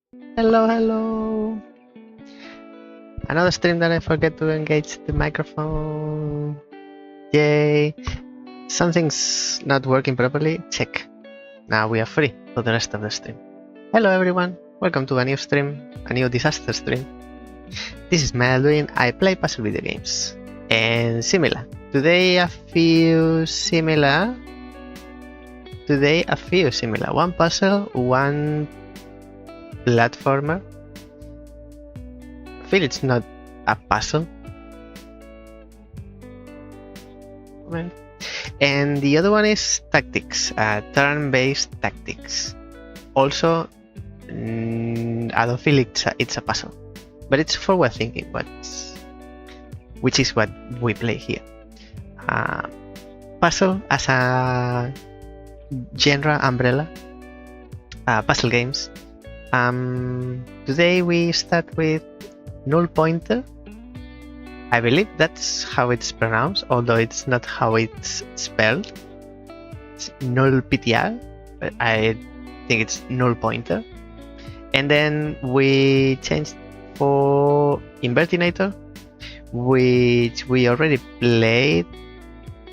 Hello, hello. Another stream that I forget to engage the microphone. Yay. Something's not working properly. Check. Now we are free for the rest of the stream. Hello everyone. Welcome to a new stream, a new disaster stream. This is Mael Duin. I play puzzle video games. And similar. Today a few similar. One puzzle, one platformer. I feel it's not a puzzle. And the other one is tactics, turn-based tactics. Also, I don't feel it's a puzzle, but it's forward thinking, which is what we play here. Puzzle as a genre umbrella, puzzle games. Today we start with NULLPTR. I believe that's how it's pronounced, although it's not how it's spelled. It's NULLPTR, but I think it's NULLPTR. And then we changed for Invertinator, which we already played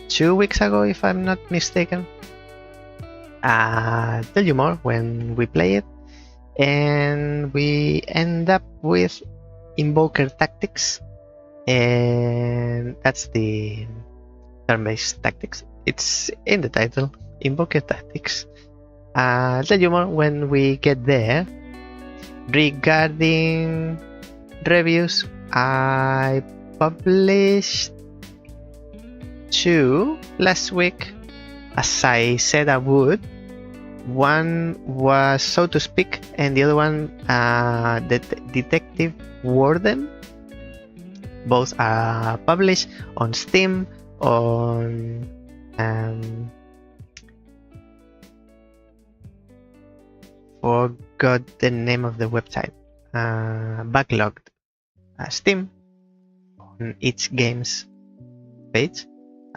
2 weeks ago, if I'm not mistaken. I'll tell you more when we play it. And we end up with Invoker Tactics, and that's the turn-based tactics. It's in the title, Invoker Tactics. I'll tell you more when we get there. Regarding reviews, I published 2 last week, as I said I would. One was So to Speak, and the other one, the Detective Warden. Both are published on Steam, on forgot the name of the website. Backlogged. Steam, on its games page.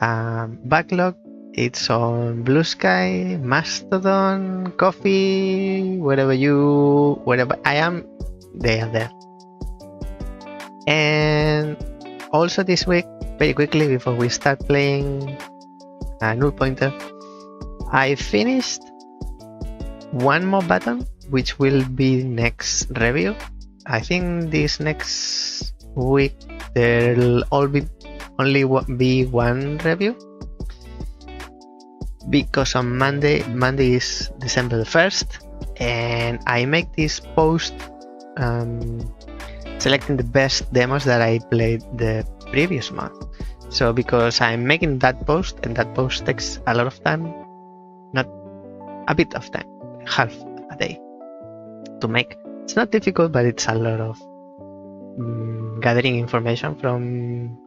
Backlog. It's on Blue Sky, Mastodon, Coffee, wherever I am, they are there. And also this week, very quickly before we start playing NULLPTR, I finished one more button, which will be next review. I think this next week there'll only be one review. Because on Monday is December the 1st, and I make this post selecting the best demos that I played the previous month. So because I'm making that post, and that post takes a lot of time, not a bit of time, half a day to make. It's not difficult, but it's a lot of gathering information from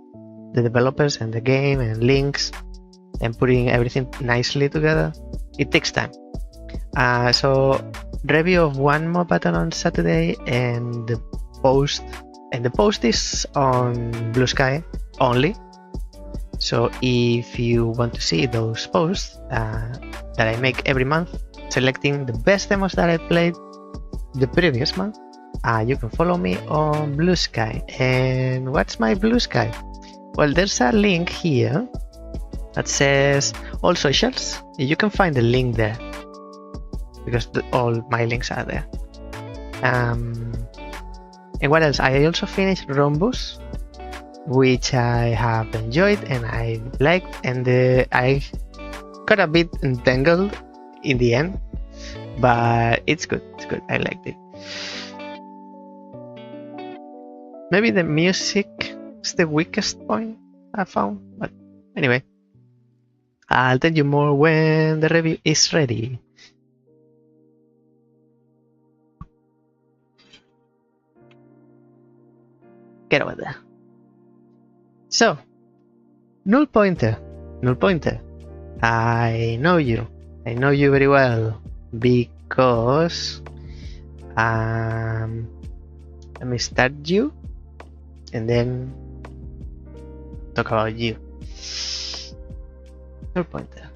the developers and the game and links, and putting everything nicely together. It takes time. So review of one more button on Saturday, and the post is on Blue Sky only. So if you want to see those posts that I make every month, selecting the best demos that I played the previous month, you can follow me on Blue Sky. And what's my Blue Sky? Well, there's a link here that says all socials. You can find the link there because all my links are there. And what else? I also finished Rhombus, which I have enjoyed and I liked, and I got a bit entangled in the end, but it's good. It's good. I liked it. Maybe the music is the weakest point I found, but anyway. I'll tell you more when the review is ready. Get over there. So, NULLPTR. I know you very well because let me start you and then talk about you. NULLPTR.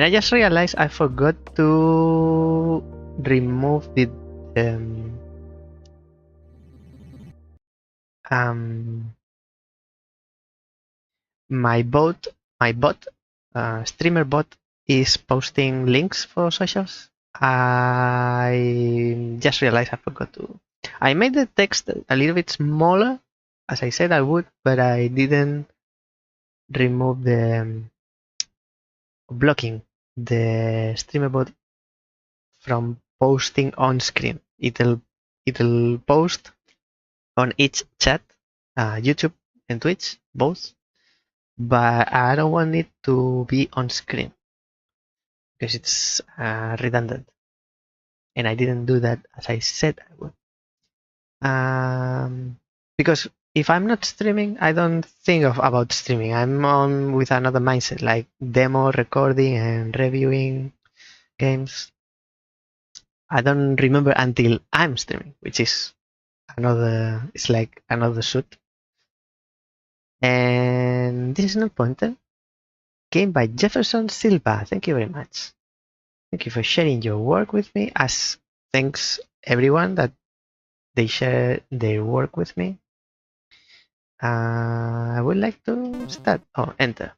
And I just realized I forgot to remove the um, my bot, streamer bot is posting links for socials. I just realized I forgot to. I made the text a little bit smaller, as I said I would, but I didn't remove the blocking the streamer bot from posting on screen. It'll post on each chat, YouTube and Twitch, both, but I don't want it to be on screen because it's redundant, and I didn't do that as I said I would. Because if I'm not streaming, I don't think about streaming. I'm on with another mindset, like demo recording and reviewing games. I don't remember until I'm streaming, which is another. It's like another shoot. And this is no pointer. Game by Jefferson Silva. Thank you very much. Thank you for sharing your work with me. As thanks everyone that they share their work with me. I would like to start. Oh, enter.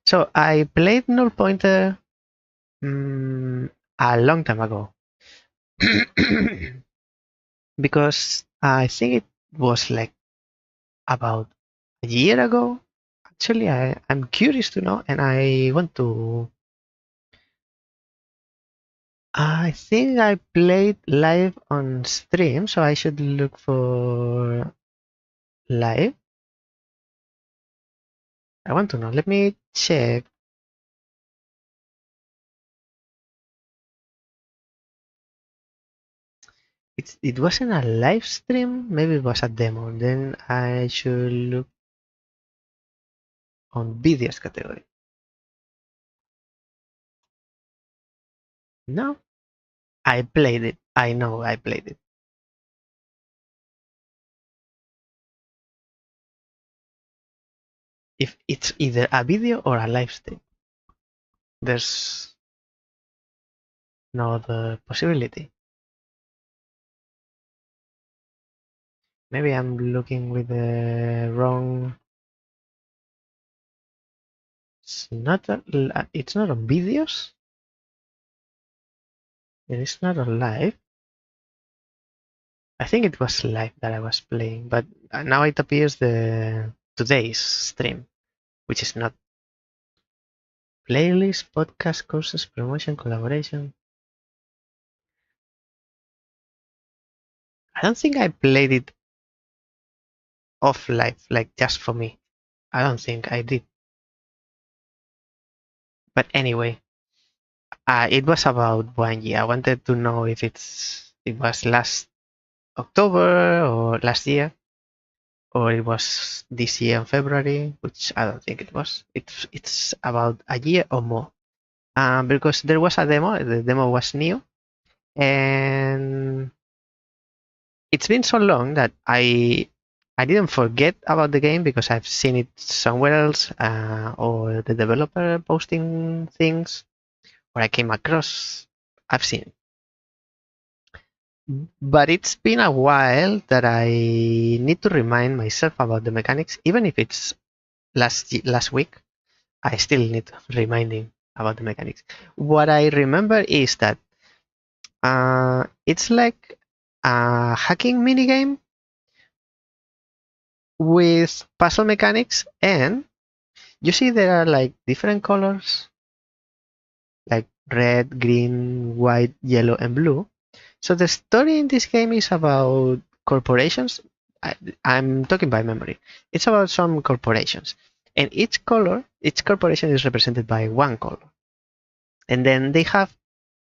So I played Null Pointer a long time ago because I think it was like about a year ago. Actually, I'm curious to know, and I want to. I think I played live on stream, so I should look for live. I want to know. Let me check. It wasn't a live stream. Maybe it was a demo. Then I should look on videos category. No, I played it. I know I played it. If it's either a video or a live stream, there's no other possibility. Maybe I'm looking with the wrong. It's not. It's not on videos. And it's not on live. I think it was live that I was playing, but now it appears the today's stream, which is not playlist, podcast, courses, promotion, collaboration. I don't think I played it off live, like just for me. I don't think I did. But anyway, it was about 1 year. I wanted to know if it was last October or last year, or it was this year in February, which I don't think it was. It's about a year or more. Because there was a demo. The demo was new, and it's been so long that I didn't forget about the game because I've seen it somewhere else, or the developer posting things, or I came across. I've seen it. But it's been a while that I need to remind myself about the mechanics, even if it's last week. I still need reminding about the mechanics. What I remember is that it's like a hacking minigame with puzzle mechanics, and you see there are like different colors, like red, green, white, yellow, and blue. So the story in this game is about corporations. I'm talking by memory. It's about some corporations, and each corporation is represented by one color, and then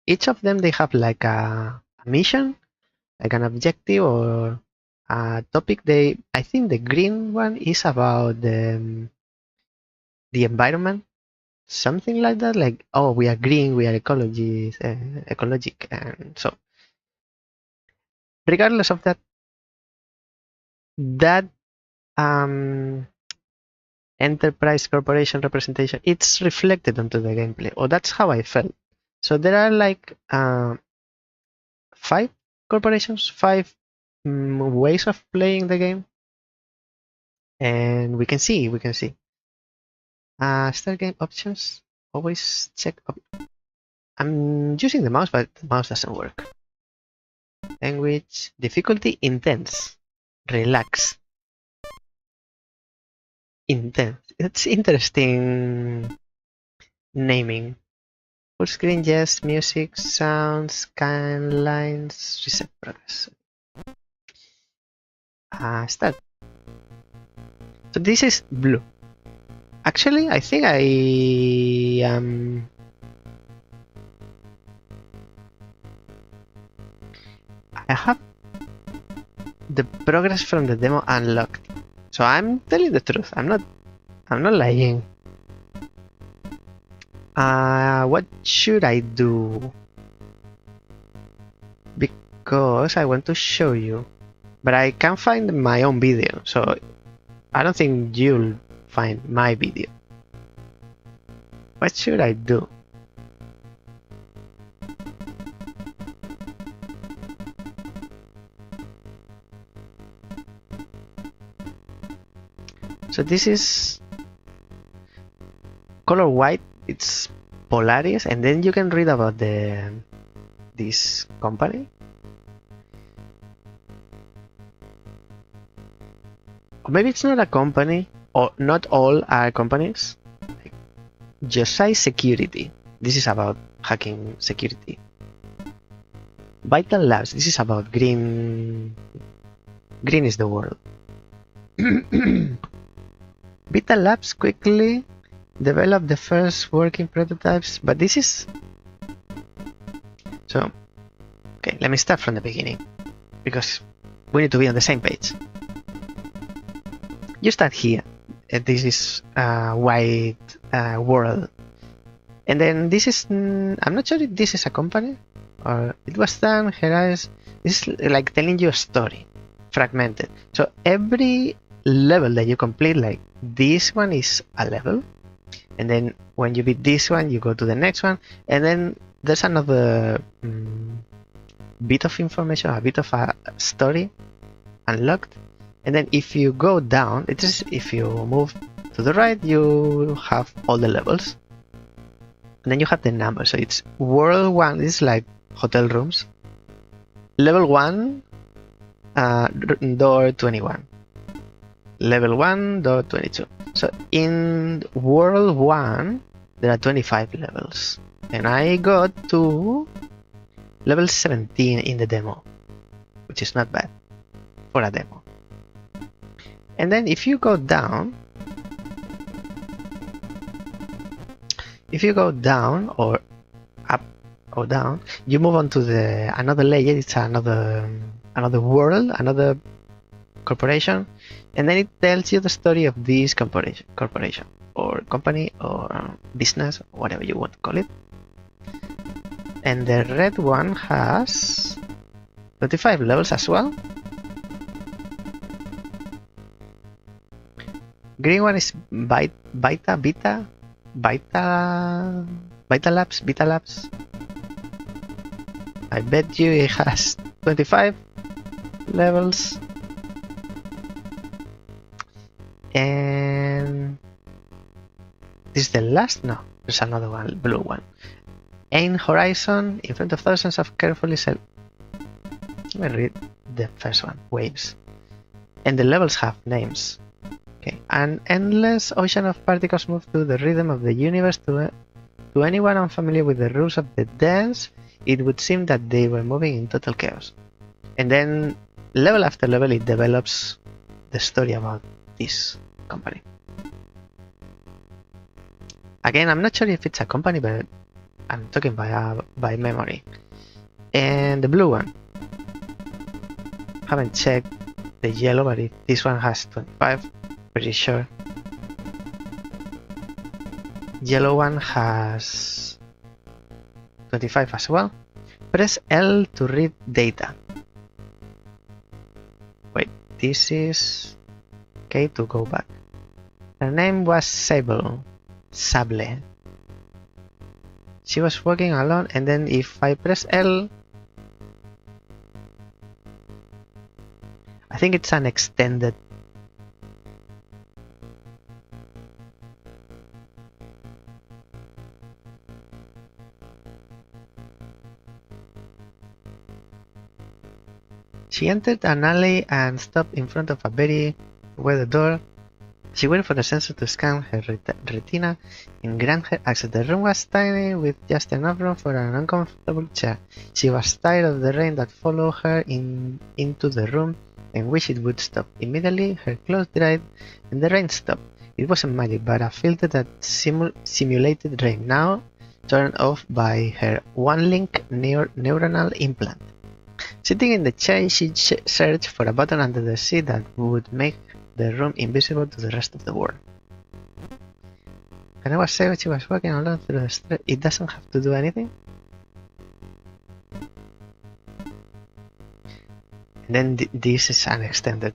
each of them they have like a mission, like an objective or a topic. I think the green one is about the environment, something like that. Like, oh, we are green, we are ecologic, and so regardless of that, that um, enterprise corporation representation, it's reflected onto the gameplay, or that's how I felt. So there are like 5 corporations, 5 ways of playing the game, and we can see. Start game options. Always check. I'm using the mouse, but the mouse doesn't work. Language, difficulty, intense, relax, intense. It's interesting naming. Full screen, yes. Music, sounds, scan lines, reset progress. Start. So this is blue. Actually, I think I have the progress from the demo unlocked. So I'm telling the truth. I'm not lying. What should I do? Because I want to show you, but I can't find my own video, so I don't think you'll find my video. What should I do? So this is color white. It's Polaris, and then you can read about this company. Or maybe it's not a company, or not all are companies. Like Josai Security. This is about hacking security. Vital Labs. This is about green. Green is the world. Vital Labs quickly developed the first working prototypes, but this is... So, okay, let me start from the beginning, because we need to be on the same page. You start here, and this is white world, and then this is... I'm not sure if this is a company, or it was done, this is like telling you a story, fragmented. So every level that you complete, like this one is a level, and then when you beat this one you go to the next one, and then there's another bit of information, a bit of a story unlocked, and then if you go down, it is, if you move to the right, you have all the levels, and then you have the number. So it's world 1, this is like hotel rooms, level 1, door 21, level 1, door 22. So in world 1 there are 25 levels, and I got to level 17 in the demo, which is not bad for a demo. And then if you go down, or up or down, you move on to the another layer. It's another world, another corporation, and then it tells you the story of this corporation or company or business, whatever you want to call it. And the red one has 25 levels as well. Green one is Beta Labs. I bet you it has 25 levels. And this is the last? No, there's another one, blue one. Aim horizon in front of thousands of carefully set. Let me read the first one, waves. And the levels have names. Okay, an endless ocean of particles move to the rhythm of the universe. To anyone unfamiliar with the rules of the dance, it would seem that they were moving in total chaos. And then level after level it develops the story about this company. Again, I'm not sure if it's a company, but I'm talking by memory. And the blue one, haven't checked the yellow, but if this one has 25, pretty sure. Yellow one has 25 as well. Press L to read data. Wait, this is okay to go back. Her name was Sable. She was walking alone, and then if I press L, I think it's an extended. She entered an alley and stopped in front of a very wide door. She waited for the sensor to scan her retina and grant her access. The room was tiny with just enough room for an uncomfortable chair. She was tired of the rain that followed her into the room and wished it would stop. Immediately, her clothes dried and the rain stopped. It wasn't magic, but a filter that simulated rain, now turned off by her one-link neuronal implant. Sitting in the chair, she searched for a button under the seat that would make the room invisible to the rest of the world. When I was 7, she was walking along through the street. It doesn't have to do anything. And then this is an extended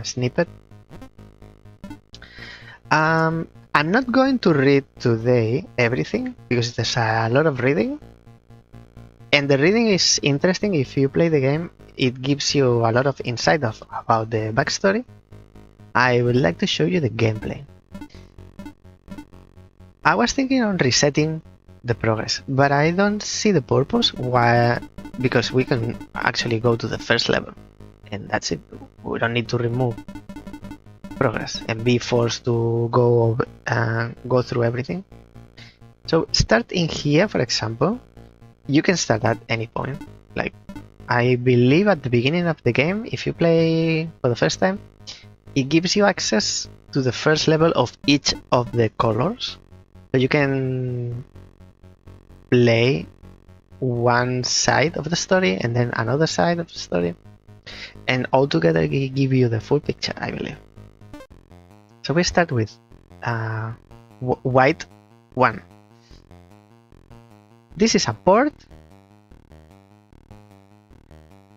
snippet. I'm not going to read today everything because there's a lot of reading. And the reading is interesting. If you play the game, it gives you a lot of insight about the backstory. I would like to show you the gameplay. I was thinking on resetting the progress, but I don't see the purpose. Why? Because we can actually go to the first level, and that's it. We don't need to remove progress and be forced to go through everything. So start in here, for example. You can start at any point. Like, I believe at the beginning of the game, if you play for the first time, it gives you access to the first level of each of the colors. So you can play one side of the story and then another side of the story. And all together give you the full picture, I believe. So we start with white 1. This is a port.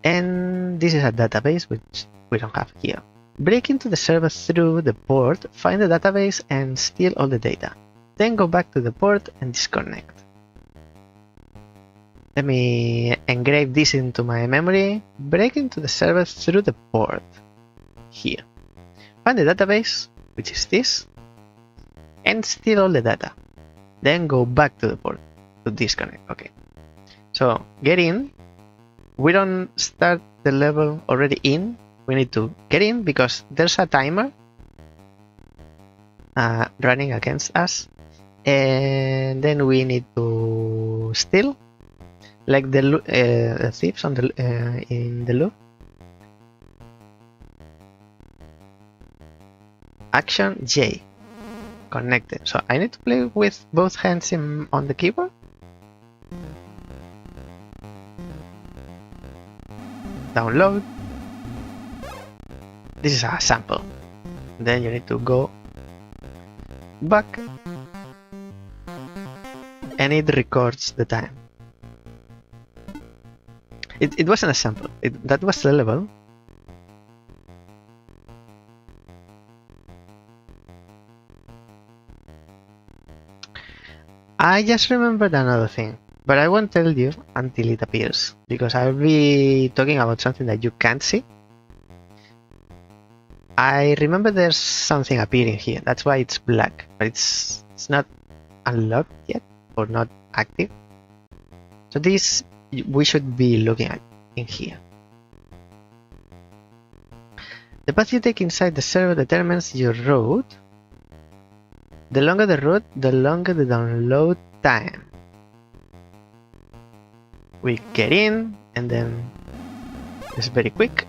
And this is a database, which we don't have here. Break into the server through the port, find the database and steal all the data. Then go back to the port and disconnect. Let me engrave this into my memory. Break into the server through the port. Here. Find the database, which is this, and steal all the data. Then go back to the port to disconnect. Okay. So get in. We don't start the level already in. We need to get in because there's a timer running against us, and then we need to steal, like the thieves on the in the loop. Action J, connected. So I need to play with both hands on the keyboard. Download. This is a sample. Then you need to go back and it records the time. It wasn't a sample. That was the level. I just remembered another thing, but I won't tell you until it appears, because I'll be talking about something that you can't see. I remember there's something appearing here, that's why it's black, but it's not unlocked yet or not active. So this we should be looking at in here. The path you take inside the server determines your route. The longer the route, the longer the download time. We get in and then it's very quick.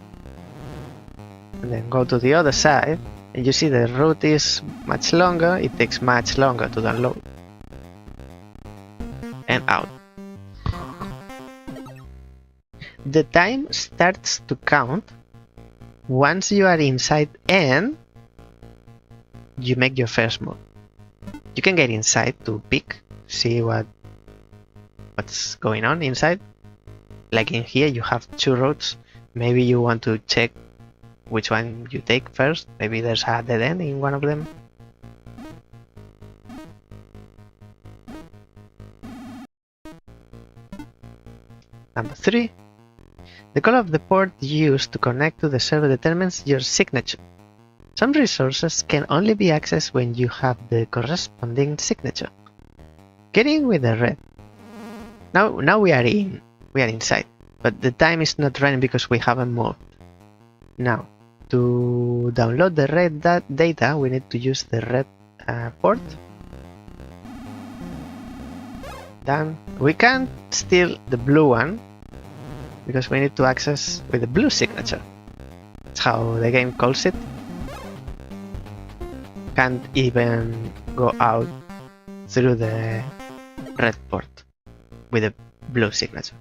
And then go to the other side and you see the route is much longer. It takes much longer to download. And out. The time starts to count once you are inside and you make your first move. You can get inside to peek, see what's going on inside. Like in here you have 2 routes. Maybe you want to check which one you take first. Maybe there's a dead end in one of them. Number 3. The color of the port used to connect to the server determines your signature. Some resources can only be accessed when you have the corresponding signature. Get in with the red. Now we are in. We are inside. But the time is not running because we haven't moved. Now, to download the red data, we need to use the red port. Done. We can't steal the blue one because we need to access with the blue signature. That's how the game calls it. Can't even go out through the red port with a blue signature.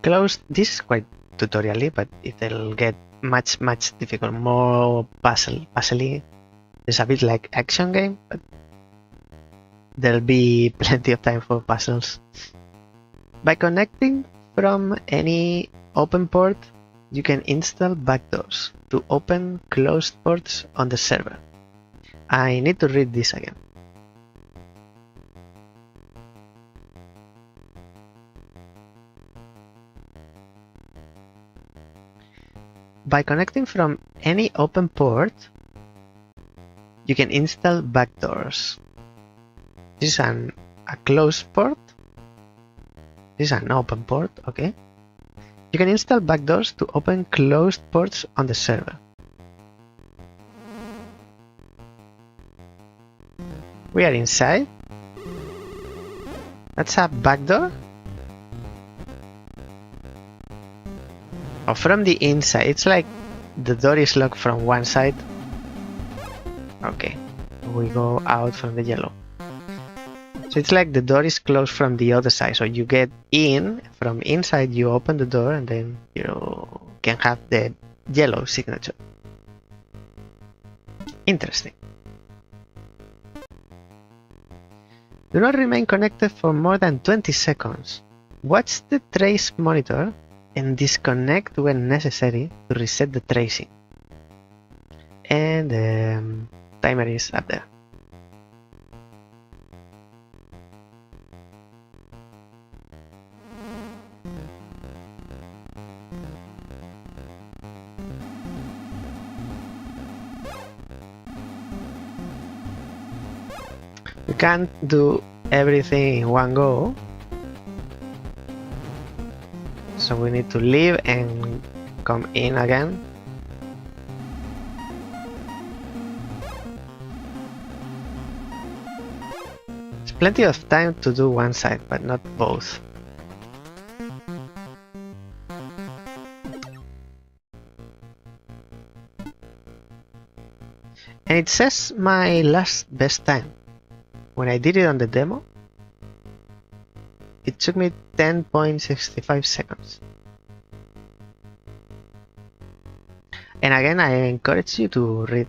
Closed. This is quite tutorially, but it'll get much difficult, more puzzly. It's a bit like action game, but there'll be plenty of time for puzzles. By connecting from any open port, you can install backdoors to open closed ports on the server. I need to read this again. By connecting from any open port, you can install backdoors. This is a closed port. This is an open port, okay. You can install backdoors to open closed ports on the server. We are inside. That's a backdoor. Oh, from the inside. It's like the door is locked from one side. Okay, we go out from the yellow. So it's like the door is closed from the other side. So you get in from inside, you open the door, and then you can have the yellow signature. Interesting. Do not remain connected for more than 20 seconds. Watch the trace monitor and disconnect when necessary to reset the tracing. And the timer is up there. We can't do everything in one go, so we need to leave and come in again. There's plenty of time to do one side, but not both. And it says my last best time. When I did it on the demo, it took me 10.65 seconds. And again, I encourage you to read.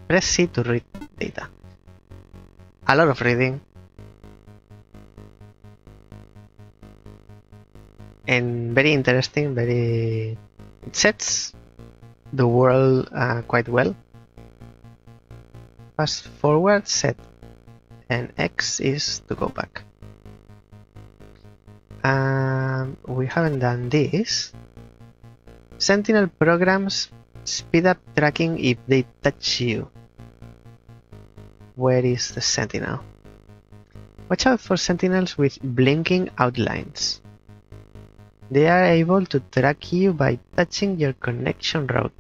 Press C to read data. A lot of reading. And very interesting, it sets the world quite well. Fast forward, set, and X is to go back. We haven't done this. Sentinel programs speed up tracking if they touch you. Where is the sentinel? Watch out for sentinels with blinking outlines. They are able to track you by touching your connection route.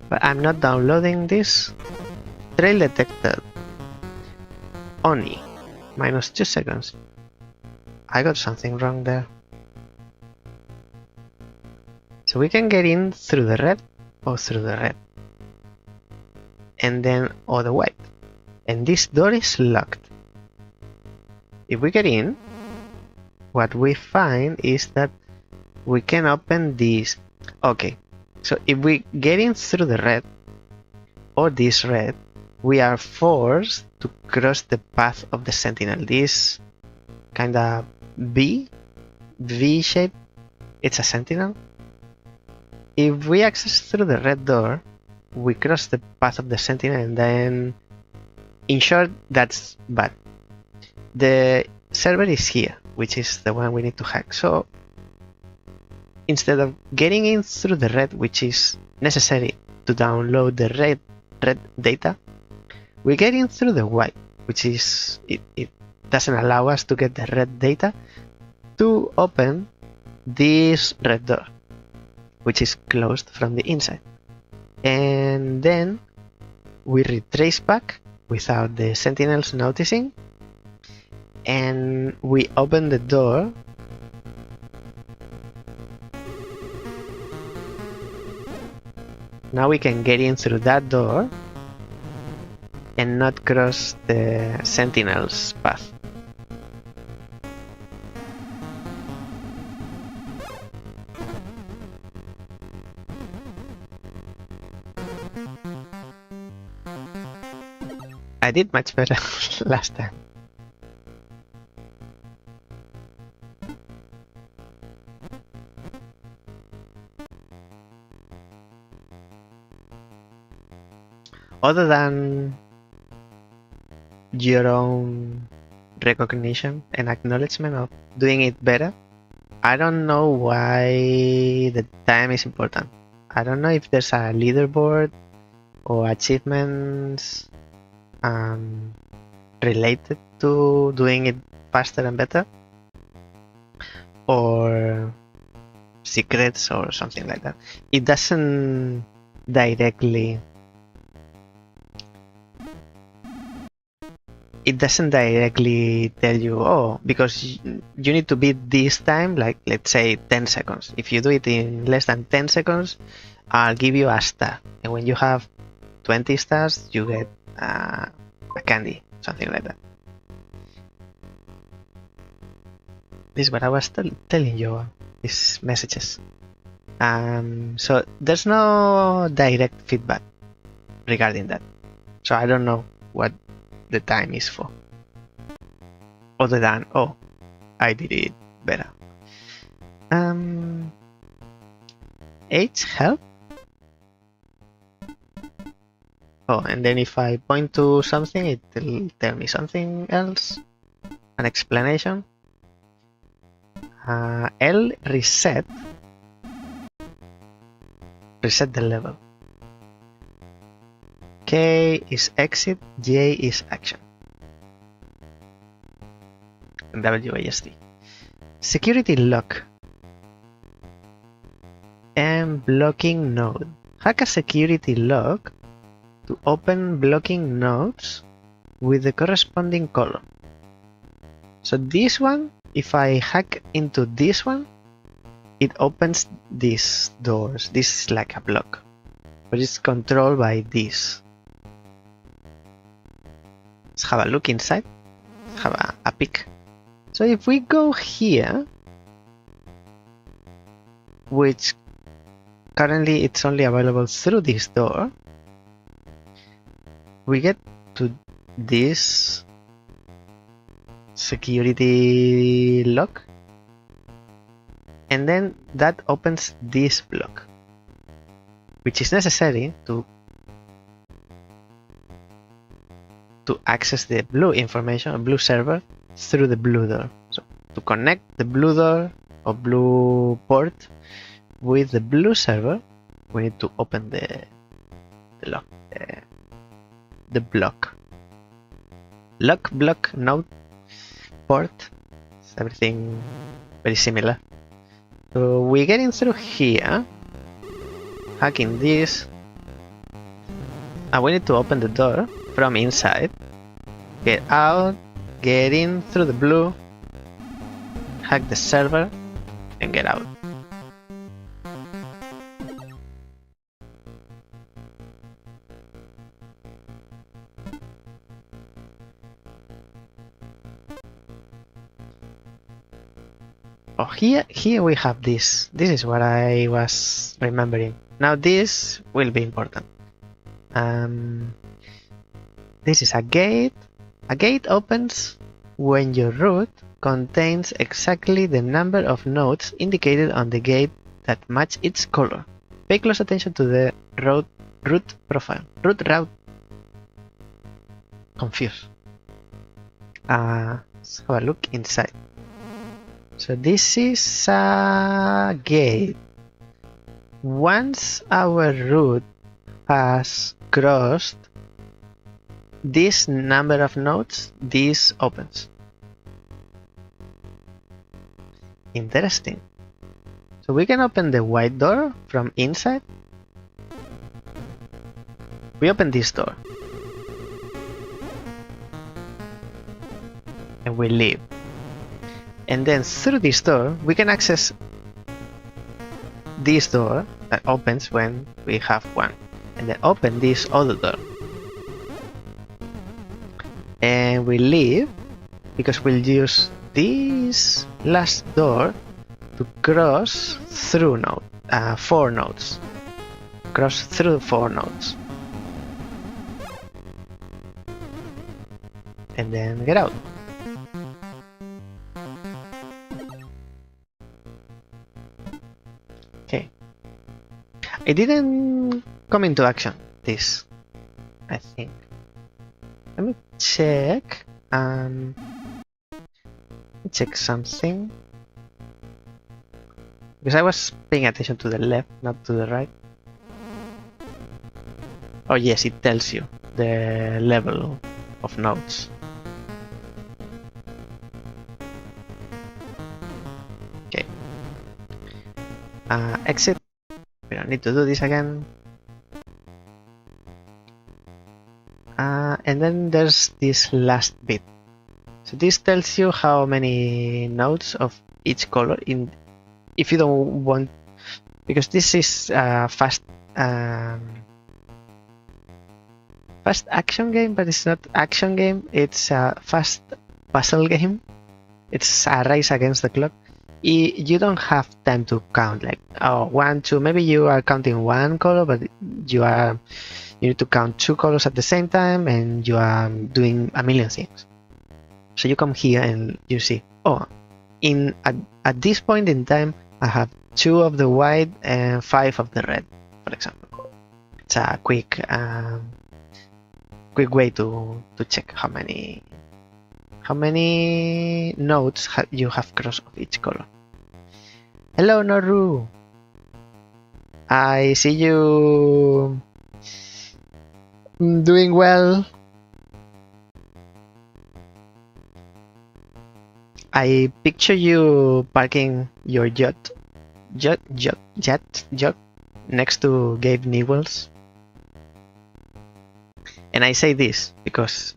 But I'm not downloading this. Trail detected. Oni. -2 seconds. I got something wrong there. So we can get in through the red or through the red. And then or the white. and this door is locked. If we get in, what we find is that we can open this. Okay, so if we get in through the red or this red, we are forced to cross the path of the sentinel. This kind of V shape, it's a sentinel. If we access through the red door, we cross the path of the sentinel, and then in short, that's bad. The server is here, which is the one we need to hack. So instead of getting in through the red, which is necessary to download the red data, we get in through the white, which is it doesn't allow us to get the red data to open this red door, which is closed from the inside. And then we retrace back without the sentinels noticing, and we open the door. Now we can get in through that door and not cross the sentinel's path. I did much better last time. Other than your own recognition and acknowledgement of doing it better, I don't know why the time is important. I don't know if there's a leaderboard or achievements related to doing it faster and better, or secrets or something like that. It doesn't directly tell you, oh, because you need to beat this time, like let's say 10 seconds. If you do it in less than 10 seconds, I'll give you a star. And when you have 20 stars, you get a candy, something like that. This is what I was telling you, these messages. So there's no direct feedback regarding that. So I don't know what the time is for, other than, oh, I did it better. H help. Oh, and then if I point to something, it will tell me something else, an explanation. L reset the level. K is exit, J is action. And WASD. Security lock. And blocking node. Hack a security lock to open blocking nodes with the corresponding column. So this one, if I hack into this one, it opens these doors. This is like a block, but it's controlled by this. Let's have a look inside. Let's have a peek. So if we go here, which currently it's only available through this door, we get to this security lock, and then that opens this block, which is necessary to access the blue information, blue server, through the blue door. So to connect the blue door or blue port with the blue server, we need to open the lock, the block. Lock, block, node, port. It's everything very similar. So we get in through here, hacking this, and we need to open the door from inside, get out, get in through the blue, hack the server, and get out. Oh, here we have this. This is what I was remembering. Now this will be important. This is a gate. A gate opens when your route contains exactly the number of nodes indicated on the gate that match its color. Pay close attention to the route profile. Route. Confused. Let's have a look inside. So this is a gate. Once our route has crossed this number of nodes, this opens. Interesting. So we can open the white door from inside. We open this door. And we leave. And then through this door, we can access this door that opens when we have one. And then open this other door. And we leave because we'll use this last door to cross through 4 nodes. Cross through 4 nodes. And then get out. Okay. It didn't come into action, this, I think. Let me check. Let me check something. Because I was paying attention to the left, not to the right. Oh yes, it tells you the level of nodes. Okay. Exit. We don't need to do this again. And then there's this last bit. So this tells you how many nodes of each color in. If you don't want, because this is a fast action game, but it's not action game. It's a fast puzzle game. It's a race against the clock. You don't have time to count like 1, 2. Maybe you are counting one color, but you need to count 2 colors at the same time, and you are doing a million things. So you come here and you see, at this point in time, I have 2 of the white and 5 of the red, for example. It's a quick way to check how many nodes you have crossed of each color. Hello, Noru. I see you doing well. I picture you parking your yacht next to Gabe Newell's. And I say this because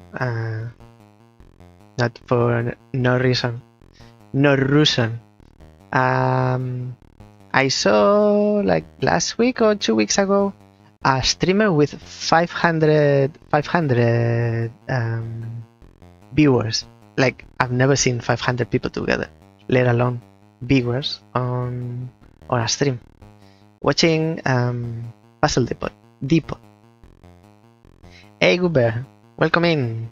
not for no reason. I saw like last week or 2 weeks ago a streamer with 500 viewers. Like, I've never seen 500 people together, let alone viewers on a stream watching Puzzle Depot. Hey Goober, welcome in.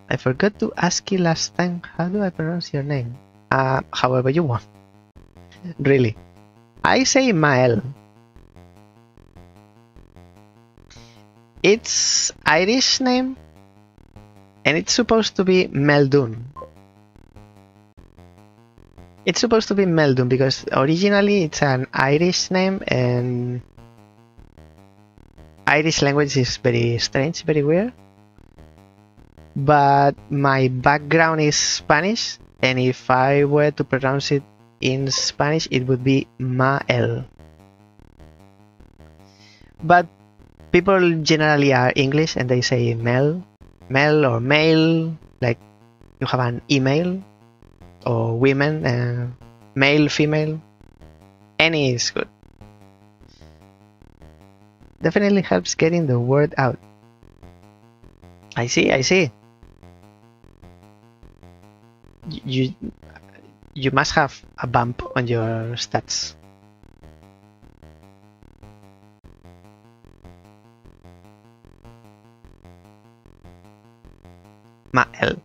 I forgot to ask you last time, how do I pronounce your name? However you want. Really. I say Mael. It's Irish name, and it's supposed to be Mael Duin. It's supposed to be Mael Duin because originally it's an Irish name, and Irish language is very strange, very weird. But my background is Spanish, and if I were to pronounce it in Spanish, it would be Mael. But people generally are English and they say Mel or mail, like you have an email, or women, male, female, any is good. Definitely helps getting the word out. I see. You you must have a bump on your stats. Mael.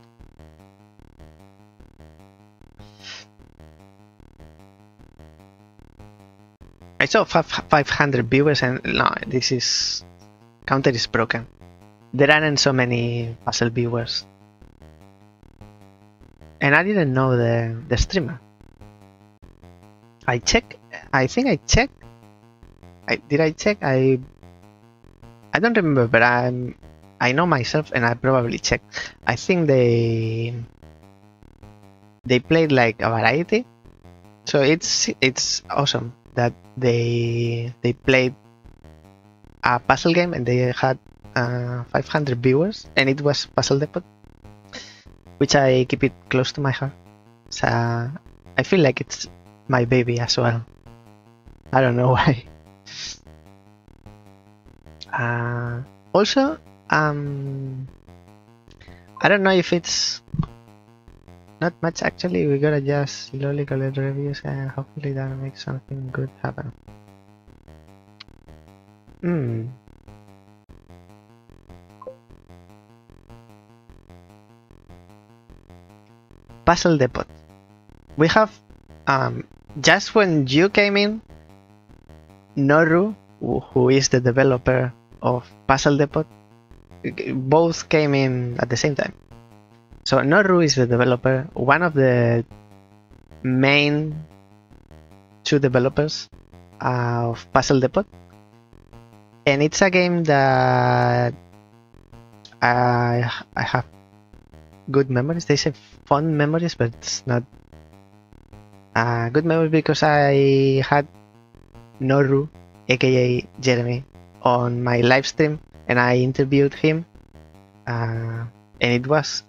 I saw 500 viewers and no, this is... counter is broken. There aren't so many puzzle viewers. And I didn't know the streamer. I checked. I think I checked. Did I check? I don't remember, but I know myself, and I probably checked. I think they played like a variety, so it's awesome that they played a puzzle game and they had 500 viewers, and it was Puzzle Depot, which I keep it close to my heart. So I feel like it's my baby as well. I don't know why. Also, I don't know if it's not much actually. We gotta just slowly collect reviews and hopefully that makes something good happen. Puzzle Depot. We have just when you came in, Noru, who is the developer of Puzzle Depot, both came in at the same time. So Noru is the developer, one of the main two developers of Puzzle Depot, and it's a game that I have good memories. They say fond memories, but it's not good memories because I had Noru, aka Jeremy, on my live stream and I interviewed him, and it was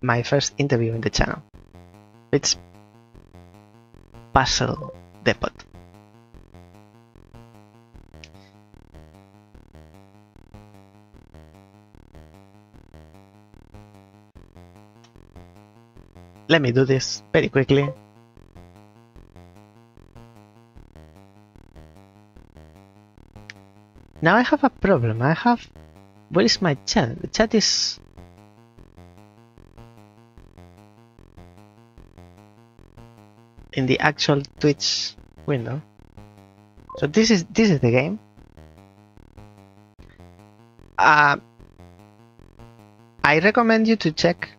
my first interview in the channel. It's Puzzle Depot. Let me do this very quickly. Now I have a problem. Where is my chat? The chat is... in the actual Twitch window. So this is the game. I recommend you to check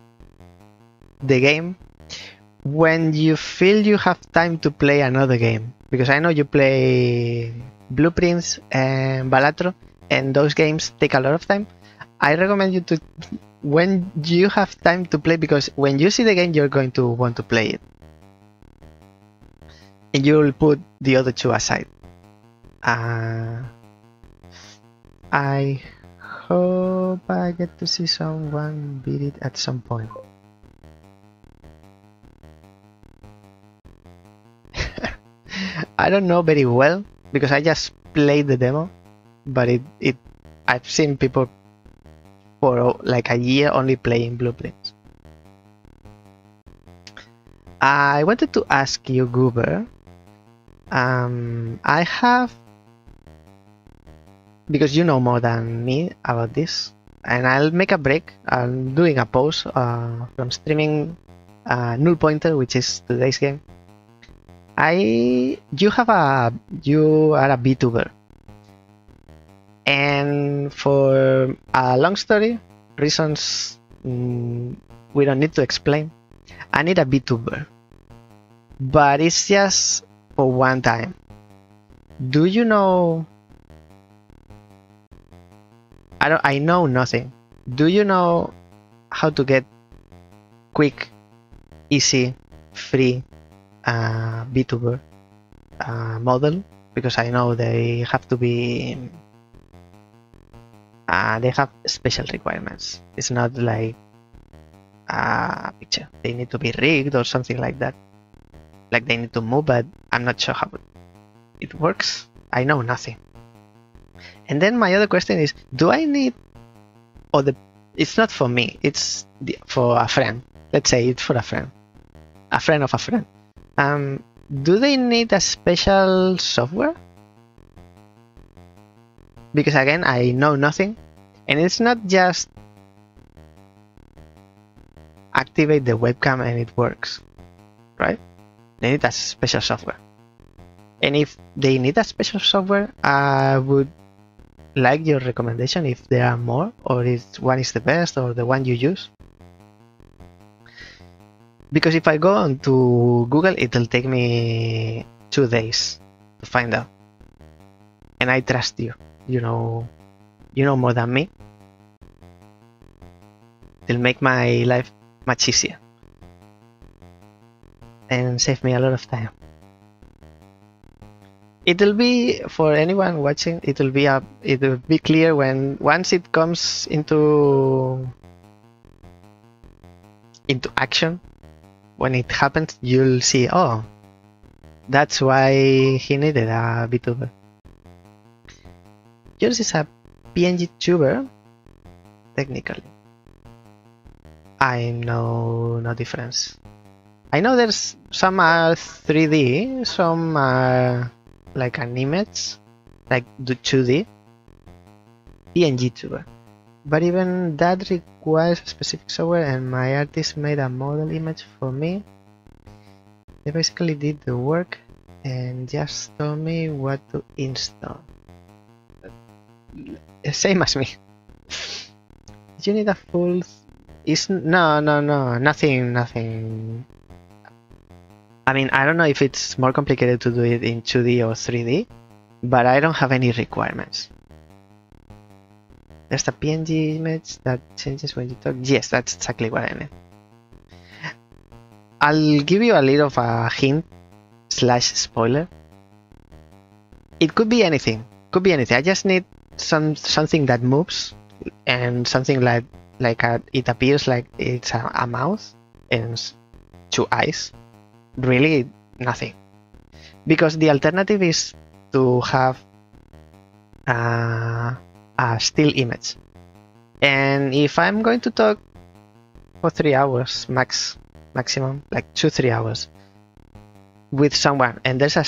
the game when you feel you have time to play another game, because I know you play Blueprints and Balatro, and those games take a lot of time. I recommend you to, when you have time to play, because when you see the game you're going to want to play it and you'll put the other two aside. I hope I get to see someone beat it at some point. I don't know very well because I just played the demo, but I've seen people for like a year only playing Blueprints. I wanted to ask you, Goober, I have, because you know more than me about this, and I'll make a break. I'm doing a pause from streaming NULLPTR, which is today's game. You are a VTuber, and for a long story reasons we don't need to explain, I need a VTuber, but it's just for one time. Do you know? I know nothing. Do you know how to get quick, easy, free VTuber model? Because I know they have to be they have special requirements. It's not like a picture. They need to be rigged or something like that. Like they need to move, but I'm not sure how it works. I know nothing. And then my other question is, do I need, it's not for me, it's for a friend. Let's say it's for a friend. a friend of a friend. Do they need a special software? Because again, I know nothing, and it's not just activate the webcam and it works, right? They need a special software. And if they need a special software, I would like your recommendation if there are more, or if one is the best, or the one you use. Because if I go on to Google, it'll take me 2 days to find out. And I trust you. You know more than me. It'll make my life much easier and save me a lot of time. It'll be, for anyone watching, it'll be clear when once it comes into action. When it happens, you'll see, oh, that's why he needed a VTuber. Yours is a PNG tuber, technically. I know no difference. I know there's some are 3D, some are like an image, like the 2D. PNG tuber. But even that requires a specific software, and my artist made a model image for me. They basically did the work and just told me what to install. Same as me. You need a full... No, nothing. I mean, I don't know if it's more complicated to do it in 2D or 3D, but I don't have any requirements. There's a PNG image that changes when you talk. Yes, that's exactly what I mean. I'll give you a little of a hint / spoiler. It could be anything. I just need something that moves, and something like it appears like it's a mouth and 2 eyes. Really nothing. Because the alternative is to have a still image. And if I'm going to talk for 3 hours maximum, like 2-3 hours with someone, and there's a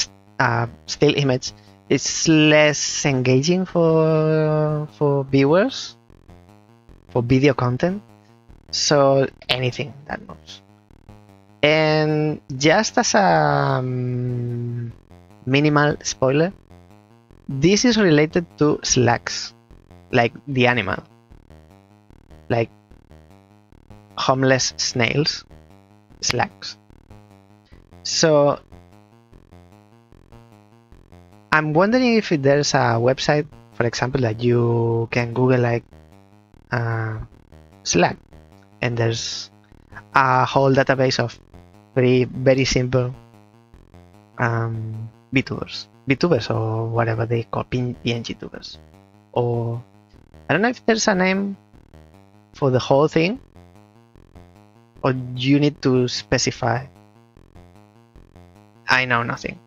still image, it's less engaging for viewers, for video content. So anything that moves. And just as a minimal spoiler, this is related to slugs, like the animal, like homeless snails, slugs. So I'm wondering if there's a website, for example, that you can Google like slug, and there's a whole database of very simple VTubers or whatever they call PNG tubers. Or I don't know if there's a name for the whole thing, or you need to specify. I know nothing.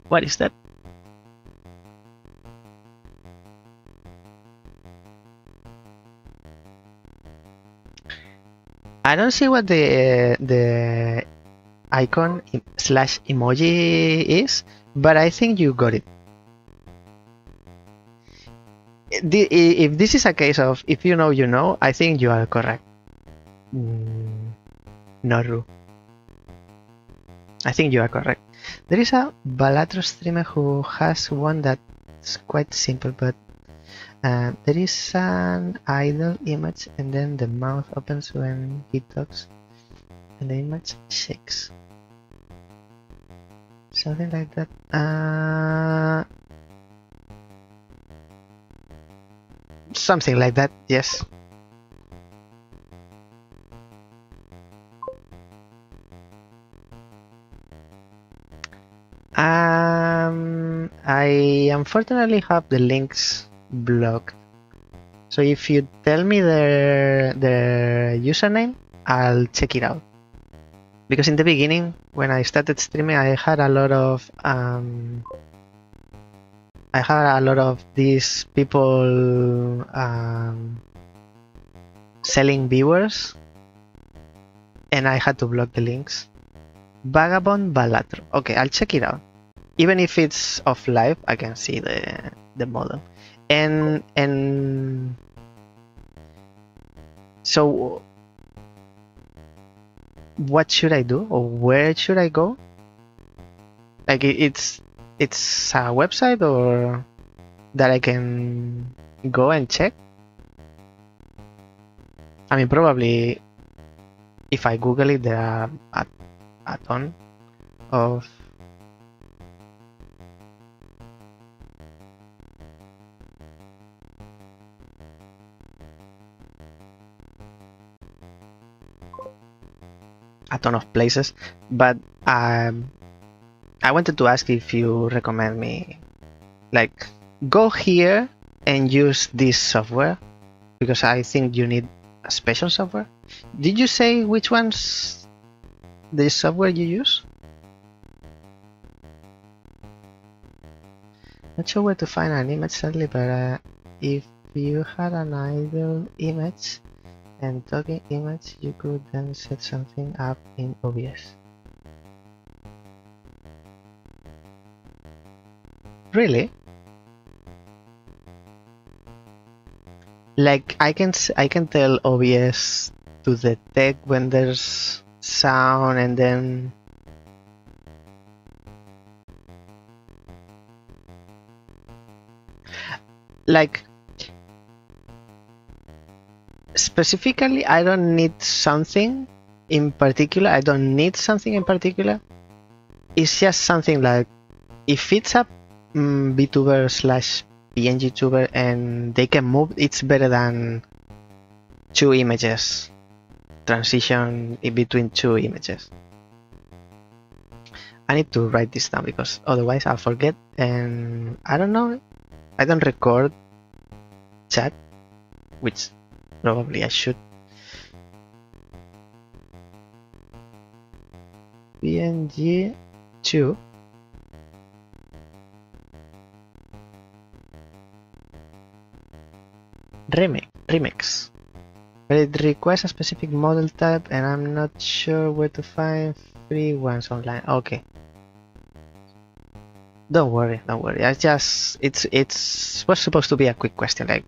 What is that? I don't see what the icon / emoji is, but I think you got it. If this is a case of if you know, you know, I think you are correct. Noru. I think you are correct. There is a Balatro streamer who has one that's quite simple, but there is an idle image, and then the mouth opens when he talks, and the image shakes. Something like that. Something like that, yes. I unfortunately have the links blocked. So if you tell me their username, I'll check it out. Because in the beginning, when I started streaming, I had a lot of I had a lot of these people selling viewers, and I had to block the links. Vagabond Balatro. Okay, I'll check it out. Even if it's off live, I can see the model. And so what should I do, or where should I go? Like it's a website or that I can go and check? I mean, probably if I Google it, there are a ton of places, but I wanted to ask if you recommend me, like, go here and use this software, because I think you need a special software. Did you say which one's the software you use? Not sure where to find an image sadly, but if you had an idle image and talking image, you could then set something up in OBS. Really? Like I can tell OBS to detect when there's sound, and then like specifically I don't need something in particular. It's just something like if it's a VTuber / PNG tuber and they can move, it's better than two images, transition in between two images. I need to write this down because otherwise I'll forget, and I don't know, I don't record chat, which probably I should. PNG 2. Remix. But it requires a specific model type, and I'm not sure where to find free ones online. Okay. Don't worry. I just it was supposed to be a quick question, like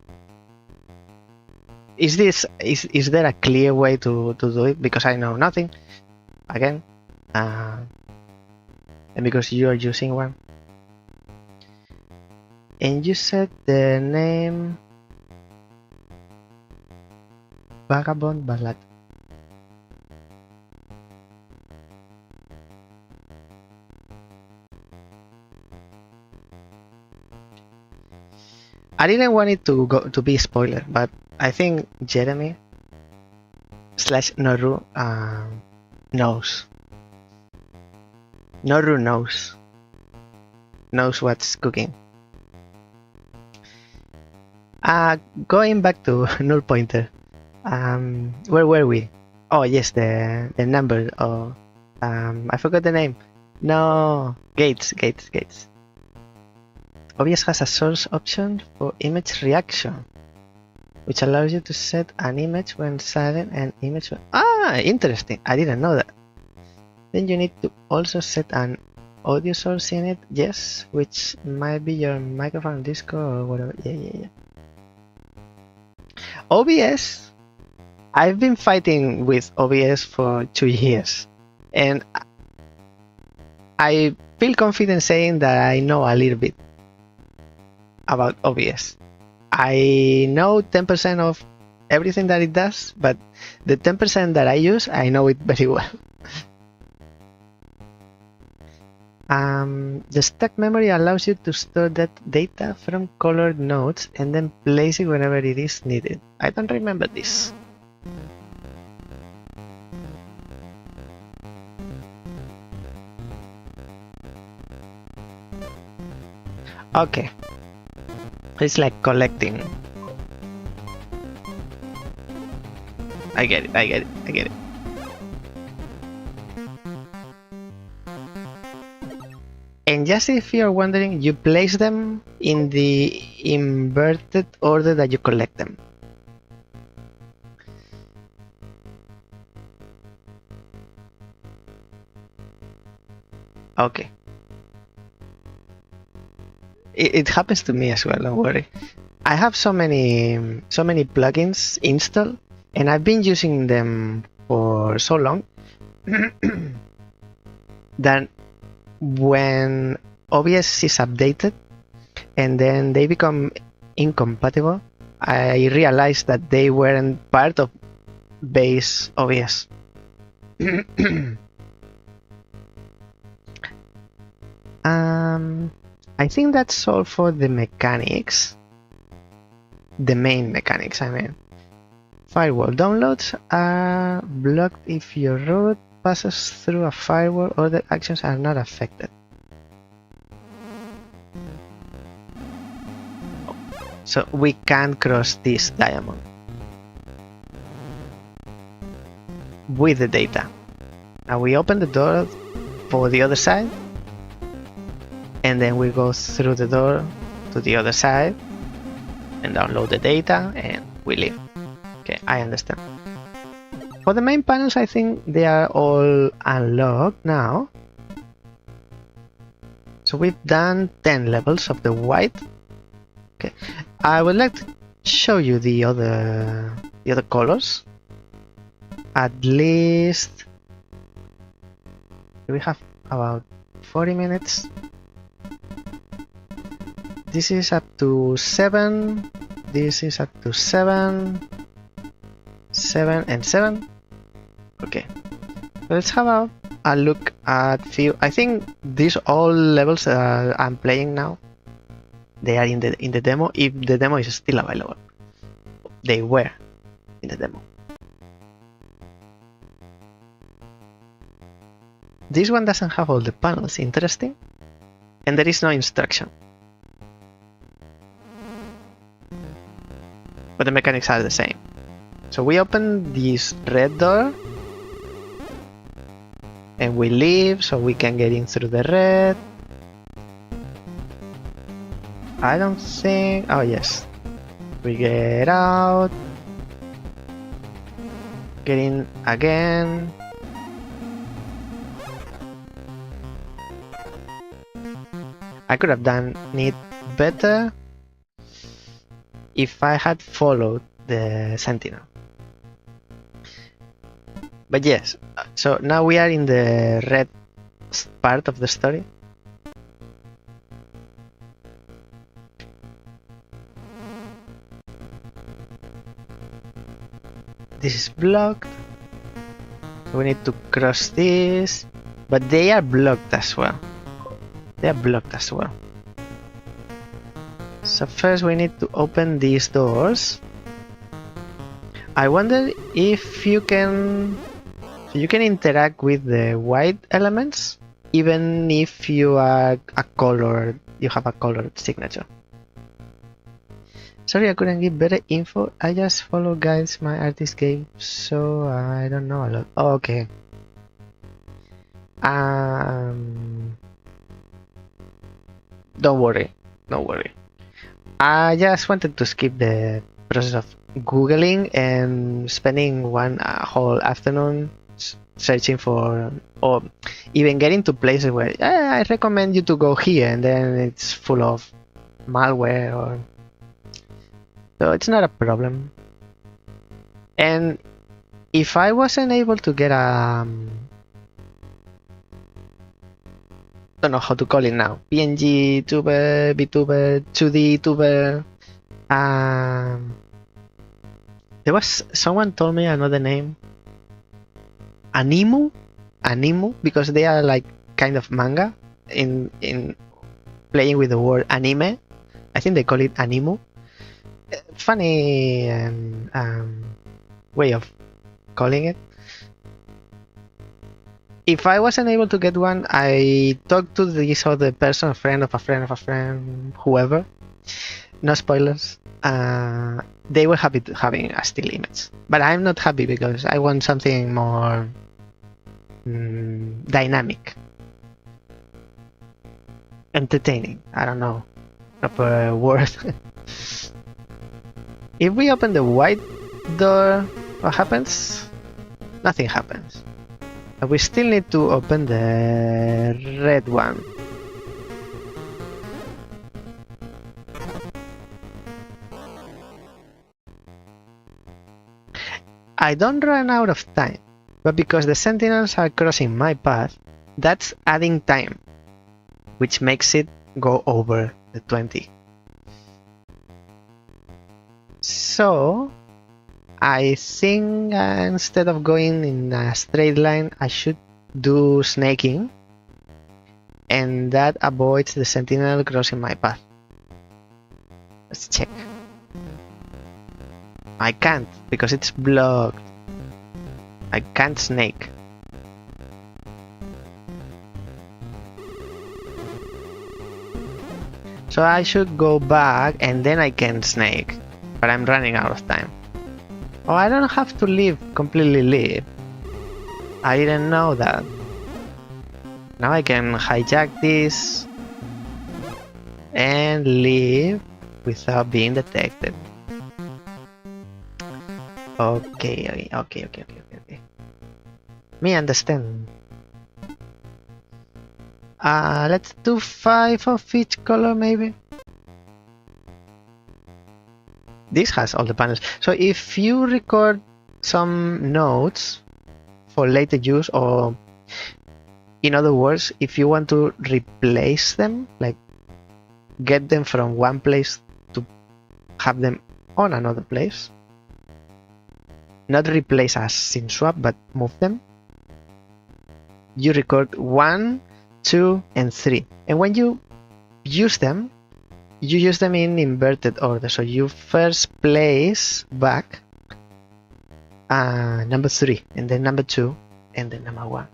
is there a clear way to do it, because I know nothing again, and because you are using one, and you said the name Vagabond Ballad. I didn't want it to be spoiler, but I think Jeremy / Noru knows. Noru knows what's cooking. Going back to NULLPTR. Where were we? Oh yes, the number. Oh, I forgot the name. No, Gates. OBS has a source option for image reaction, which allows you to set an image when silent and image when... interesting. I didn't know that. Then you need to also set an audio source in it. Yes, which might be your microphone, Discord, or whatever. Yeah. OBS. I've been fighting with OBS for 2 years, and I feel confident saying that I know a little bit about OBS. I know 10% of everything that it does, but the 10% that I use, I know it very well. The stack memory allows you to store that data from colored nodes and then place it whenever it is needed. I don't remember this. Okay. It's like collecting. I get it. And And just if you're wondering, you place them in the inverted order that you collect them. Okay. It happens to me as well, don't worry. I have so many plugins installed, and I've been using them for so long that when OBS is updated and then they become incompatible, I realized that they weren't part of base OBS. I think that's all for the mechanics. The main mechanics, I mean. Firewall downloads are blocked if your route passes through a firewall. Other actions are not affected. So we can cross this diamond with the data. Now we open the door for the other side, and then we go through the door to the other side and download the data, and we leave. Okay, I understand. For the main panels, I think they are all unlocked now. So we've done 10 levels of the white. Okay, I would like to show you the other colors. At least we have about 40 minutes. This is up to 7. This is up to 7. 7 and 7. Okay, let's have a look at few. I think these all levels I'm playing now, they are in the demo. If the demo is still available, they were in the demo. This one doesn't have all the panels. Interesting, and there is no instruction. But the mechanics are the same. So we open this red door and we leave so we can get in through the red. I don't think... oh yes. We get out. Get in again. I could have done it better if I had followed the sentinel. But yes, so now we are in the red part of the story. This is blocked. We need to cross this, but they are blocked as well. They are blocked as well. So first we need to open these doors. I wonder if you can interact with the white elements even if you are you have a colored signature. Sorry I couldn't give better info. I just follow guides my artist gave, so I don't know a lot. Oh, okay. Don't worry. I just wanted to skip the process of Googling and spending one whole afternoon searching for, or even getting to places where I recommend you to go here, and then it's full of malware, or so it's not a problem. And if I wasn't able to get a don't know how to call it now, PNG tuber, VTuber, 2D tuber, there was someone told me another name, Animu, because they are like kind of manga in playing with the word anime. I think they call it Animu. Funny way of calling it. If I wasn't able to get one, I talked to this other person, a friend of a friend of a friend, whoever. No spoilers. They were happy to having a still image, but I'm not happy because I want something more dynamic. entertaining. I don't know proper word. If we open the white door, what happens? Nothing happens. But we still need to open the red one. I don't run out of time, but because the sentinels are crossing my path, that's adding time, which makes it go over the 20. So I think instead of going in a straight line, I should do snaking, and that avoids the sentinel crossing my path. Let's check. I can't because it's blocked. I can't snake. So I should go back and then I can snake, but I'm running out of time. Oh, I don't have to leave, completely leave. I didn't know that. Now I can hijack this and leave without being detected. Okay. Me understand. Let's do 5 of each color maybe. This has all the panels. So if you record some notes for later use, or in other words, if you want to replace them, like get them from one place to have them on another place, not replace as in swap, but move them, you record 1, 2, and 3. And when you use them, you use them in inverted order. So you first place back number 3, and then number 2, and then number 1.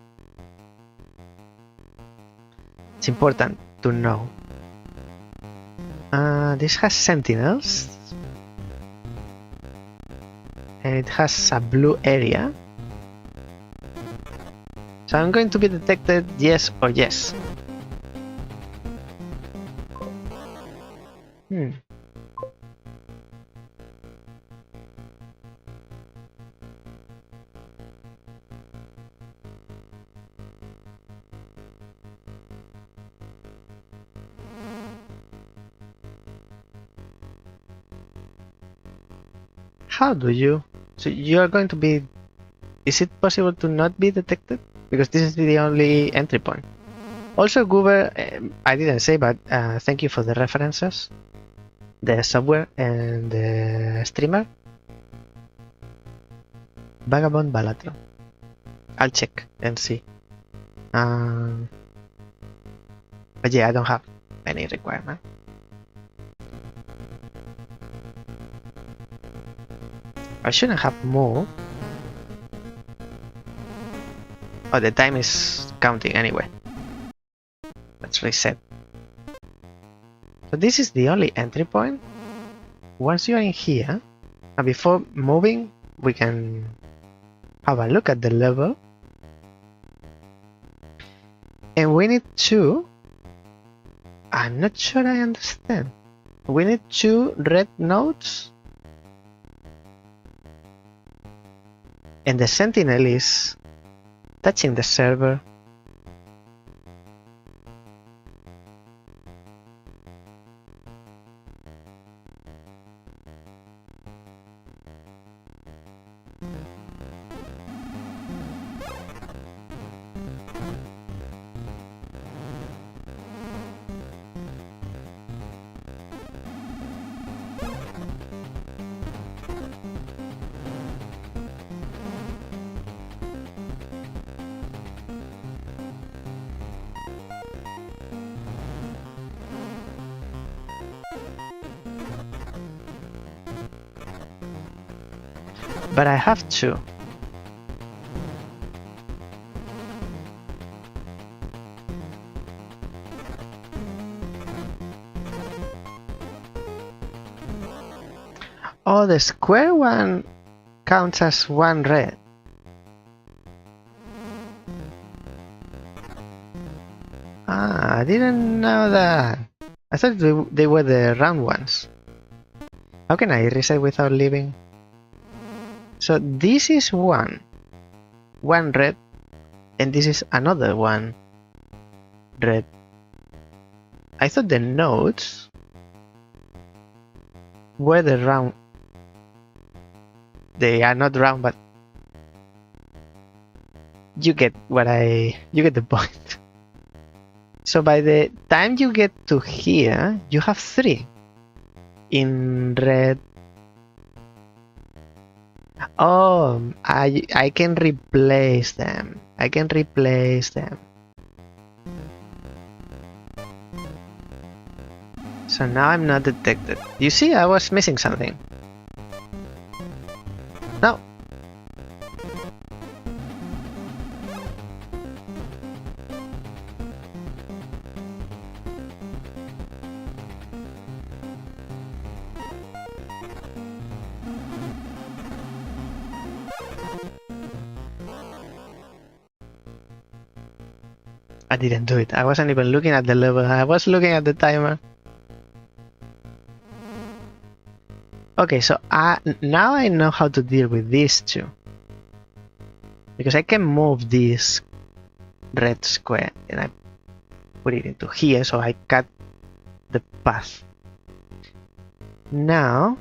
It's important to know. This has sentinels, and it has a blue area. So I'm going to be detected, yes or yes. How do you? So you are going to be... Is it possible to not be detected? Because this is the only entry point. Also, Goober, I didn't say, but thank you for the references. The software and the streamer. Vagabond Balatron. I'll check and see. But yeah, I don't have any requirement. I shouldn't have moved. Oh, the time is counting anyway. Let's reset. So this is the only entry point. Once you are in here, and before moving, we can have a look at the level. And we need 2. I'm not sure I understand. We need 2 red nodes. And the sentinel is touching the server. But I have to. Oh, the square one counts as 1 red. Ah, I didn't know that. I thought they were the round ones. How can I reset without leaving? So this is one red, and this is another one red. I thought the nodes were the round. They are not round, but you get you get the point. So by the time you get to here, you have 3 in red. Oh, I can replace them. I can replace them. So now I'm not detected. You see, I was missing something. No. I didn't do it. I wasn't even looking at the level. I was looking at the timer. Okay, so now I know how to deal with these two. Because I can move this red square and I put it into here, so I cut the path. Now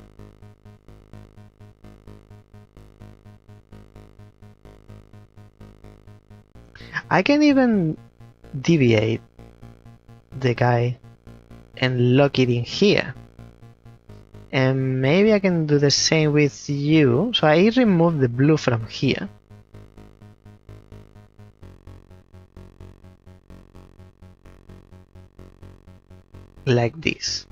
I can even deviate the guy and lock it in here. And maybe I can do the same with you. So I remove the blue from here. Like this.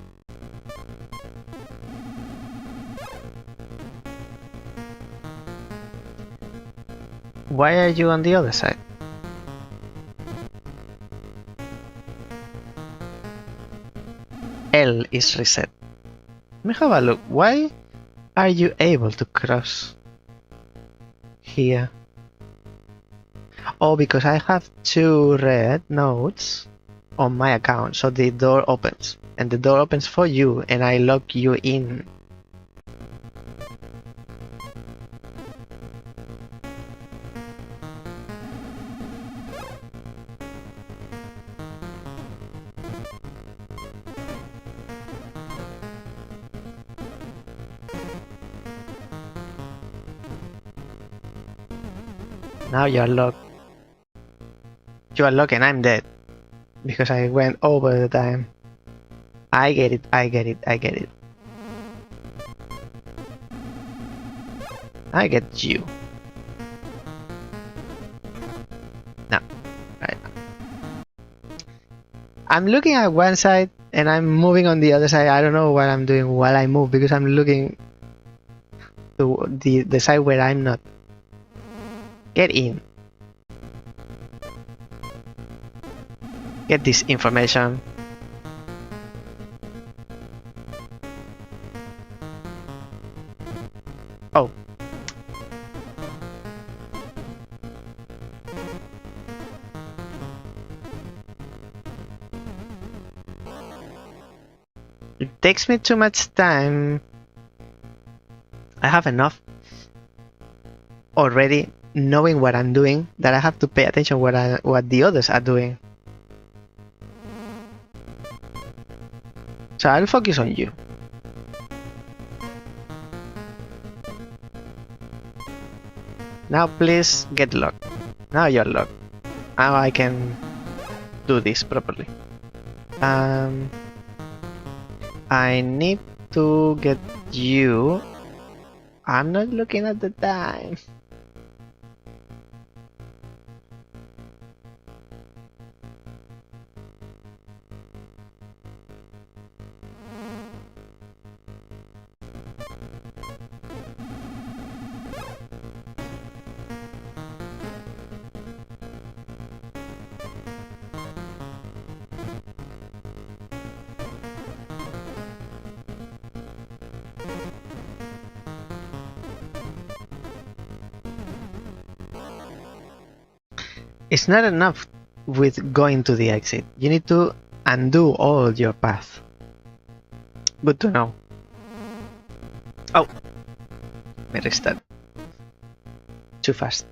Why are you on the other side? L is reset. Let me have a look. Why are you able to cross here? Oh, because I have 2 red nodes on my account, so the door opens. And the door opens for you, and I lock you in. Now you're locked. You are locked and I'm dead. Because I went over the time. I get it, I get it, I get it. I get you. No. Right. I'm looking at one side and I'm moving on the other side. I don't know what I'm doing while I move because I'm looking to the side where I'm not. Get in. Get this information. Oh. It takes me too much time. I have enough already knowing what I'm doing that I have to pay attention what the others are doing. So I'll focus on you. Now please get locked. Now you're locked. Now I can do this properly. I need to get you. I'm not looking at the time. It's not enough with going to the exit. You need to undo all your path. Good to know. Oh, me restart. Too fast.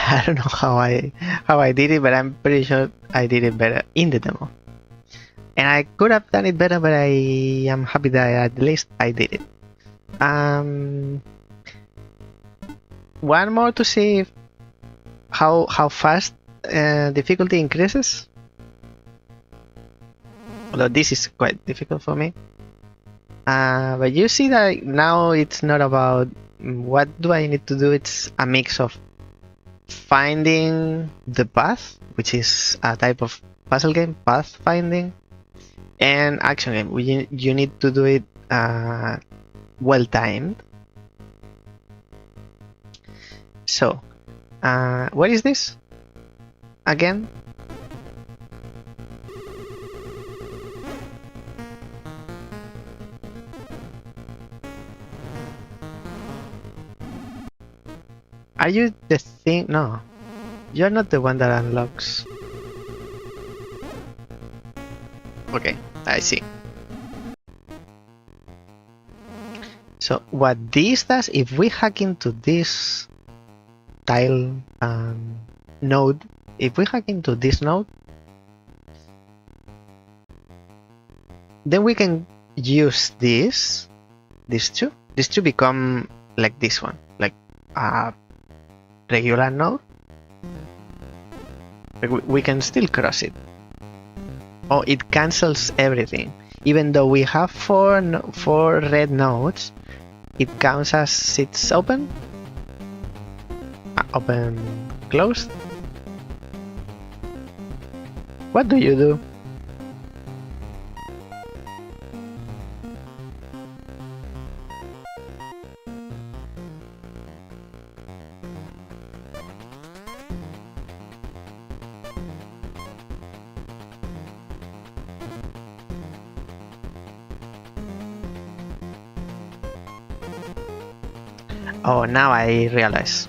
I don't know how I did it, but I'm pretty sure I did it better in the demo. And I could have done it better, but I am happy that at least I did it. One more to see how fast difficulty increases. Although this is quite difficult for me. But you see that now it's not about what do I need to do. It's a mix of finding the path, which is a type of puzzle game, path finding, and action game. You need to do it well timed. So, what is this again? Are you the thing? No, you're not the one that unlocks. Okay, I see. So what this does, if we hack into this tile node, if we hack into this node, then we can use these two become like this one, like a regular node. We can still cross it. Oh, it cancels everything. Even though we have four red nodes, it counts as it's open. Open, closed. What do you do? Oh, now I realize.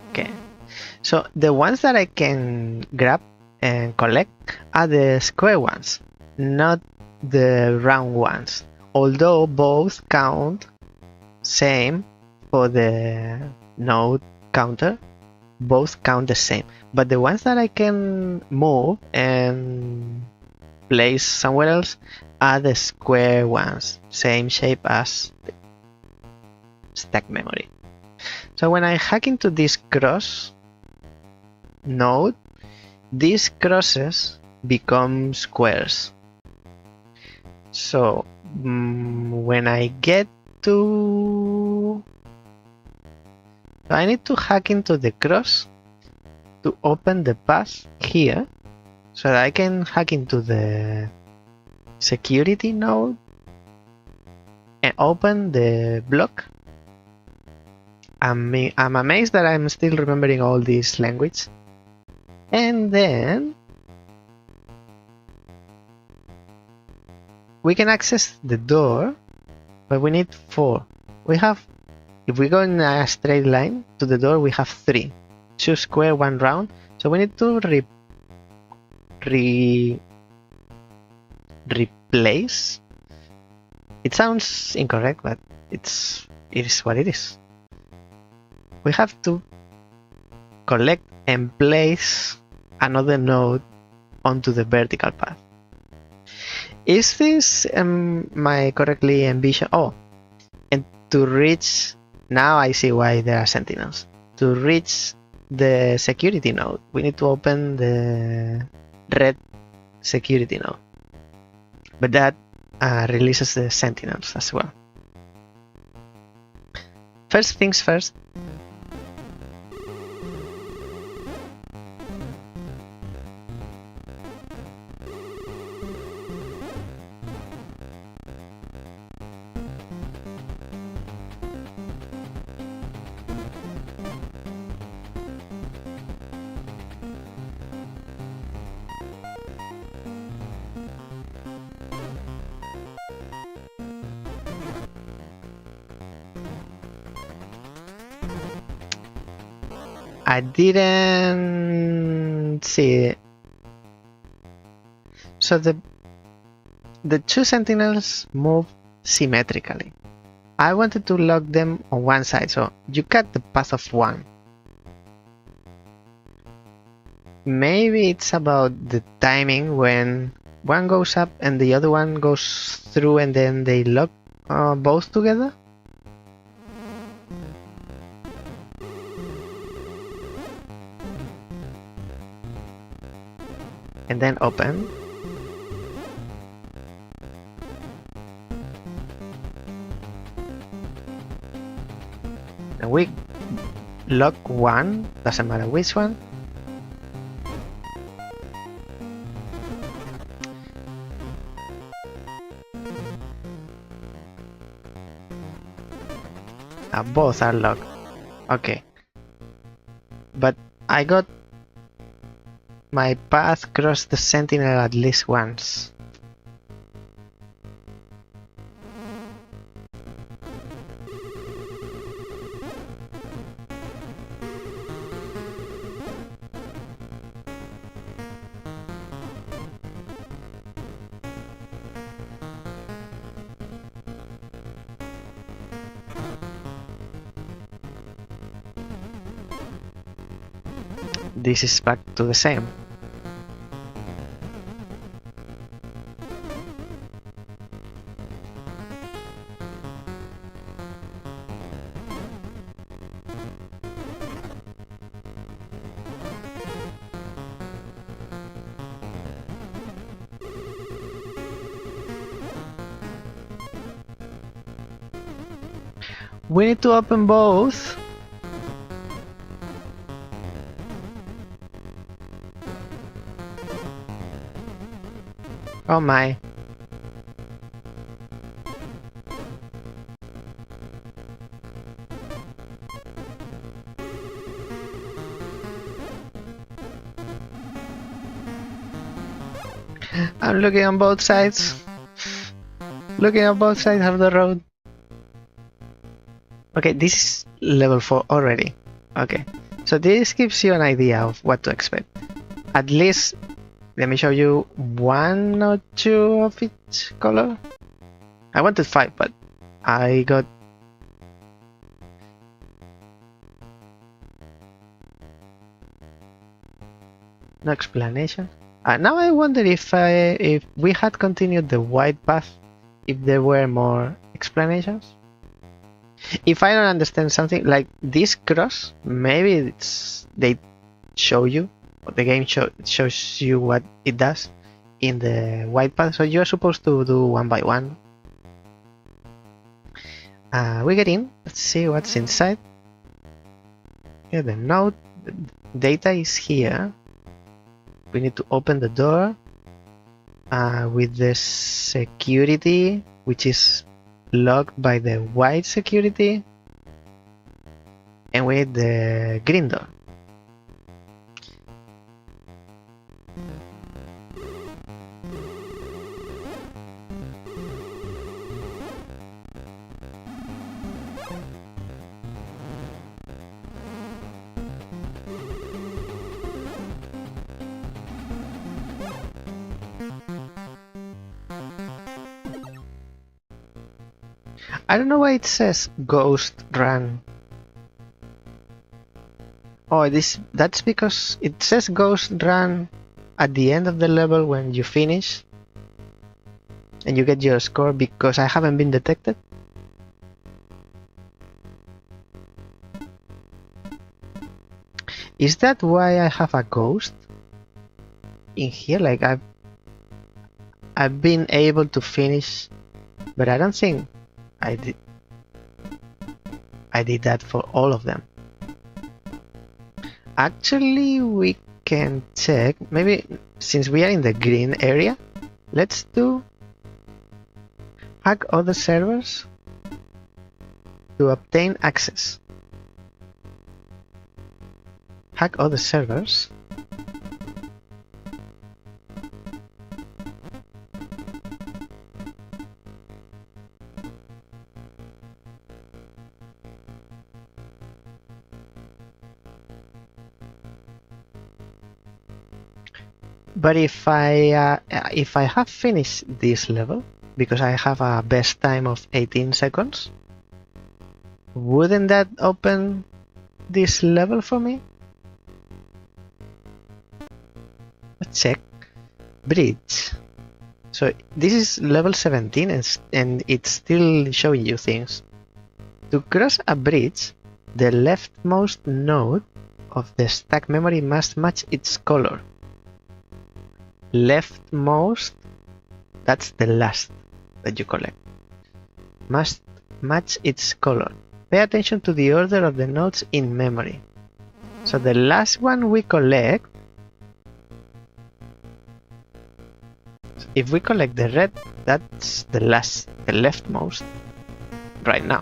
Okay, so the ones that I can grab and collect are the square ones, not the round ones. Although both count same for the node counter, both count the same. But the ones that I can move and place somewhere else are the square ones, same shape as the stack memory. So when I hack into this cross node, these crosses become squares. So when I get to... So I need to hack into the cross to open the path here, so that I can hack into the security node and open the block. I'm amazed that I'm still remembering all this language. And then we can access the door, but we need 4. We have, if we go in a straight line to the door, we have 3. 2 square, 1 round. So we need to replace. It sounds incorrect, but it is what it is. We have to collect and place another node onto the vertical path. Is this my correctly envision? Oh, and to reach, now I see why there are sentinels. To reach the security node, we need to open the red security node. But that releases the sentinels as well. First things first. I didn't see it. So the two sentinels move symmetrically. I wanted to lock them on one side, so you cut the path of one. Maybe it's about the timing when one goes up and the other one goes through and then they lock both together. And then open. And we lock one, doesn't matter which one. Both are locked. Okay. But I got my path crossed the sentinel at least once. This is back to the same. We need to open both. Oh my. I'm looking on both sides. Looking on both sides of the road. Okay, this is level 4 already. Okay, so this gives you an idea of what to expect. At least, let me show you 1 or 2 of each color. I wanted 5, but I got... no explanation. Now I wonder if we had continued the white path, if there were more explanations. If I don't understand something like this cross, maybe it's they show you, or the game shows you what it does in the white path, so you're supposed to do one by one. We get in, let's see what's inside. Here the node, the data is here. We need to open the door with the security, which is locked by the white security, and with the green door. I don't know why it says ghost run. Oh, that's because it says ghost run at the end of the level when you finish and you get your score because I haven't been detected. Is that why I have a ghost? in here, like I've been able to finish, but I don't think I did that for all of them. Actually, we can check, maybe since we are in the green area, let's do hack other servers to obtain access. Hack other servers. But if I have finished this level, because I have a best time of 18 seconds, wouldn't that open this level for me? Let's check. Bridge. So this is level 17 and it's still showing you things. To cross a bridge, the leftmost node of the stack memory must match its color. Leftmost, that's the last that you collect, must match its color. Pay attention to the order of the nodes in memory. So the last one we collect, if we collect the red, that's the leftmost right now.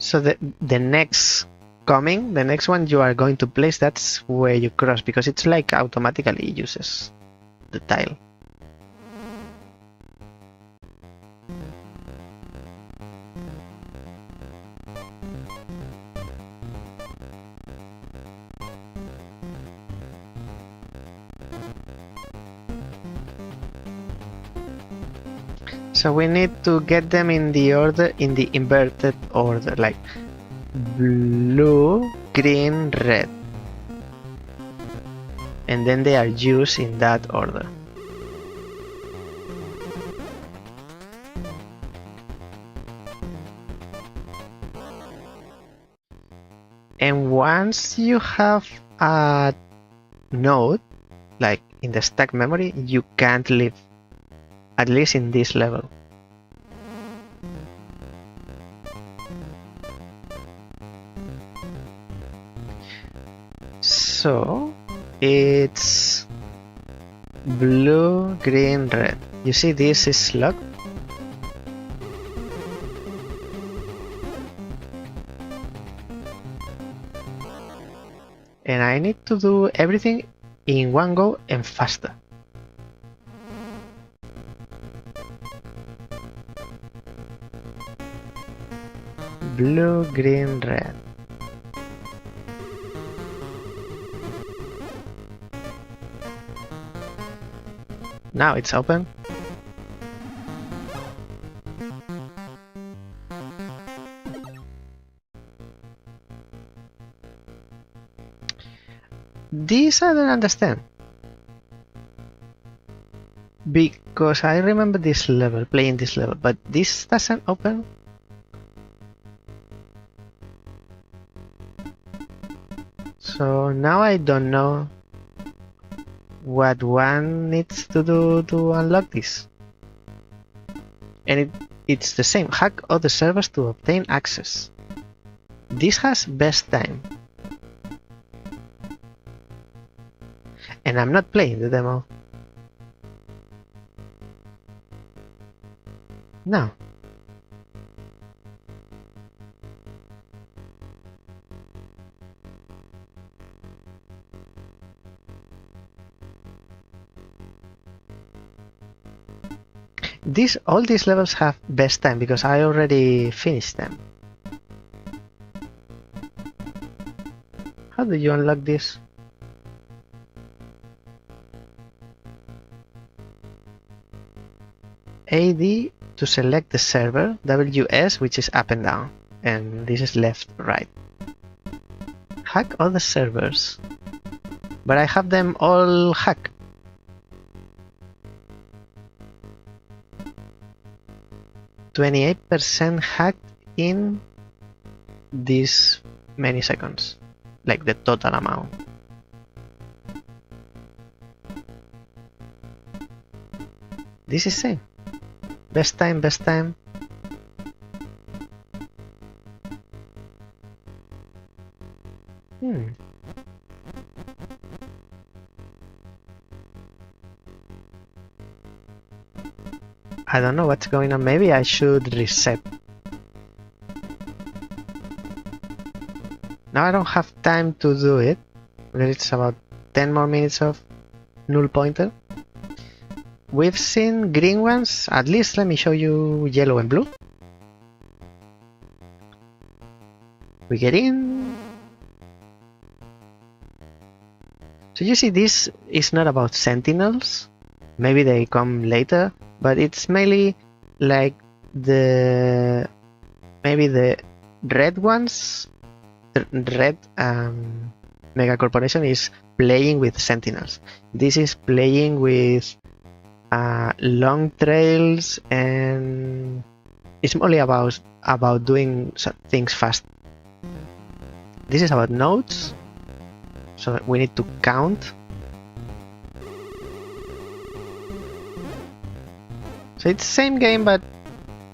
So the next one you are going to place, that's where you cross, because it's like automatically uses the tile. So we need to get them in the order, in the inverted order, like blue, green, red. And then they are used in that order. And once you have a node, like in the stack memory, you can't leave, at least in this level. So it's blue, green, red. You see this is locked. And I need to do everything in one go and faster. Blue, green, red. Now it's open. This I don't understand. Because I remember this level, playing this level, but this doesn't open. So now I don't know what one needs to do to unlock this. And it's the same. Hack other servers to obtain access. This has best time. And I'm not playing the demo. No. All these levels have best time because I already finished them. How do you unlock this? AD to select the server, WS which is up and down, and this is left, right. Hack other servers but I have them all hacked. %28 hacked in these many seconds, like the total amount. This is same. Best time, best time. I don't know what's going on. Maybe I should reset. Now I don't have time to do it. It's about 10 more minutes of null pointer. We've seen green ones. At least let me show you yellow and blue. We get in. So you see, this is not about sentinels. Maybe they come later, but it's mainly like maybe the red ones. The red megacorporation is playing with sentinels. This is playing with long trails, and it's only about doing things fast. This is about nodes, so we need to count. So it's the same game, but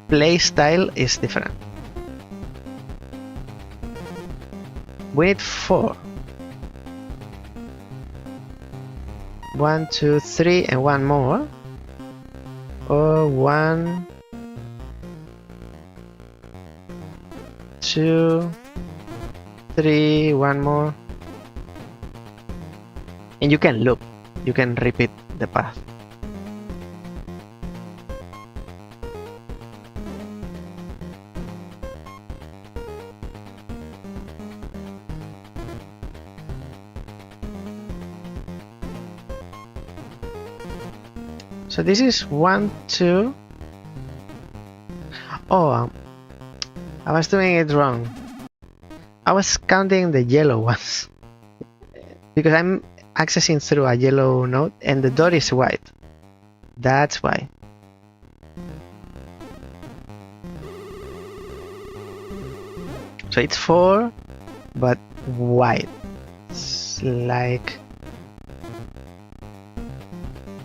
play style is different. We need 4. 1, 2, 3, and one more. Or 1, 2, 3, one more. And you can loop. You can repeat the path. So this is 1, 2. Oh, I was doing it wrong. I was counting the yellow ones because I'm accessing through a yellow node and the door is white. That's why. So it's 4, but white. It's like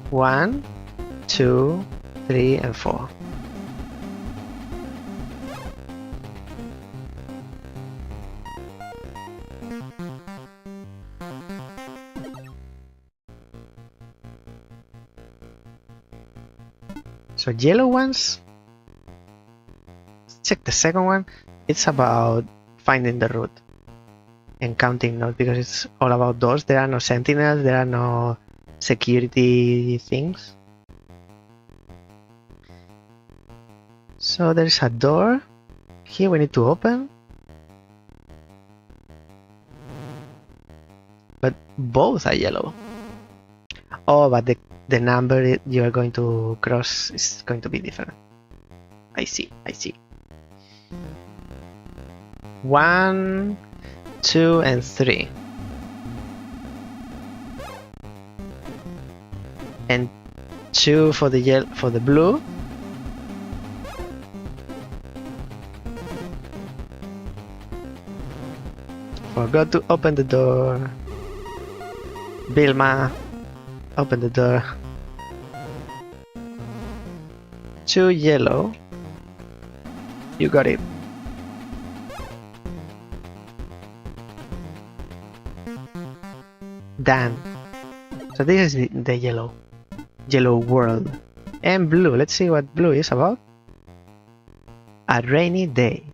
1, 2, 3, and 4. So yellow ones, check the second one. It's about finding the route and counting nodes because it's all about doors. There are no sentinels, there are no security things. So there's a door here we need to open, but both are yellow. Oh, but the number you are going to cross is going to be different. I see. 1, 2, and 3. And 2 for the blue. Forgot to open the door. Vilma, open the door. 2 yellow. You got it. Done. So this is the yellow world. And blue, let's see what blue is about. A rainy day.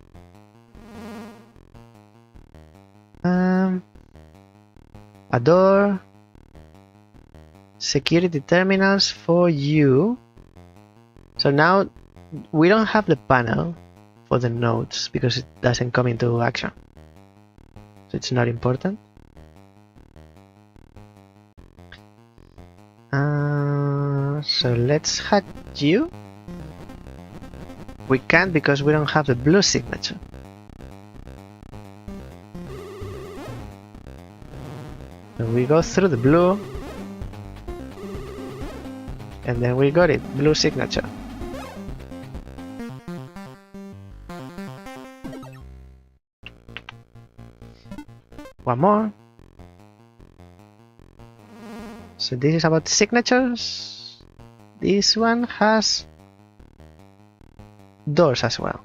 A door. Security terminals for you. So now we don't have the panel for the nodes because it doesn't come into action. So it's not important. So let's hack you. We can't because we don't have the blue signature. So we go through the blue, and then we got it, blue signature. One more. So this is about signatures. This one has doors as well.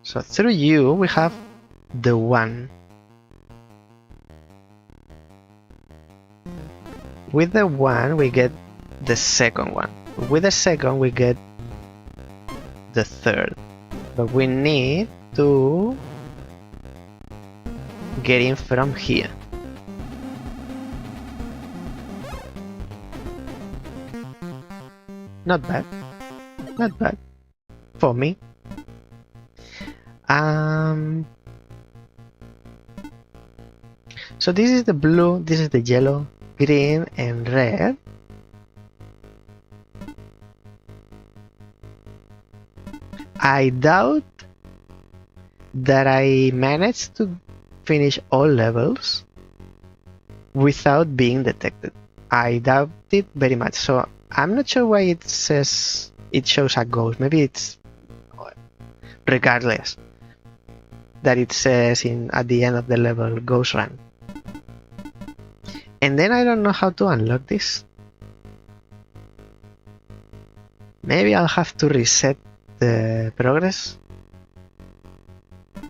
So through you we have the one. With the one we get the second one. With the second we get the third. But we need to get in from here. Not bad. Not bad. For me. So this is the blue, this is the yellow, green and red. I doubt that I managed to finish all levels without being detected. I doubt it very much. So I'm not sure why it says it shows a ghost. Maybe it's regardless that it says at the end of the level ghost run. And then I don't know how to unlock this. Maybe I'll have to reset the progress.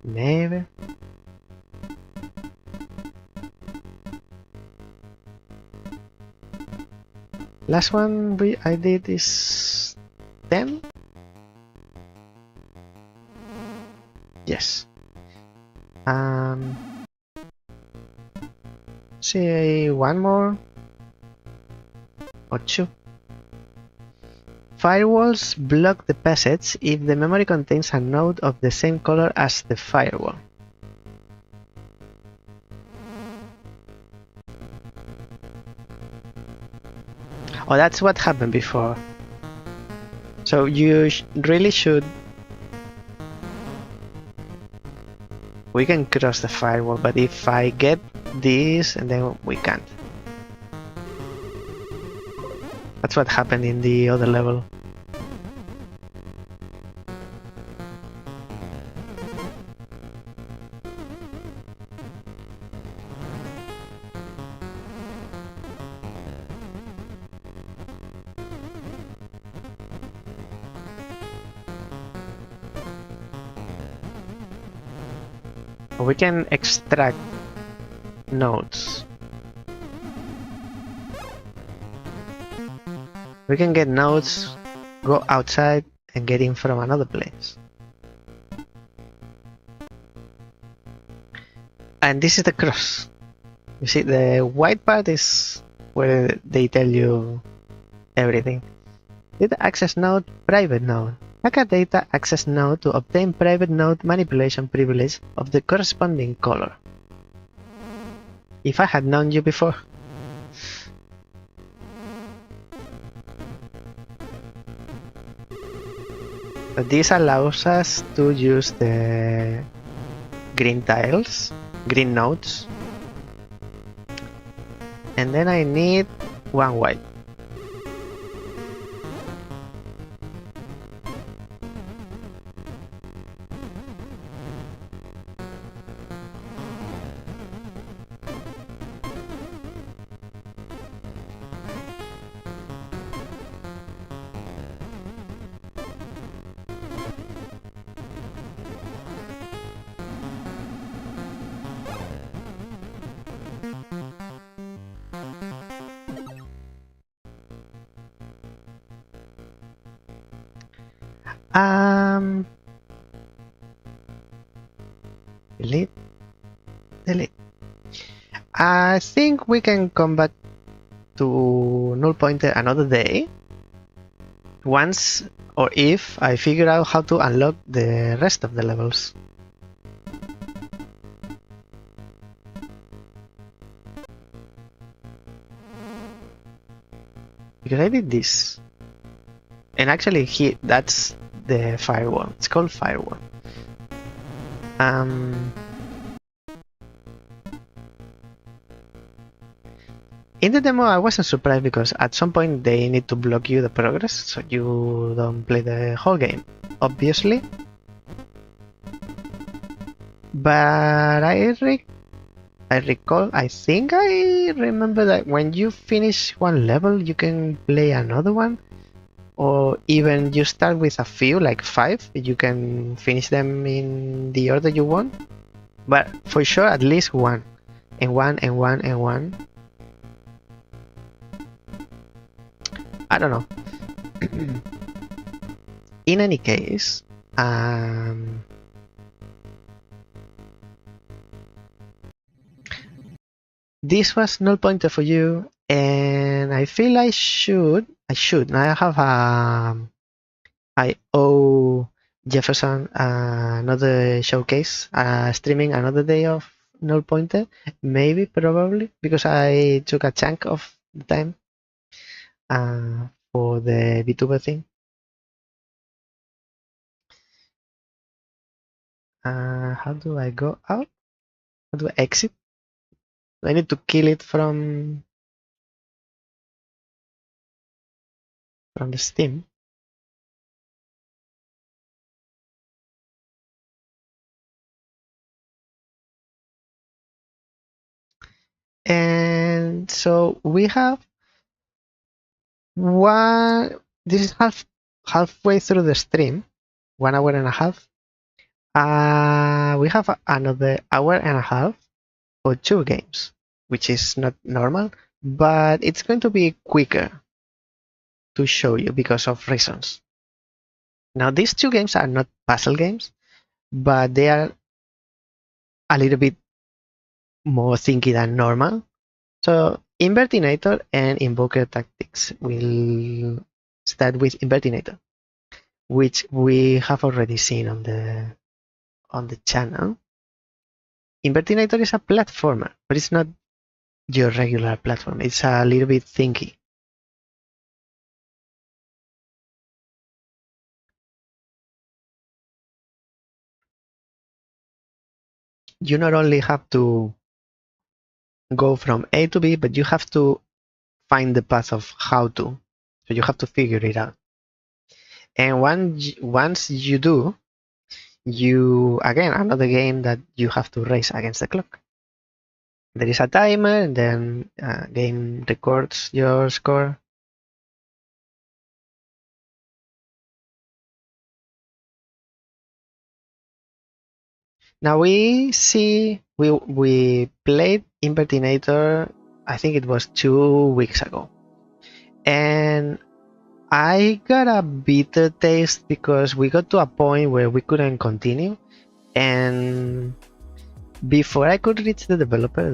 Maybe. Last one I did is 10. Yes. Say one more or two. Firewalls block the passage if the memory contains a node of the same color as the firewall. Oh, that's what happened before. So you really should. We can cross the firewall, but if I get this and then we can't. That's what happened in the other level. We can extract nodes. We can get nodes, go outside and get in from another place. And this is the cross. You see, the white part is where they tell you everything. Data access node, private node. Hack a data access node to obtain private node manipulation privilege of the corresponding color. If I had known you before. But this allows us to use the green tiles, green nodes. And then I need one white. Delete. I think we can come back to null pointer another day once or if I figure out how to unlock the rest of the levels. Because I did this. And actually that's the firewall. It's called firewall. In the demo, I wasn't surprised because at some point they need to block you the progress so you don't play the whole game, obviously. But I think I remember that when you finish one level, you can play another one, or even you start with a few, like 5, you can finish them in the order you want. But for sure, at least one, and one, and one, and one. I don't know. In any case, this was null pointer for you, and I feel I should. I have I owe Jefferson another showcase, streaming another day of null pointer, maybe, probably, because I took a chunk of the time for the VTuber thing. How do I go out? How do I exit? I need to kill it from the Steam. And so we have one. This is halfway through the stream, 1 hour and a half. We have another hour and a half for 2 games, which is not normal, but it's going to be quicker to show you because of reasons. Now, these 2 games are not puzzle games, but they are a little bit more thinky than normal. So Invertinator and Invoker Tactics. Will start with Invertinator, which we have already seen on the channel. Invertinator is a platformer, but it's not your regular platform. It's a little bit thinky. You not only have to go from A to B, but you have to find the path of how to. So you have to figure it out. And once you do, again, another game that you have to race against the clock. There is a timer, and then game records your score. Now we played Invertinator, I think it was 2 weeks ago. And I got a bitter taste because we got to a point where we couldn't continue. And before I could reach the developer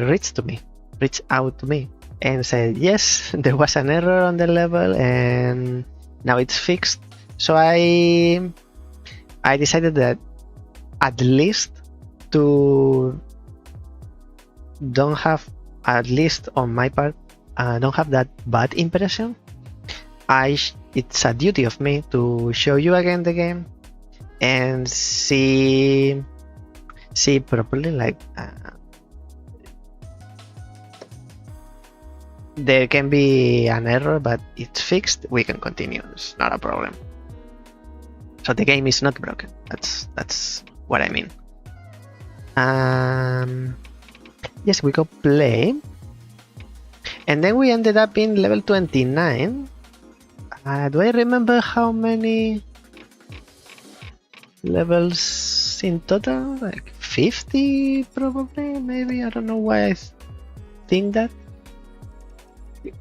reached out to me and said, yes, there was an error on the level and now it's fixed. So I decided that at least to don't have, at least on my part, don't have that bad impression. It's a duty of me to show you again the game and see properly, like there can be an error, but it's fixed. We can continue. It's not a problem. So the game is not broken. That's what I mean. Yes, we go play, and then we ended up in level 29. Do I remember how many levels in total? Like 50 probably, maybe. I don't know why I think that.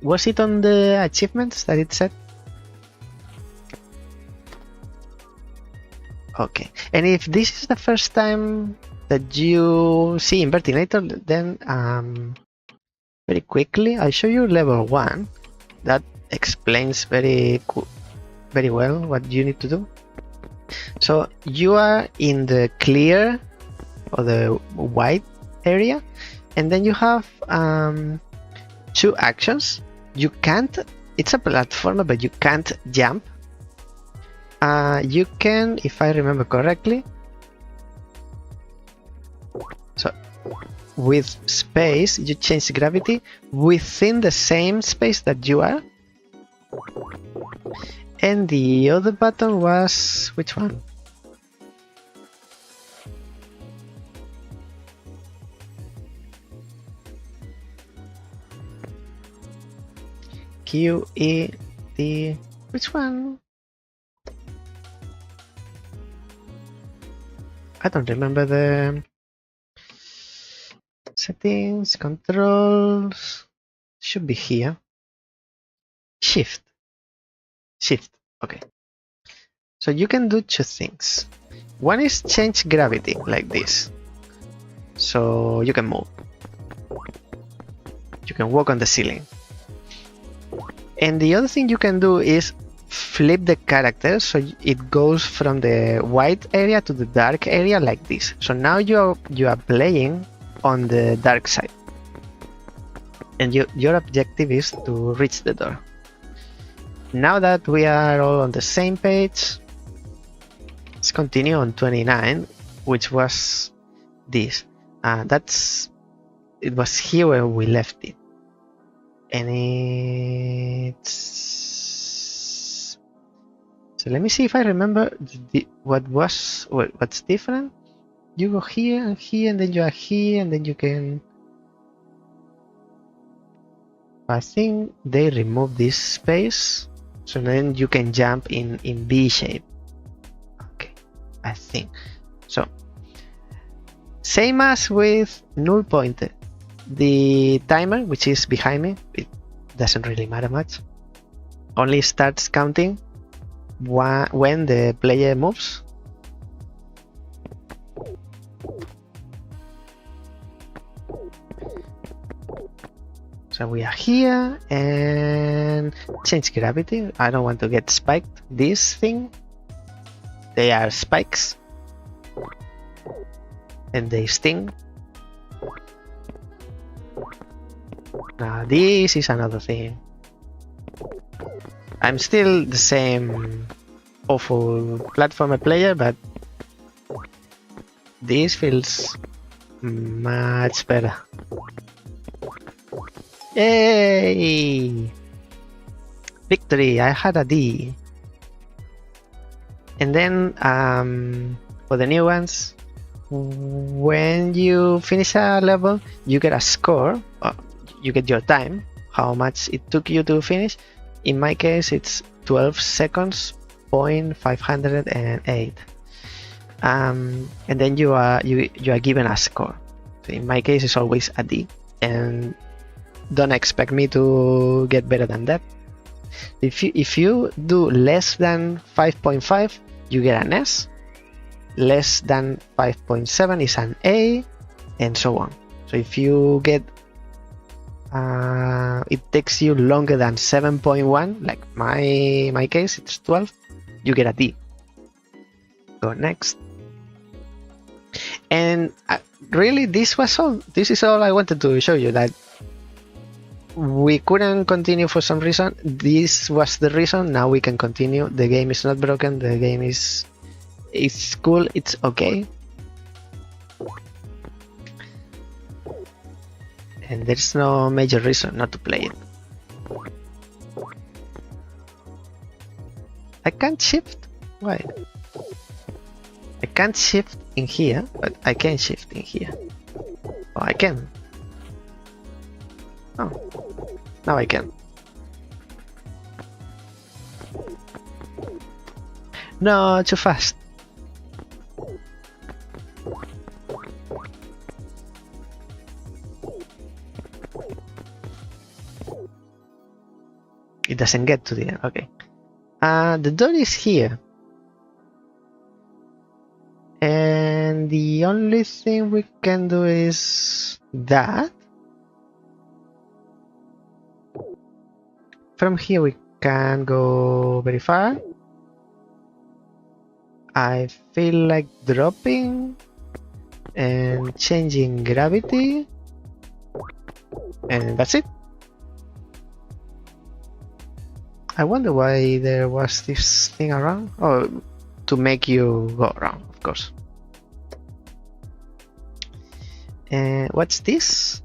Was it on the achievements that it said? Okay, and if this is the first time that you see Invertinator, then very quickly I'll show you level 1. That explains very well what you need to do. So you are in the clear or the white area, and then you have 2 actions. You can't, it's a platformer, but you can't jump. You can, if I remember correctly, so with space, you change gravity within the same space that you are. And the other button was which one? Q, E, D, which one? I don't remember the settings, controls, should be here. Shift, okay. So you can do two things. One is change gravity like this. So you can move. You can walk on the ceiling. And the other thing you can do is flip the character so it goes from the white area to the dark area like this. So now you are playing on the dark side. And your objective is to reach the door. Now that we are all on the same page, let's continue on 29, which was this. It was here where we left it. And it's, so let me see if I remember what's different. You go here and here, and then you are here, and then you can, I think they remove this space, so then you can jump in V shape. Okay, I think so. Same as with null pointer. The timer, which is behind me, it doesn't really matter much. Only starts counting when the player moves. So we are here and change gravity. I don't want to get spiked. This thing, they are spikes and they sting. Now this is another thing. I'm still the same awful platformer player, but this feels much better. Yay! Victory! I had a D. And then for the new ones, when you finish a level, you get a score. You get your time, how much it took you to finish. In my case, it's 12 seconds, 0.508. And then you are given a score. So in my case, it's always a D, and don't expect me to get better than that. If you do less than 5.5, you get an S. Less than 5.7 is an A, and so on. So if you get it takes you longer than 7.1, like my case, it's 12, you get a D. Go next. And really, this was all. This is all I wanted to show you, that we couldn't continue for some reason. This was the reason. Now we can continue. The game is not broken. The game is cool. It's okay. And there's no major reason not to play it. I can't shift? Why? I can't shift in here, but I can shift in here. Oh, I can. Oh, now I can. No, too fast. It doesn't get to the end. Okay. The door is here. And the only thing we can do is that. From here we can go very far. I feel like dropping and changing gravity. And that's it. I wonder why there was this thing around. Oh, to make you go around, of course. What's this?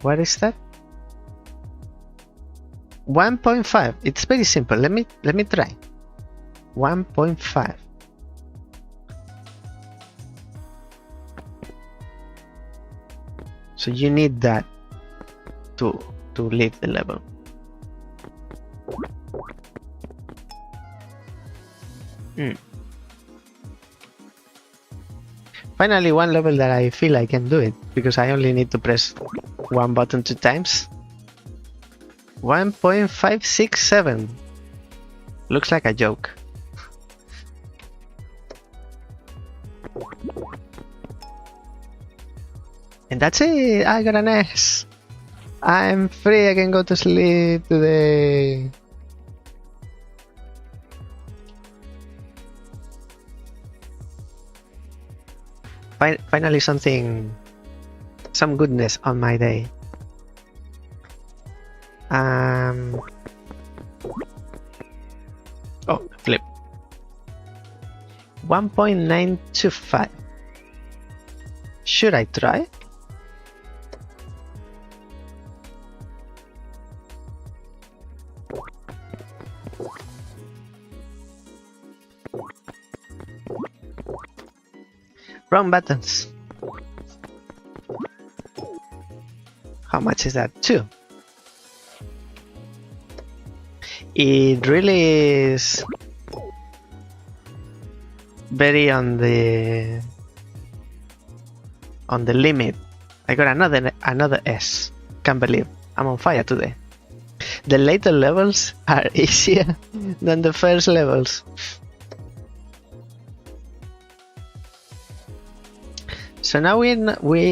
What is that? 1.5. It's very simple. Let me try. 1.5. So you need that to leave the level. Finally, one level that I feel I can do it, because I only need to press one button 2 times. 1.567. Looks like a joke. And that's it. I got an S. I'm free. I can go to sleep today. Finally, some goodness on my day. Oh, flip. 1.925. Should I try? Wrong buttons. How much is that? 2. It really is very on the limit. I got another S. Can't believe I'm on fire today. The later levels are easier than the first levels. So now we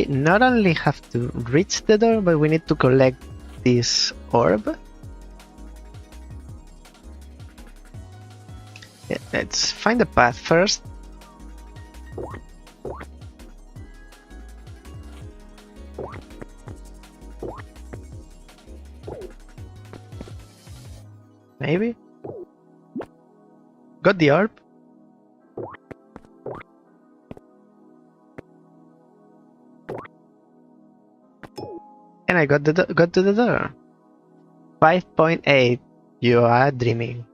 not only have to reach the door, but we need to collect this orb. Yeah, let's find the path first. Maybe? Got the orb? And I got to the door. 5.8. You are dreaming.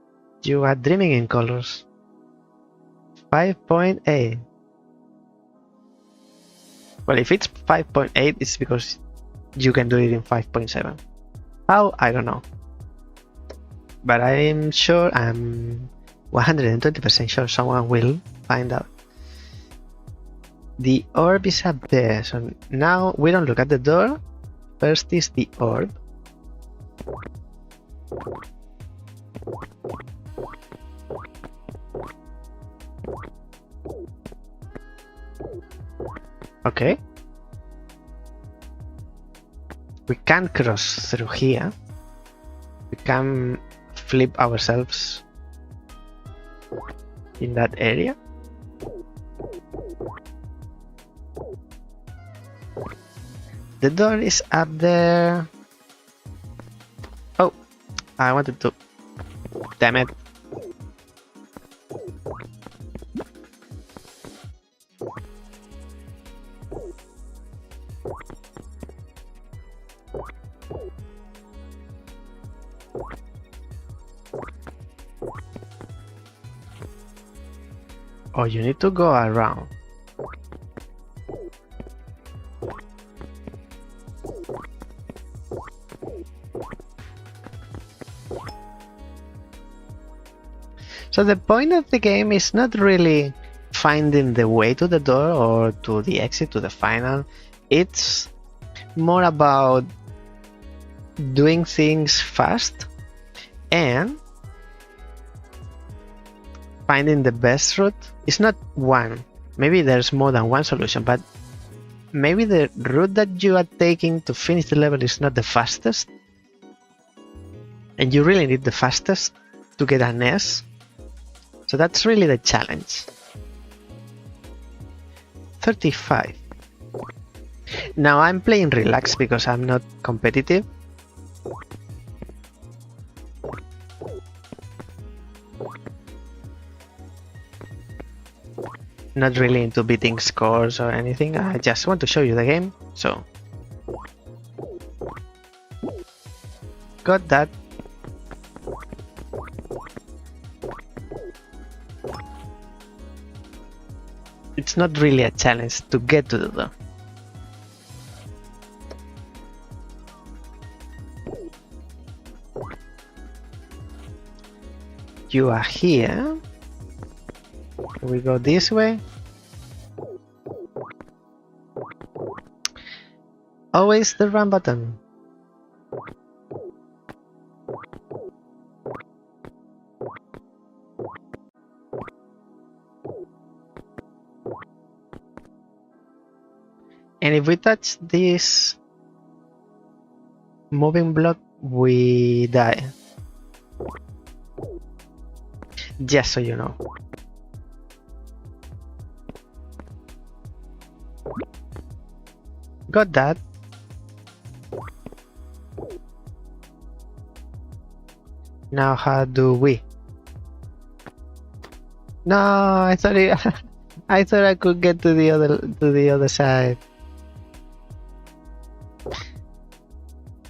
You are dreaming in colors. 5.8. Well, if it's 5.8, it's because you can do it in 5.7. How? I don't know. But I'm sure, I'm 120% sure someone will find out. The orb is up there. So now we don't look at the door. First is the orb. Okay. We can cross through here. We can flip ourselves in that area. The door is up there. Oh, I wanted to. Damn it. Oh, you need to go around. So the point of the game is not really finding the way to the door or to the exit, to the final. It's more about doing things fast and finding the best route. It's not one. Maybe there's more than one solution, but maybe the route that you are taking to finish the level is not the fastest. And you really need the fastest to get an S. So that's really the challenge. 35. Now I'm playing relaxed because I'm not competitive. not really into beating scores or anything. I just want to show you the game. So, got that. It's not really a challenge to get to the door. You are here. We go this way. Always the run button. And if we touch this moving block, we die. Just so you know. Got that. Now how do we? No, I thought I thought I could get to the other side.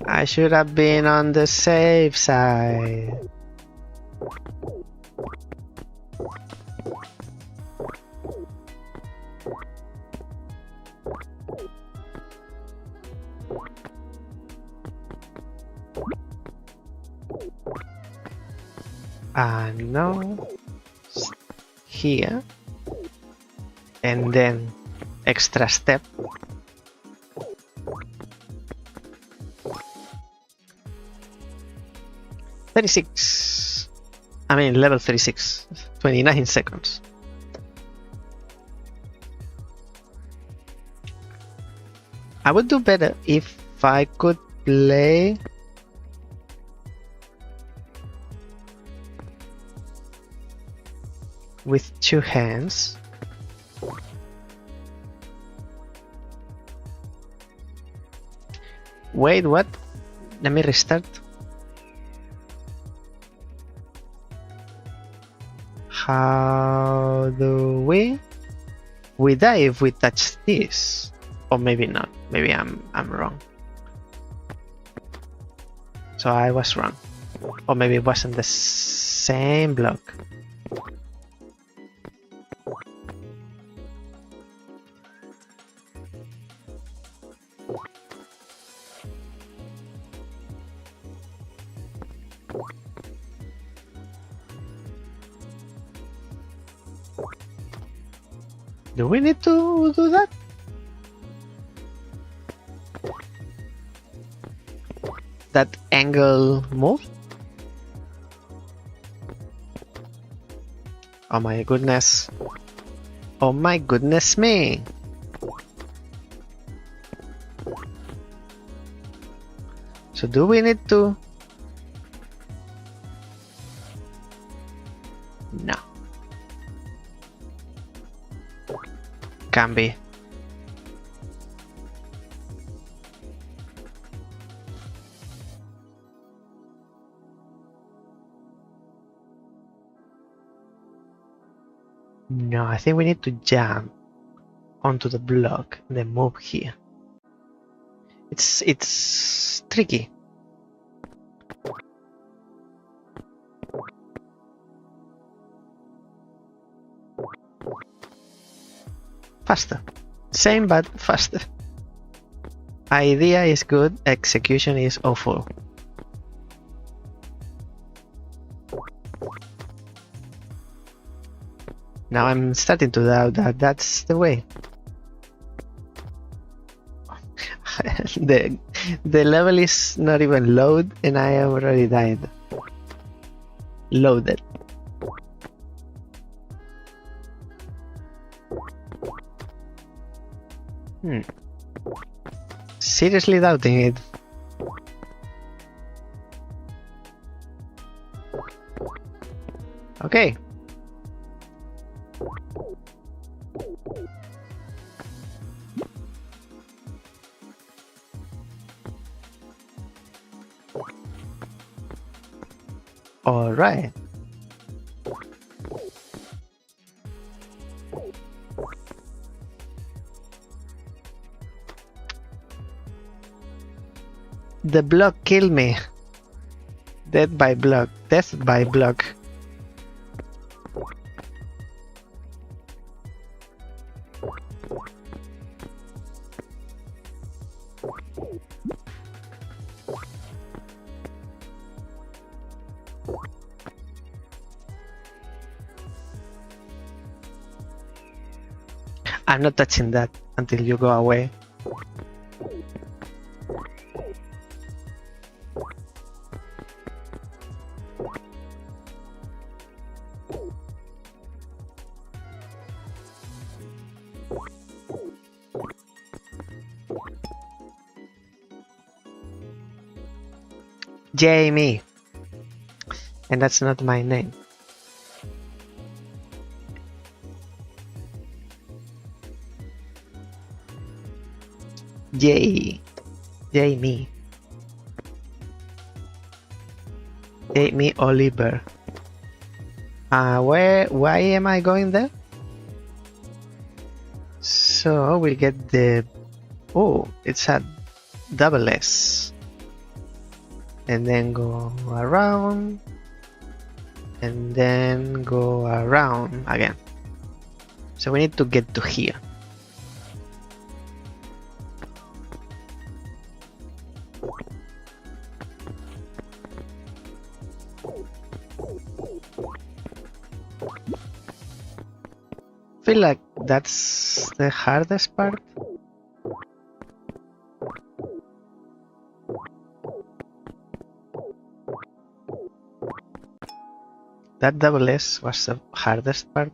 I should have been on the safe side. Now here, and then extra step. Level 36, 29 seconds. I would do better if I could play with two hands. Wait, what? Let me restart. How do we die if we touch this? Or maybe not. Maybe I'm wrong. So I was wrong. Or maybe it wasn't the same block. Do we need to do that? That angle move? Oh my goodness. Oh my goodness me. So do we need to? No. Can be. No, I think we need to jump onto the block and then move here. It's tricky. Faster. Same but faster. Idea is good, execution is awful. Now I'm starting to doubt that that's the way. The level is not even load and I already died. Loaded. Seriously doubting it. Okay. All right. The block killed me. Death by block. Death by block. I'm not touching that until you go away. Jamie. And that's not my name. Jamie. Jamie Oliver. Why am I going there? So we'll get the, oh, it's a double S. And then go around. And then go around again. So we need to get to here. I feel like that's the hardest part. That double S was the hardest part.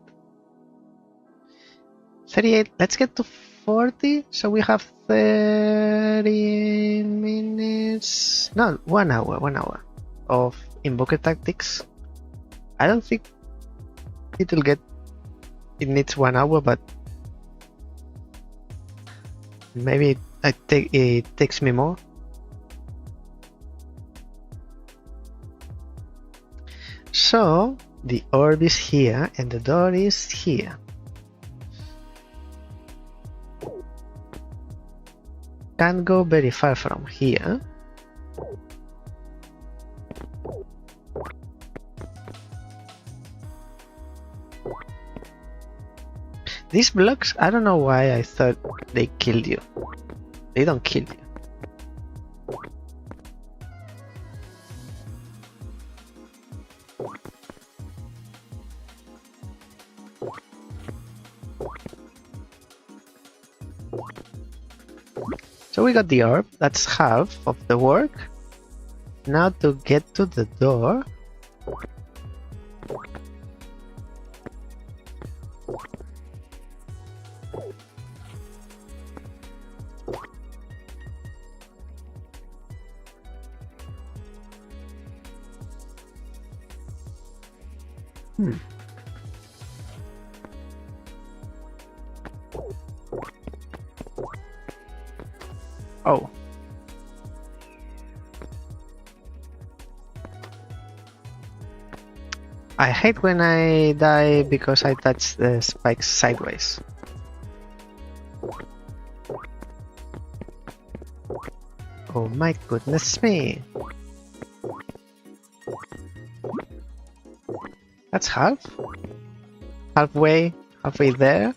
38, let's get to 40, so we have 30 minutes, no, 1 hour of Invoker tactics. I don't think it needs 1 hour, but maybe it takes me more. So the orb is here and the door is here. Can't go very far from here. These blocks, I don't know why I thought they killed you. They don't kill you. So we got the orb, that's half of the work. Now to get to the door. Oh. I hate when I die because I touch the spikes sideways. Oh my goodness me. That's halfway there.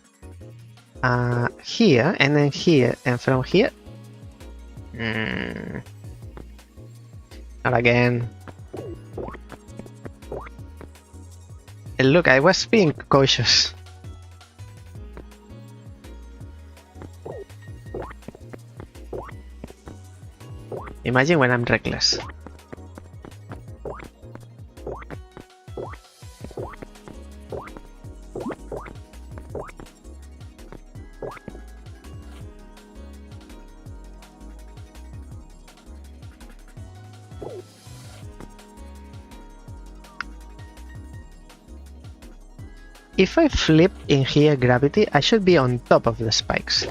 Here and then here and from here. Not again. And look, I was being cautious. Imagine when I'm reckless. If I flip in here gravity, I should be on top of the spikes.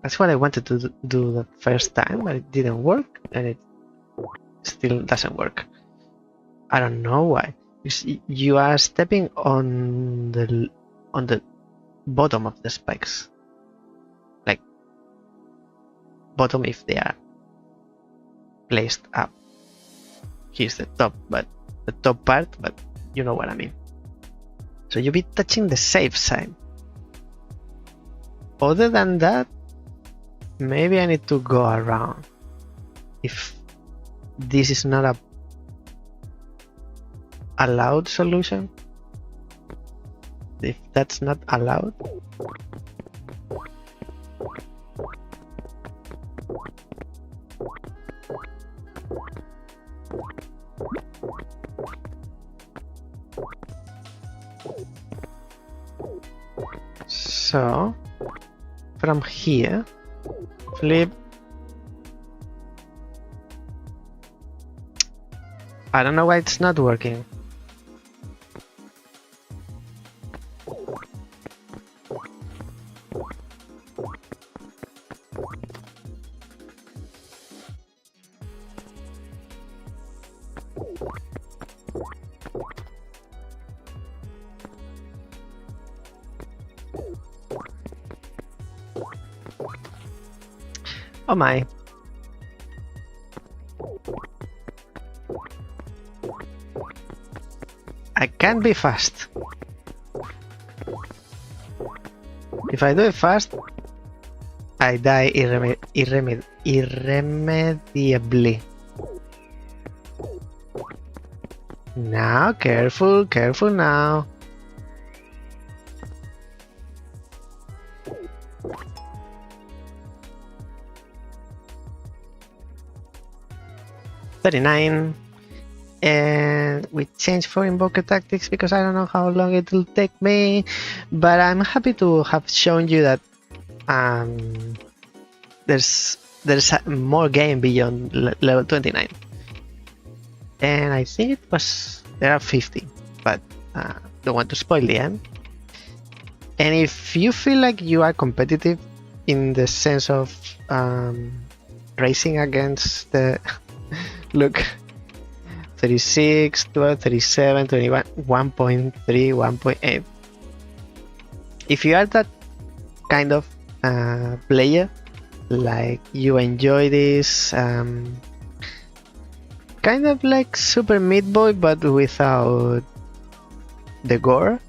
That's what I wanted to do the first time, but it didn't work, and it still doesn't work. I don't know why. You are stepping on the bottom of the spikes. bottom if they are placed up. Here's the top, but the top part, but you know what I mean. So you'll be touching the safe side. Other than that, maybe I need to go around. If this is not a allowed solution, if that's not allowed, so from here, flip. I don't know why it's not working. Oh my. I can't be fast. If I do it fast, I die irremediably. Now, careful, careful now. $39. And we change for invoker tactics because I don't know how long it will take me, but I'm happy to have shown you that there's more game beyond level 29. And I think it was there are 50, but don't want to spoil the end. And if you feel like you are competitive in the sense of racing against the look, 36, 12, 37, 21, 1.3, 1.8. If you are that kind of player, like you enjoy this kind of like Super Meat Boy but without the gore,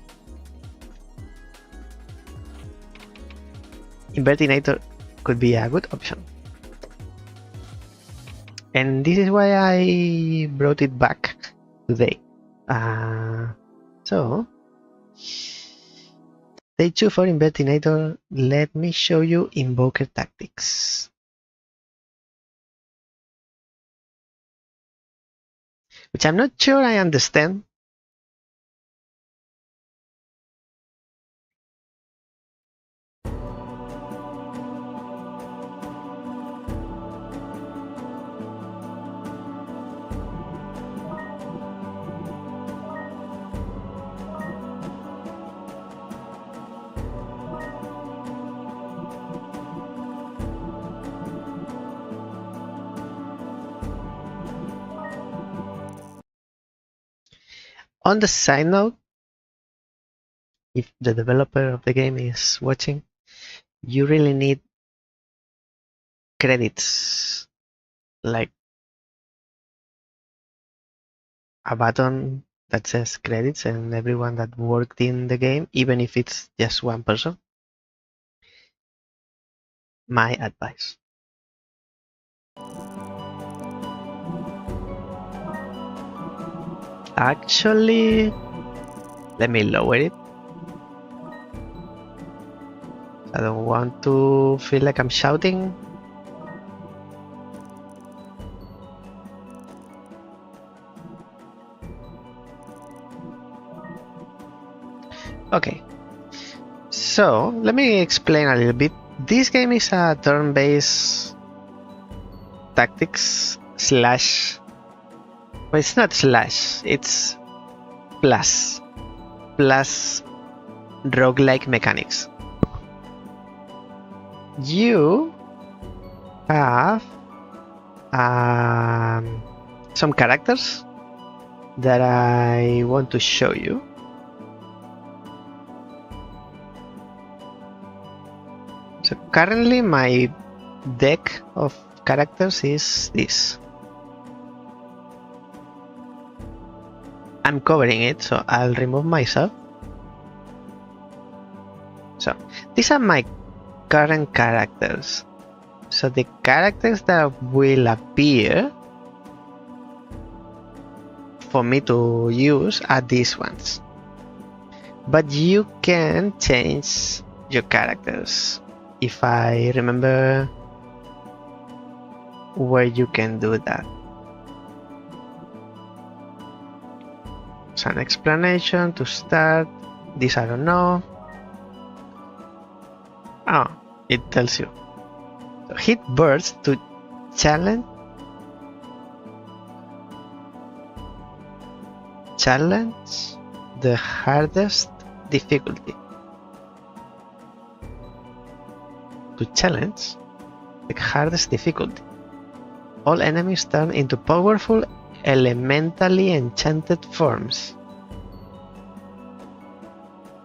Invertinator could be a good option. And this is why I brought it back today. So, day 2 for Invertinator. Let me show you Invoker tactics. Which I'm not sure I understand. On the side note, if the developer of the game is watching, you really need credits, like a button that says credits and everyone that worked in the game, even if it's just one person. My advice. Actually, let me lower it. I don't want to feel like I'm shouting. Okay, so let me explain a little bit. This game is a turn-based tactics slash. Well, it's not slash, it's plus roguelike mechanics. You have some characters that I want to show you. So currently my deck of characters is this. I'm covering it, so I'll remove myself. So these are my current characters. So the characters that will appear for me to use are these ones. But you can change your characters. If I remember where you can do that. Some explanation to start. This I don't know. Oh, it tells you. So hit burst to challenge the hardest difficulty. To challenge the hardest difficulty. All enemies turn into powerful elementally enchanted forms.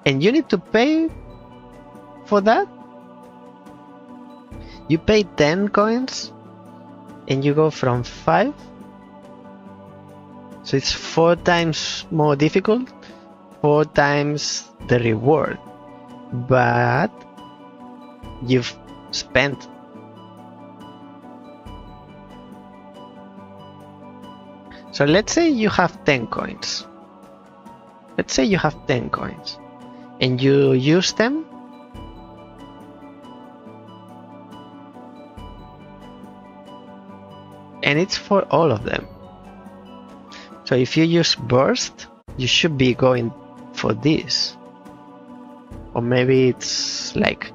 And you need to pay for that? You pay 10 coins and you go from 5. So it's 4 times more difficult, 4 times the reward. But you've spent. So let's say you have 10 coins. Let's say you have 10 coins and you use them. And it's for all of them. So if you use burst, you should be going for this. Or maybe it's like,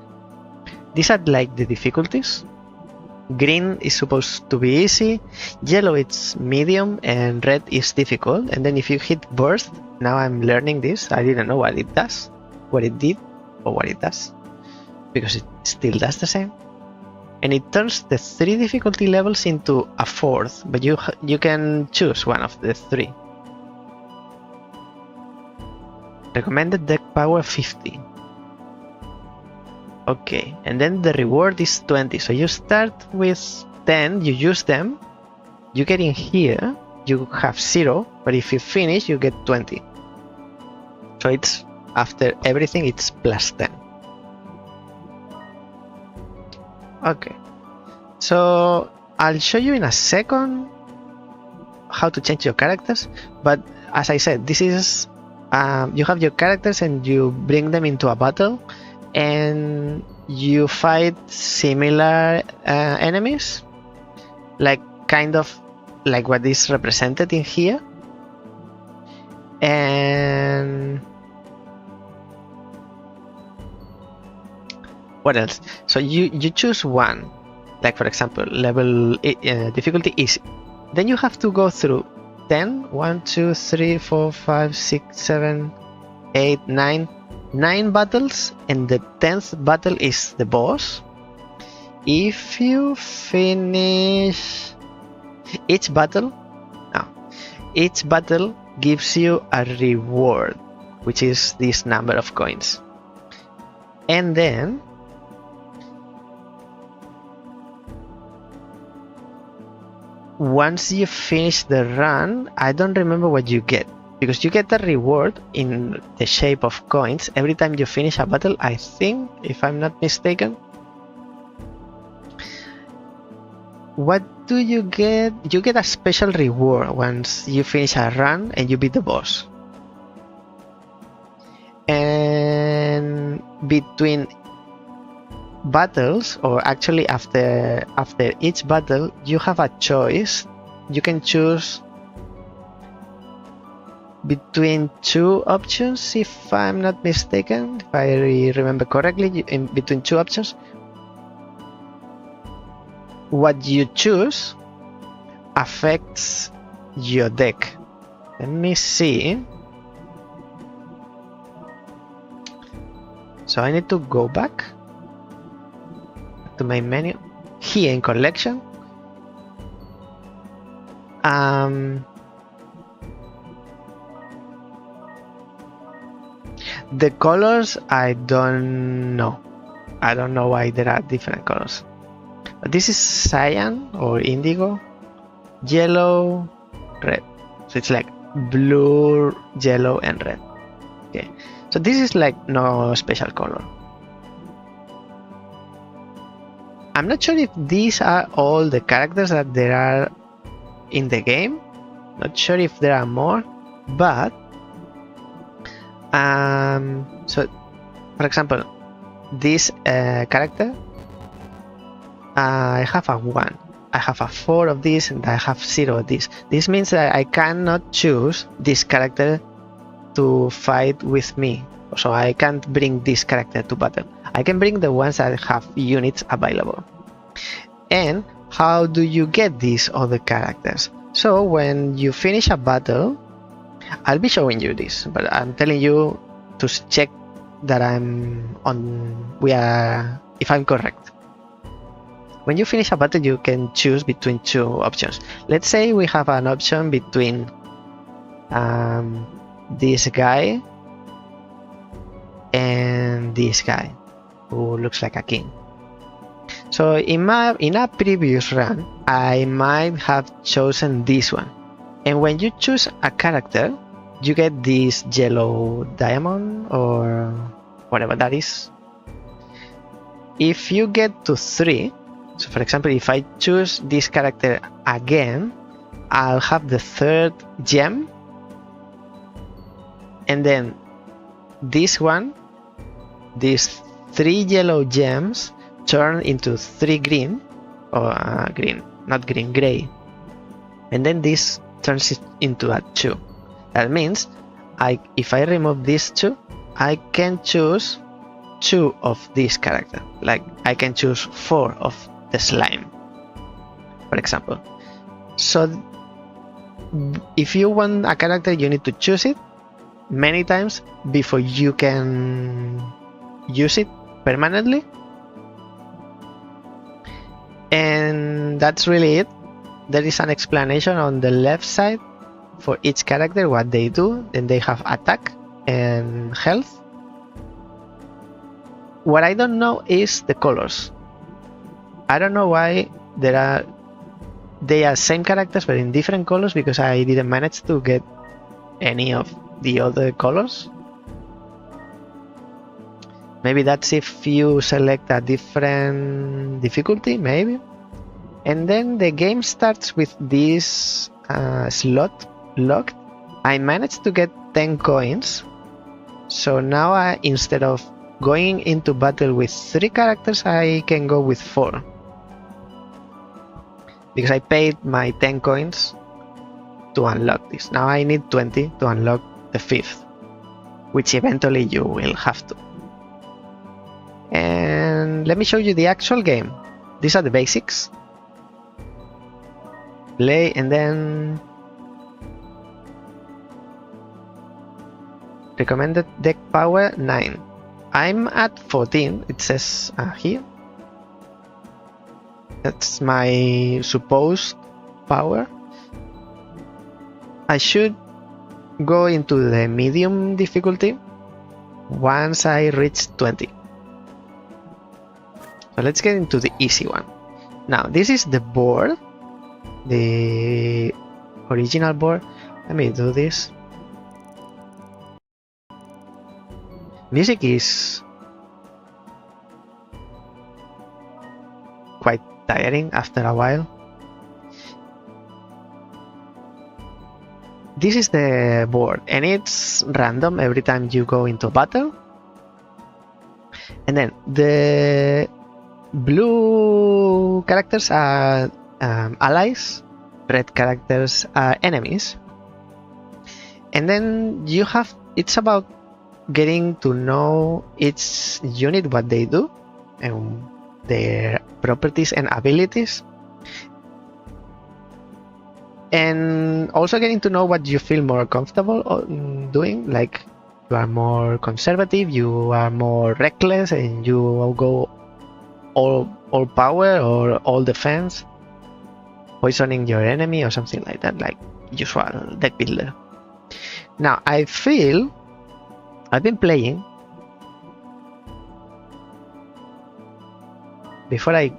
these are like the difficulties. Green is supposed to be easy, yellow it's medium, and red is difficult. And then if you hit burst, now I'm learning this. I didn't know what it does, what it did, or what it does, because it still does the same. And it turns the 3 difficulty levels into a 4th, but you can choose one of the 3. Recommended deck power 50. Okay, and then the reward is 20. So you start with 10, you use them, you get in here, you have 0, but if you finish, you get 20. So it's, after everything, it's plus 10. Okay, so I'll show you in a second how to change your characters, but as I said, this is you have your characters and you bring them into a battle and you fight similar enemies, like kind of like what is represented in here. And what else? So you choose one, like for example level difficulty easy. Then you have to go through 10, 1, 2, 3, 4, 5, 6, 7, 8, 9 battles, and the 10th battle is the boss. If you finish each battle, each battle gives you a reward, which is this number of coins. And then once you finish the run, I don't remember what you get, because you get a reward in the shape of coins every time you finish a battle, I think, if I'm not mistaken. What do you get? You get a special reward once you finish a run and you beat the boss. And between battles, or actually after each battle, you have a choice. You can choose between 2 options, if I'm not mistaken, if I remember correctly, in between 2 options. What you choose affects your deck. Let me see. So I need to go back to my menu here in collection. The colors, I don't know. I don't know why there are different colors. This is cyan or indigo, yellow, red. So it's like blue, yellow, and red. Okay, so this is like no special color. I'm not sure if these are all the characters that there are in the game. Not sure if there are more, but so for example, this character, I have a 1, I have a 4 of this, and I have 0 of this. This means that I cannot choose this character to fight with me, so I can't bring this character to battle. I can bring the ones that have units available. And how do you get these other characters? So when you finish a battle, I'll be showing you this, but I'm telling you to check that if I'm correct. When you finish a battle, you can choose between 2 options. Let's say we have an option between this guy and this guy who looks like a king. So in a previous run, I might have chosen this one. And when you choose a character, you get this yellow diamond or whatever that is. If you get to 3, so for example, if I choose this character again, I'll have the 3rd gem. And then this one, these 3 yellow gems turn into 3 green, or gray. And then this turns it into a 2. That means if I remove these 2, I can choose 2 of this character. Like I can choose 4 of the slime, for example. So if you want a character, you need to choose it many times before you can use it permanently. And that's really it. There is an explanation on the left side for each character, what they do. Then they have attack and health. What I don't know is the colors. I don't know why they are same characters but in different colors, because I didn't manage to get any of the other colors. Maybe that's if you select a different difficulty, maybe. And then the game starts with this slot locked. I managed to get 10 coins. So now instead of going into battle with 3 characters, I can go with 4. Because I paid my 10 coins to unlock this. Now I need 20 to unlock the 5th, which eventually you will have to. And let me show you the actual game. These are the basics. Play and then recommended deck power 9. I'm at 14, it says here. That's my supposed power. I should go into the medium difficulty once I reach 20. So let's get into the easy one. Now this is the board, the original board. Let me do this. Music is quite tiring after a while. This is the board and it's random every time you go into battle. And then the blue characters are allies, red characters are enemies. And then you have, it's about getting to know each unit, what they do and their properties and abilities, and also getting to know what you feel more comfortable doing. Like you are more conservative, you are more reckless, and you go all power or all defense, poisoning your enemy or something like that, like usual deck builder. Now I feel I've been playing before I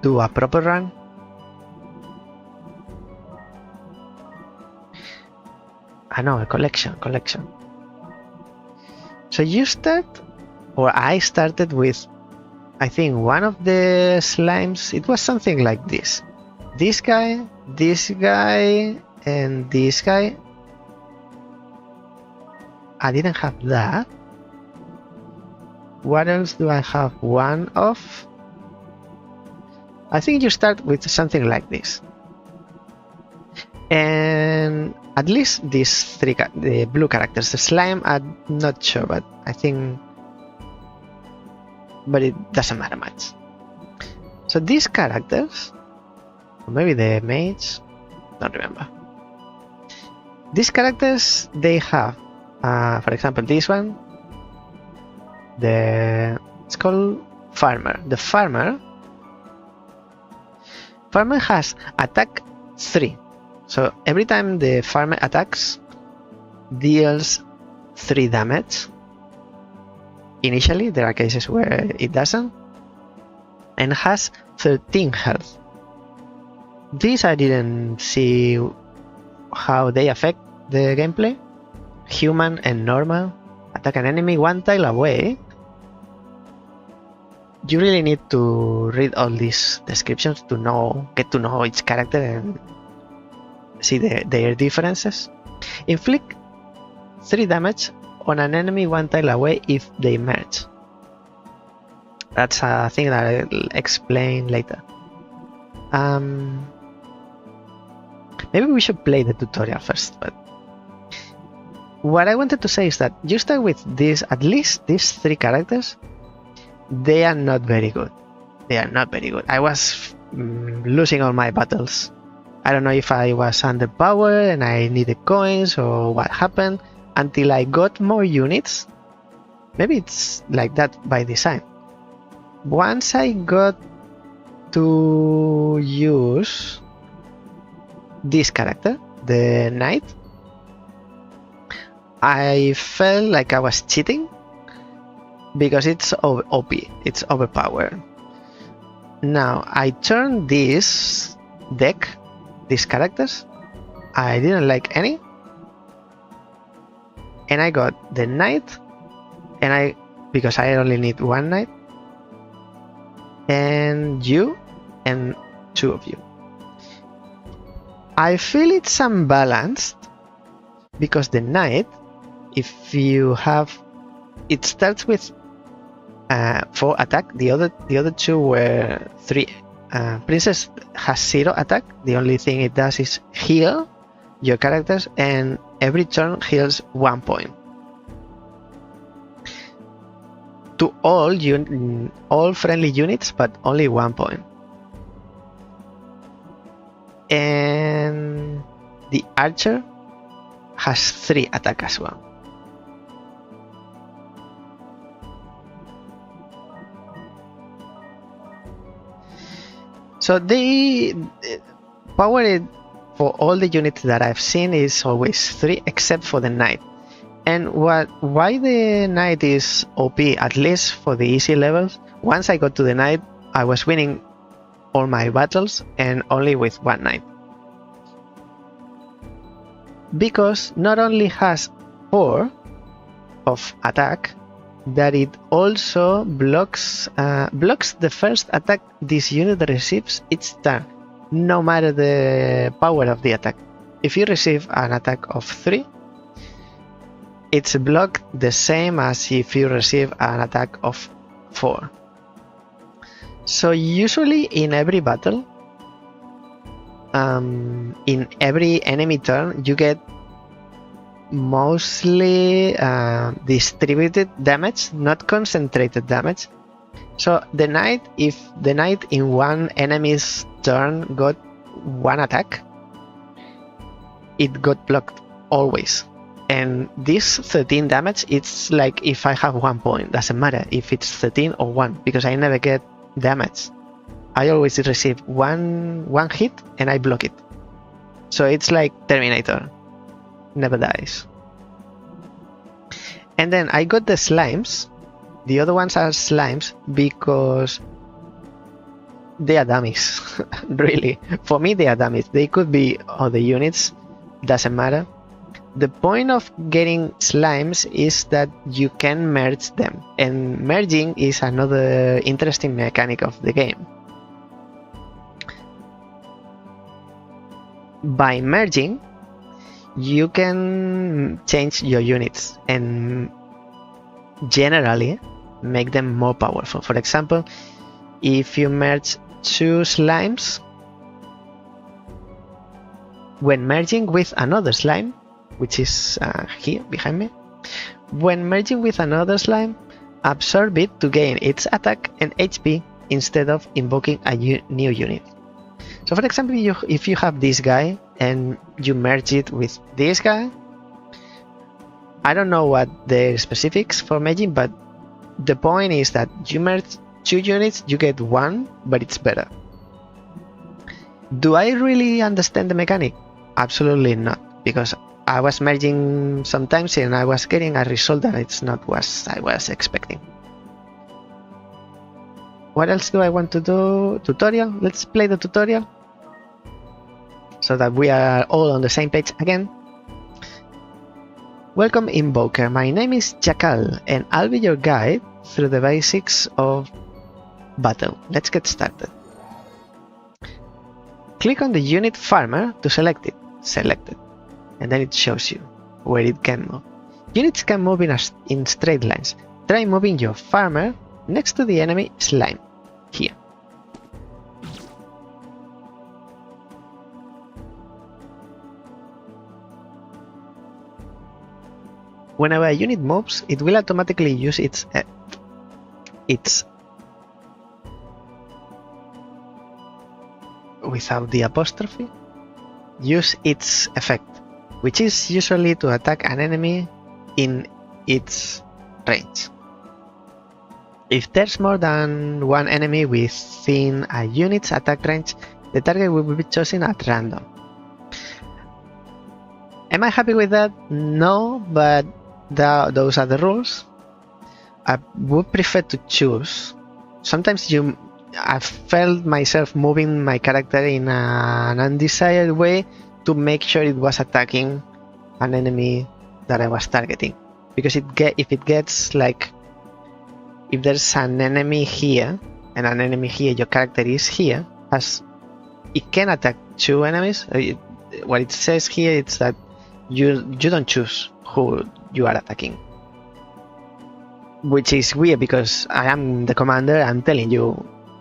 do a proper run. No, a collection. So you start, or I started with, I think one of the slimes, it was something like this. This guy, and this guy. I didn't have that. What else do I have one of? I think you start with something like this. And at least these three, the blue characters, the slime, I'm not sure, but I think, but it doesn't matter much. So these characters, or maybe the mage, don't remember. These characters, they have, for example, this one, it's called farmer. The farmer has attack 3. So every time the farmer attacks, deals 3 damage. Initially, there are cases where it doesn't, and has 13 health. These I didn't see how they affect the gameplay. Human and normal. Attack an enemy 1 tile away. You really need to read all these descriptions to get to know each character and see their differences. Inflict 3 damage on an enemy 1 tile away if they merge. That's a thing that I'll explain later. Maybe we should play the tutorial first, but what I wanted to say is that you start with this, at least these 3 characters. They are not very good. I was losing all my battles. I don't know if I was underpowered and I needed coins or what happened, until I got more units. Maybe it's like that by design. Once I got to use this character, the knight, I felt like I was cheating because it's OP, it's overpowered. Now I turned this deck, these characters, I didn't like any, and I got the knight, and because I only need 1 knight, and you, and 2 of you. I feel it's unbalanced because the knight, if you have, it starts with 4 attack. The other 2 were 3. Princess has 0 attack. The only thing it does is heal your characters, and every turn heals 1 point to all friendly units, but only 1 point. And the archer has 3 attack as well. So the power for all the units that I've seen is always 3, except for the knight. And why the knight is OP, at least for the easy levels, once I got to the knight, I was winning all my battles and only with 1 knight. Because not only has 4 of attack, that it also blocks the first attack this unit receives each turn, no matter the power of the attack. If you receive an attack of 3, it's blocked the same as if you receive an attack of 4. So usually in every battle, in every enemy turn, you get mostly distributed damage, not concentrated damage. So the knight, if the knight in one enemy's turn got 1 attack, it got blocked always. And this 13 damage, it's like if I have 1 point, doesn't matter if it's 13 or 1, because I never get damage. I always receive one hit and I block it. So it's like Terminator, never dies. And then I got the slimes. The other ones are slimes because they are dummies. Really, for me they are dummies. They could be other units, doesn't matter. The point of getting slimes is that you can merge them, and merging is another interesting mechanic of the game. By merging, you can change your units and generally make them more powerful. For example, if you merge two slimes, when merging with another slime, which is here behind me, when merging with another slime, absorb it to gain its attack and HP instead of invoking a new unit. So for example, if you have this guy and you merge it with this guy, I don't know what the specifics for merging, but the point is that you merge two units, you get one, but it's better. Do I really understand the mechanic? Absolutely not, because I was merging sometimes and I was getting a result that it's not what I was expecting. What else do I want to do? Tutorial? Let's play the tutorial so that we are all on the same page again. Welcome Invoker, my name is Jackal and I'll be your guide through the basics of battle. Let's get started. Click on the unit farmer to select it. Select it. And then it shows you where it can move. Units can move in straight lines. Try moving your farmer next to the enemy slime. Here. Whenever a unit moves, it will automatically use its without the apostrophe, use its effect, which is usually to attack an enemy in its range. If there's more than one enemy within a unit's attack range, the target will be chosen at random. Am I happy with that? No, but those are the rules. I would prefer to choose. Sometimes I felt myself moving my character in an undesired way to make sure it was attacking an enemy that I was targeting. Because if it gets like, if there's an enemy here and an enemy here, your character is here, it can attack two enemies. What it says here is that you don't choose who you are attacking, which is weird because I am the commander. I'm telling you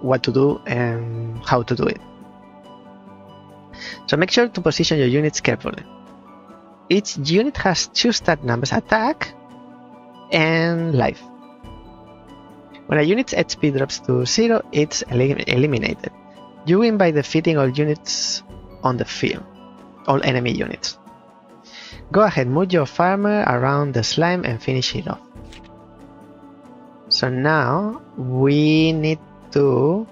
what to do and how to do it. So make sure to position your units carefully. Each unit has two stat numbers: attack and life. When a unit's HP drops to 0, it's eliminated. You win by defeating all units on the field, all enemy units. Go ahead, move your farmer around the slime and finish it off. So now we need to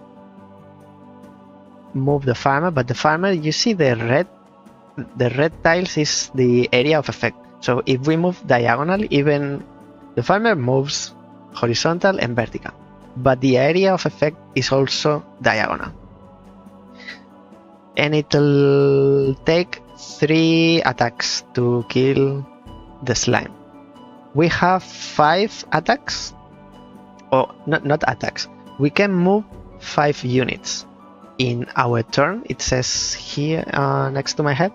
move the farmer, but the farmer, you see the red tiles is the area of effect. So if we move diagonally, even the farmer moves horizontal and vertical, but the area of effect is also diagonal. And it'll take 3 attacks to kill the slime. We have 5 attacks, or not attacks. We can move 5 units in our turn. It says here next to my head.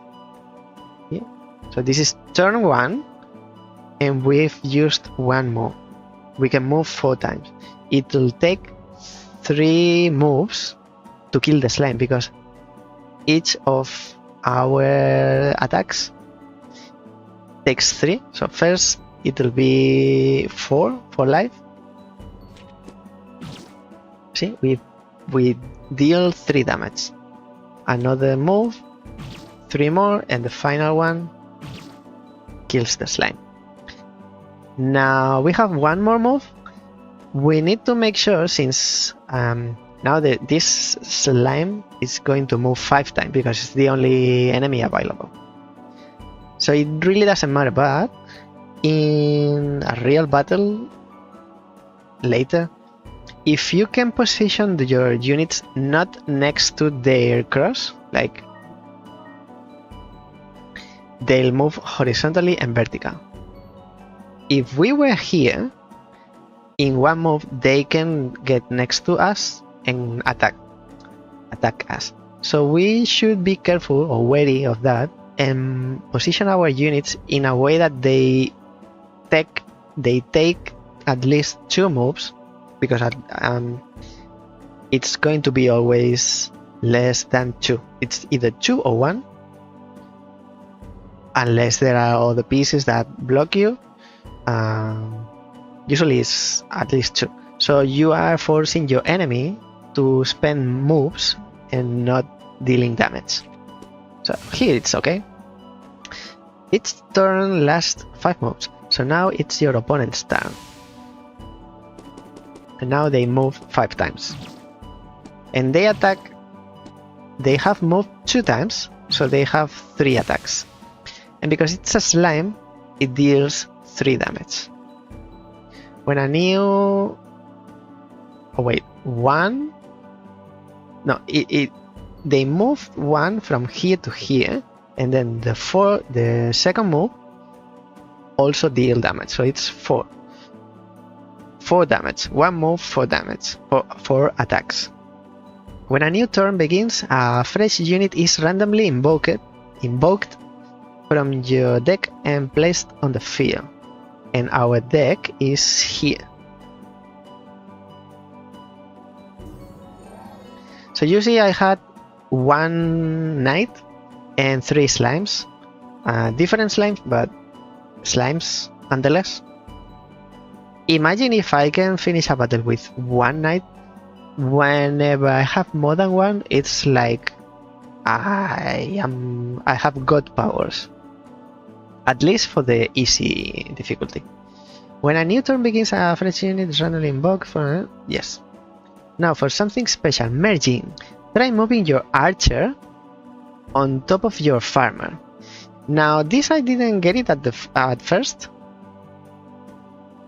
Here. So this is turn 1, and we've used 1 move. We can move 4 times. It will take 3 moves to kill the slime because each of our attacks takes 3. So first it will be 4 for life. See, we deal 3 damage. Another move, 3 more, and the final one kills the slime. Now we have 1 more move. We need to make sure, since now this slime is going to move 5 times because it's the only enemy available. So it really doesn't matter, but in a real battle later, if you can position your units not next to their cross, like they'll move horizontally and vertical. If we were here, in one move they can get next to us and attack us. So we should be careful or wary of that and position our units in a way that they take at least 2 moves, because it's going to be always less than 2. It's either 2 or 1, unless there are other pieces that block you. Usually it's at least 2. So you are forcing your enemy to spend moves and not dealing damage. So here it's okay. Each turn lasts 5 moves. So now it's your opponent's turn. And now they move 5 times. And they attack. They have moved 2 times, so they have 3 attacks. And because it's a slime, it deals 3 damage. When a new... Oh wait, 1... No, they moved 1 from here to here, and then the second move also deal damage, so it's 4 damage. 1 move, 4 damage, 4 attacks. When a new turn begins, a fresh unit is randomly invoked from your deck and placed on the field, and our deck is here. So you see I had 1 knight and 3 slimes, different slimes, but slimes nonetheless. Imagine if I can finish a battle with 1 knight. Whenever I have more than 1, it's like I have god powers, at least for the easy difficulty. When a new turn begins, a fresh unit is randomly invoked for... Yes. Now for something special, merging. Try moving your archer on top of your farmer. Now this I didn't get it at first,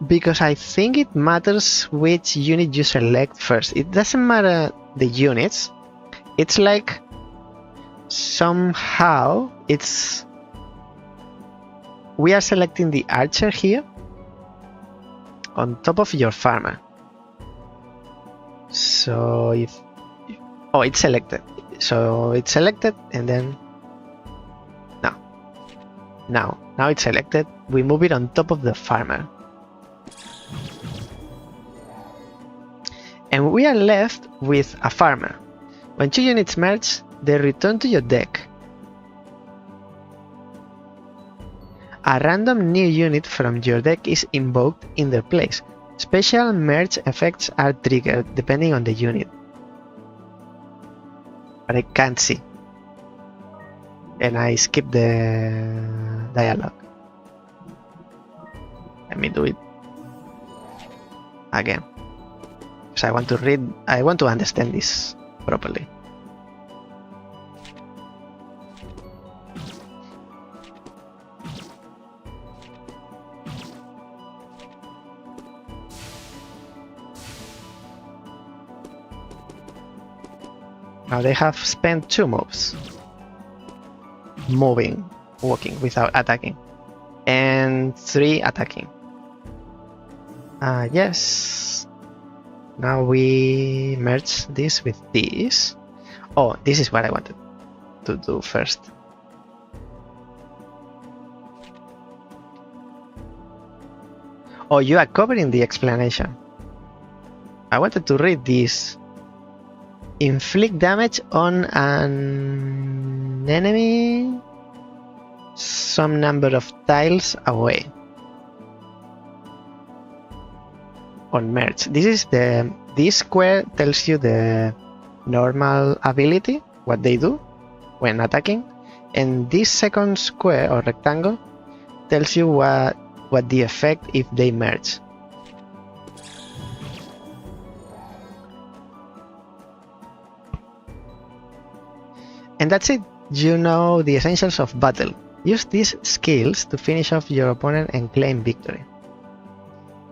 because I think it matters which unit you select first. It doesn't matter the units. It's like somehow we are selecting the archer here on top of your farmer. So it's selected. So it's selected, and then now it's selected. We move it on top of the farmer, and we are left with a farmer. When 2 units merge, they return to your deck. A random new unit from your deck is invoked in their place. Special merge effects are triggered depending on the unit, but I can't see, and I skip the dialogue. Let me do it again, because I want to read. I want to understand this properly. Now they have spent 2 moves walking without attacking, and 3 attacking. Yes. Now we merge this with this. Oh, this is what I wanted to do first. Oh, you are covering the explanation. I wanted to read this. Inflict damage on an enemy some number of tiles away. On merge. This square tells you the normal ability, what they do when attacking, and this second square or rectangle tells you what the effect if they merge. And that's it. You know the essentials of battle. Use these skills to finish off your opponent and claim victory.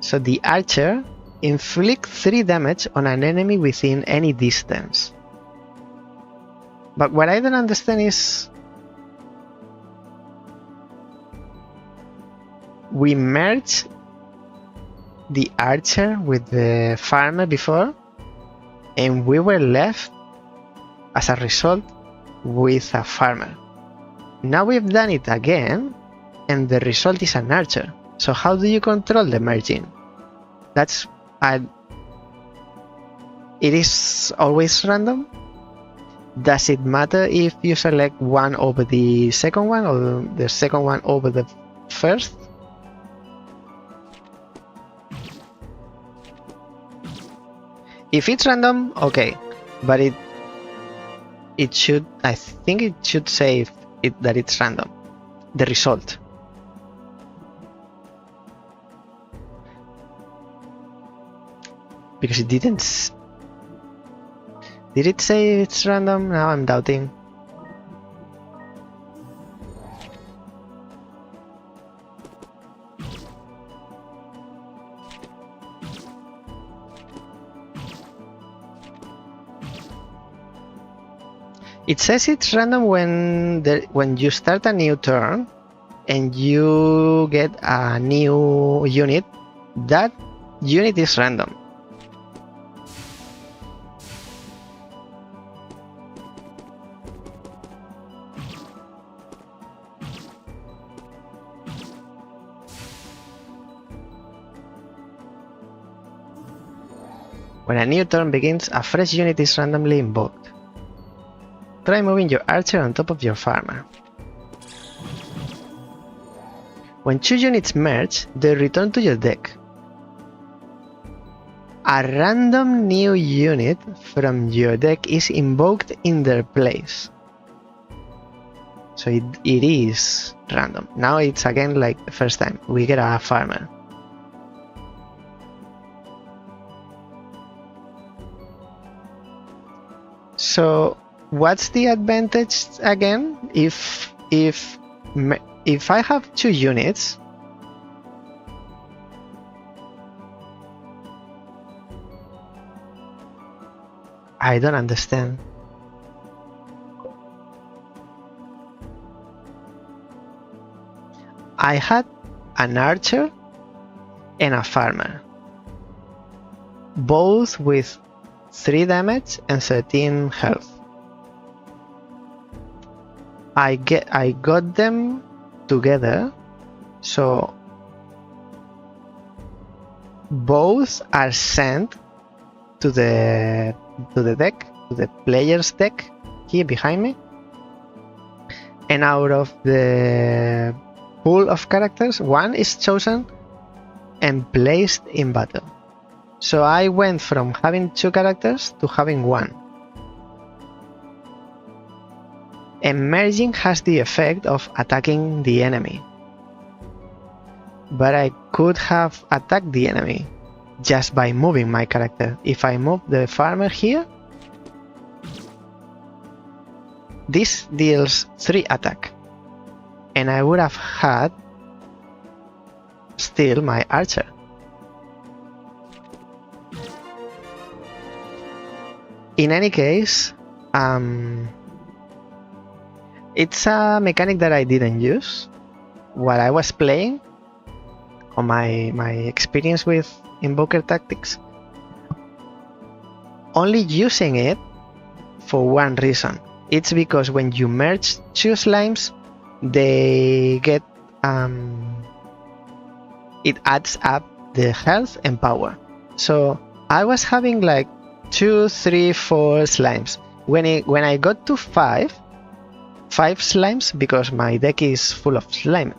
So the archer inflict 3 damage on an enemy within any distance. But what I don't understand is we merged the archer with the farmer before, and we were left as a result with a farmer. Now we've done it again, and the result is an archer. So how do you control the merging? That's it is always random. Does it matter if you select one over the second one or the second one over the first? If it's random, okay, but it should, I think it should say that it's random, the result. Because it didn't. Did it say it's random? Now I'm doubting. It says it's random when you start a new turn and you get a new unit. That unit is random. When a new turn begins, a fresh unit is randomly invoked. Try moving your archer on top of your farmer. When 2 units merge, they return to your deck. A random new unit from your deck is invoked in their place. So it is random. Now it's again like the first time. We get a farmer. So what's the advantage again? If I have 2 units, I don't understand. I had an archer and a farmer, both with 3 damage and 13 health. I got them together, so both are sent to the deck, to the player's deck here behind me, and out of the pool of characters, one is chosen and placed in battle. So I went from having 2 characters to having 1. And merging has the effect of attacking the enemy. But I could have attacked the enemy just by moving my character. If I move the farmer here, this deals 3 attack. And I would have had still my archer. In any case, it's a mechanic that I didn't use while I was playing on my experience with Invoker Tactics. Only using it for one reason. It's because when you merge 2 slimes, they get it adds up the health and power. So I was having like 2, 3, 4 slimes. When I got to 5 slimes, because my deck is full of slime,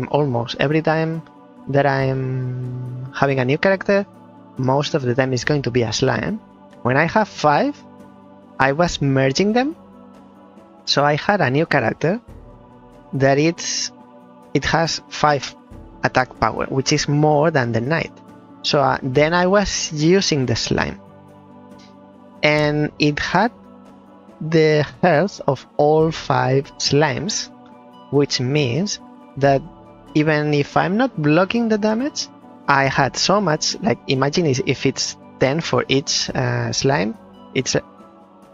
almost every time that I'm having a new character, most of the time it's going to be a slime. When I have 5, I was merging them, so I had a new character that it has 5 attack power, which is more than the knight. So then I was using the slime, and it had the health of all 5 slimes, which means that even if I'm not blocking the damage, I had so much, like imagine if it's 10 for each slime, it's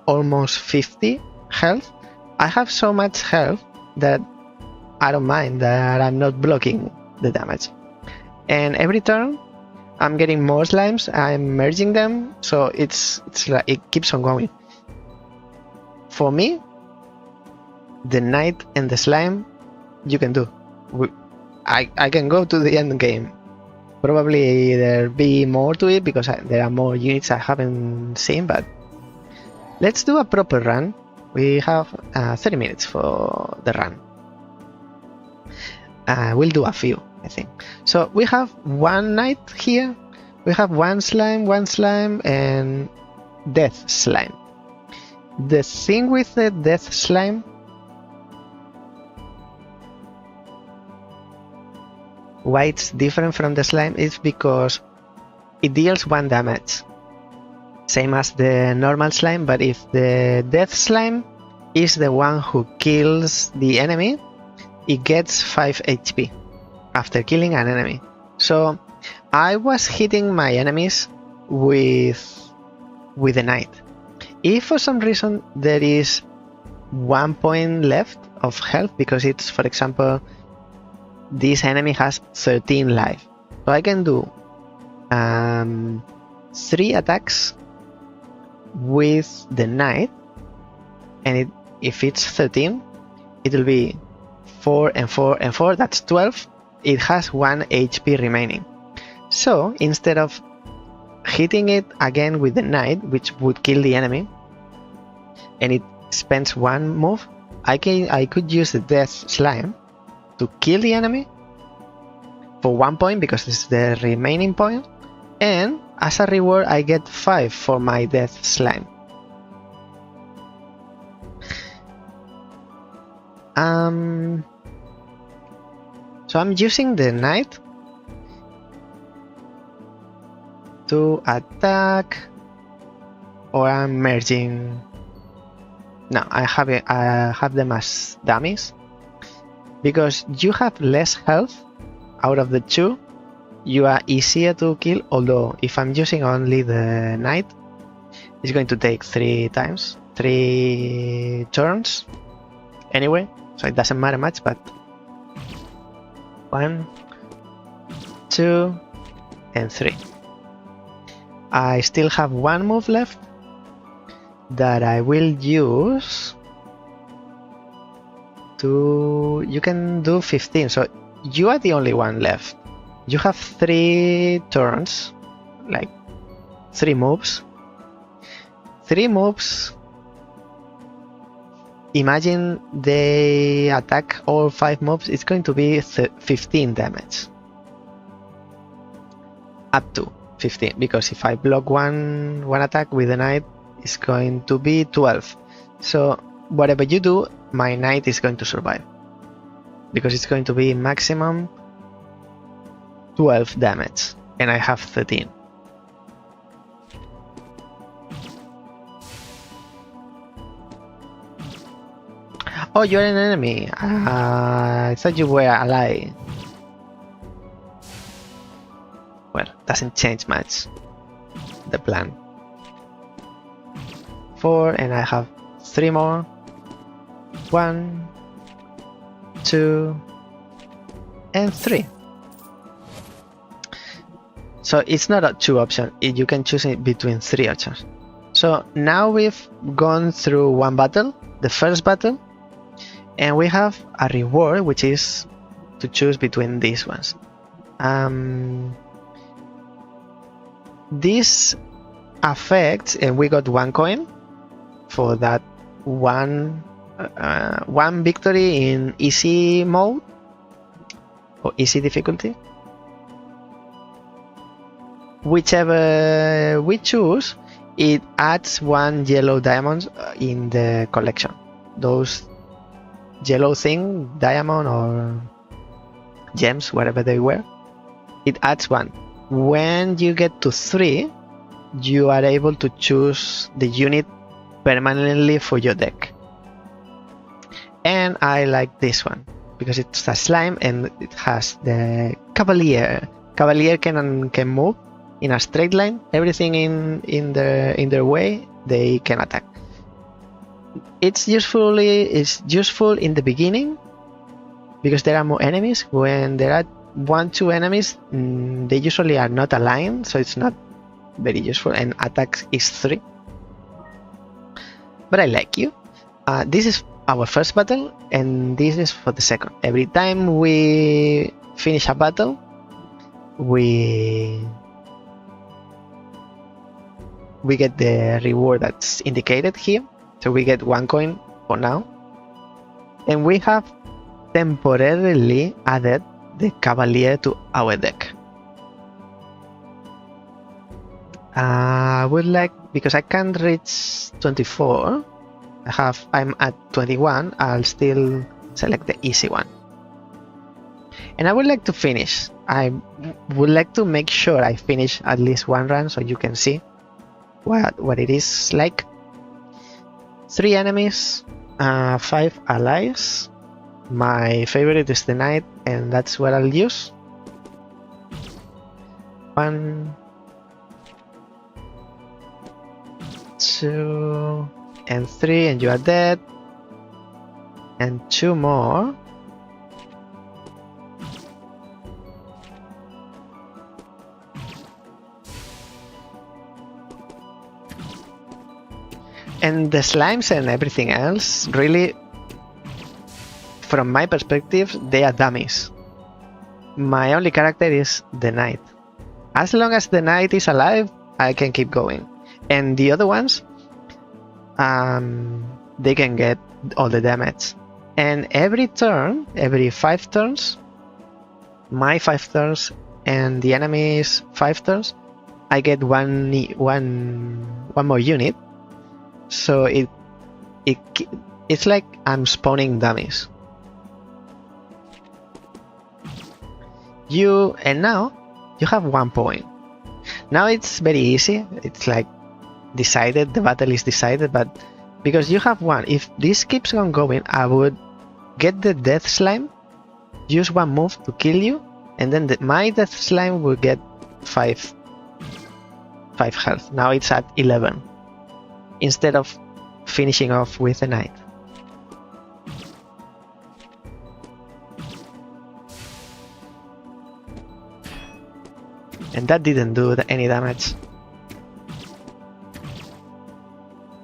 almost 50 health. I have so much health that I don't mind that I'm not blocking the damage. And every turn I'm getting more slimes, I'm merging them, so it's like it keeps on going. For me, the knight and the slime you can do. I can go to the end game. Probably there'll be more to it because there are more units I haven't seen, but let's do a proper run. We have 30 minutes for the run. We'll do a few, I think. So we have one knight here, we have one slime, and death slime. The thing with the death slime, why it's different from the slime, is because it deals 1 damage, same as the normal slime, but if the death slime is the one who kills the enemy, it gets 5 HP after killing an enemy. So I was hitting my enemies with the knight. If for some reason there is 1 point left of health, because it's, for example, this enemy has 13 life, so I can do 3 attacks with the knight, and if it's 13, it will be 4 and 4 and 4, that's 12. It has 1 HP remaining. So instead of hitting it again with the knight, which would kill the enemy, and it spends 1 move, I could use the death slime to kill the enemy for 1 point, because this is the remaining point, and as a reward I get 5 for my death slime. So I'm using the knight to attack, or I'm merging. No, I have them as dummies, because you have less health out of the 2. You are easier to kill, although if I'm using only the knight, it's going to take 3 turns anyway, so it doesn't matter much. But 1, 2, and 3. I still have 1 move left that I will use to... You can do 15, so you are the only one left. You have 3 turns, like 3 moves. 3 moves. Imagine they attack all 5 mobs, it's going to be 15 damage. Up to 15, because if I block one attack with the knight, it's going to be 12. So whatever you do, my knight is going to survive, because it's going to be maximum 12 damage, and I have 13. Oh, you're an enemy. I thought you were ally. Well, doesn't change much the plan. 4, and I have 3 more. 1, 2, and 3. So it's not a 2 option, you can choose it between 3 options. So now we've gone through 1 battle, the first battle, and we have a reward, which is to choose between these ones. This affects, and we got 1 coin for that one victory in easy mode or easy difficulty. Whichever we choose, it adds 1 yellow diamond in the collection. Those yellow thing, diamond or gems, whatever they were, it adds 1. When you get to 3, you are able to choose the unit permanently for your deck. And I like this one because it's a slime and it has the Cavalier Cavalier can move in a straight line. Everything in their way, they can attack. It's useful in the beginning because there are more enemies. When there are 1-2 enemies, they usually are not aligned, so it's not very useful, and attack is 3. But I like you. This is our first battle, and this is for the second. Every time we finish a battle, we get the reward that's indicated here. So we get 1 coin for now, and we have temporarily added the Cavalier to our deck. I would like, because I can't reach 24, I'm at 21, I'll still select the easy one. And I would like to finish. I would like to make sure I finish at least 1 run so you can see what it is like. 3 enemies, 5 allies. My favorite is the knight, and that's what I'll use. 1, 2, and 3, and you are dead. And 2 more. And the slimes and everything else, really, from my perspective, they are dummies. My only character is the knight. As long as the knight is alive, I can keep going. And the other ones, they can get all the damage. And every turn, every 5 turns, my 5 turns and the enemy's 5 turns, I get one more unit. So it's like I'm spawning dummies. And now you have 1 point. Now it's very easy. It's like decided, the battle is decided, but because you have 1, if this keeps on going, I would get the death slime, use 1 move to kill you, and then my death slime will get 5 health. Now it's at 11. Instead of finishing off with a knight. And that didn't do any damage.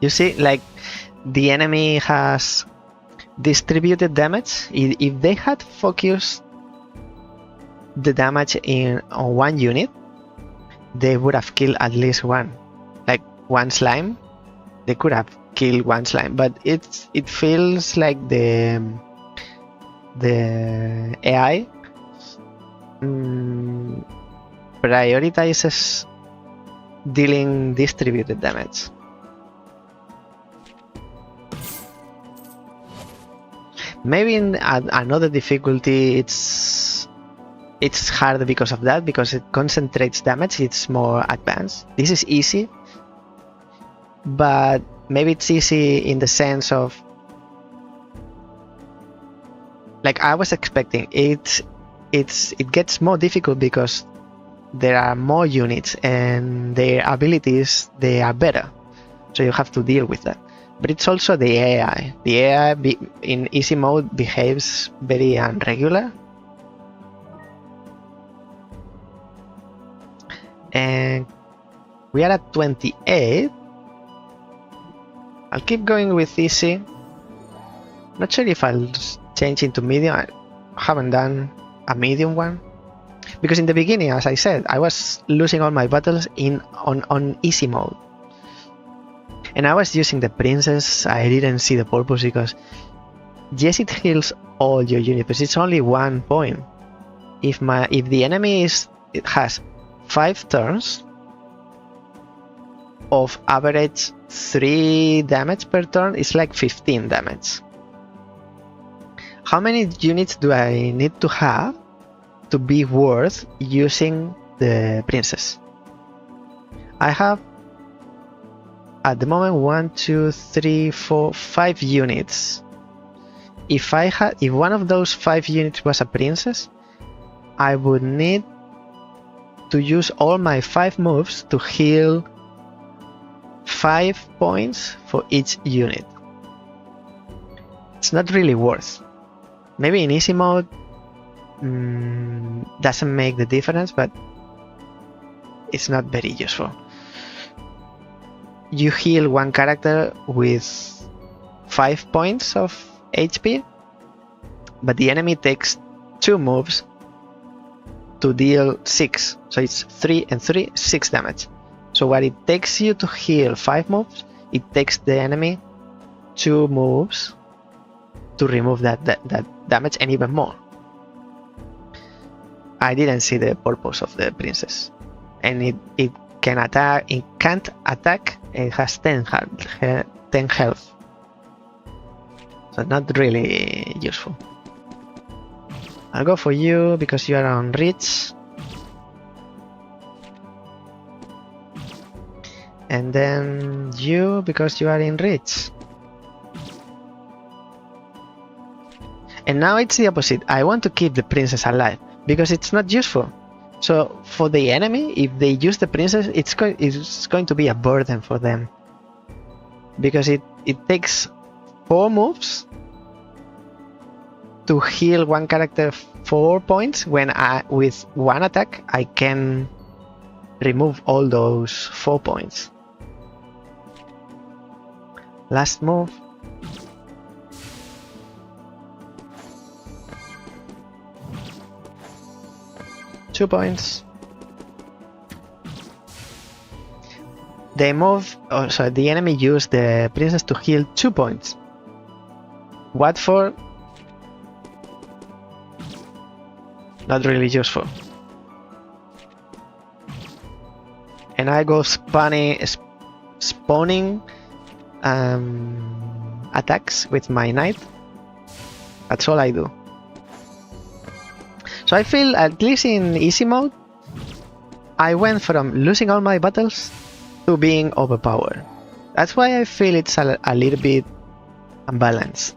You see, like, the enemy has distributed damage. If they had focused the damage on 1 unit, they would have killed at least 1. Like 1 slime, they could have killed 1 slime, but it feels like the AI prioritizes dealing distributed damage. Maybe in another difficulty it's harder because of that, because it concentrates damage, it's more advanced. This is easy, but maybe it's easy in the sense of, like, I was expecting it gets more difficult because there are more units and their abilities, they are better, so you have to deal with that. But it's also the AI. The AI in easy mode behaves very irregular. And we are at 28. I'll keep going with easy. Not sure if I'll change into medium. I haven't done a medium one. Because in the beginning, as I said, I was losing all my battles on easy mode. And I was using the princess. I didn't see the purpose because, yes, it heals all your units, but it's only 1 point. If the enemy has 5 turns of average 3 damage per turn, it's like 15 damage. How many units do I need to have to be worth using the princess? I have at the moment 1, 2, 3, 4, 5 units. If one of those 5 units was a princess, I would need to use all my 5 moves to heal 5 points for each unit. It's not really worth. Maybe in easy mode doesn't make the difference, but it's not very useful. You heal one character with 5 points of HP, but the enemy takes 2 moves to deal 6. So it's 3 and 3, 6 damage. So what it takes you to heal 5 moves, it takes the enemy 2 moves to remove that damage and even more. I didn't see the purpose of the princess. And it can attack, it can't attack, it has 10 health. So not really useful. I'll go for you because you are on reach. And then you because you are in reach. And now it's the opposite. I want to keep the princess alive because it's not useful. So for the enemy, if they use the princess, it's going to be a burden for them. Because it takes 4 moves to heal one character 4 points when with one attack I can remove all those 4 points. Last move. Two points. They move. Oh, sorry, the enemy used the princess to heal 2 points. What for? Not really useful. And I go spawning attacks with my knight. That's all I do. So I feel, at least in easy mode, I went from losing all my battles to being overpowered. That's why I feel it's a little bit unbalanced.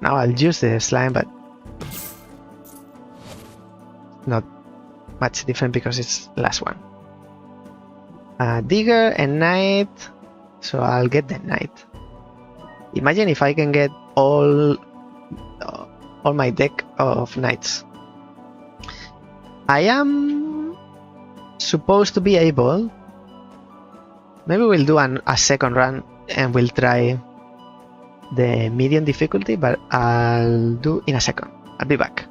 Now I'll use the slime, but not much different because it's the last one. Digger and knight, so I'll get the knight. Imagine if I can get all my deck of knights. I am supposed to be able. Maybe we'll do a second run and we'll try the medium difficulty, but I'll do in a second. I'll be back.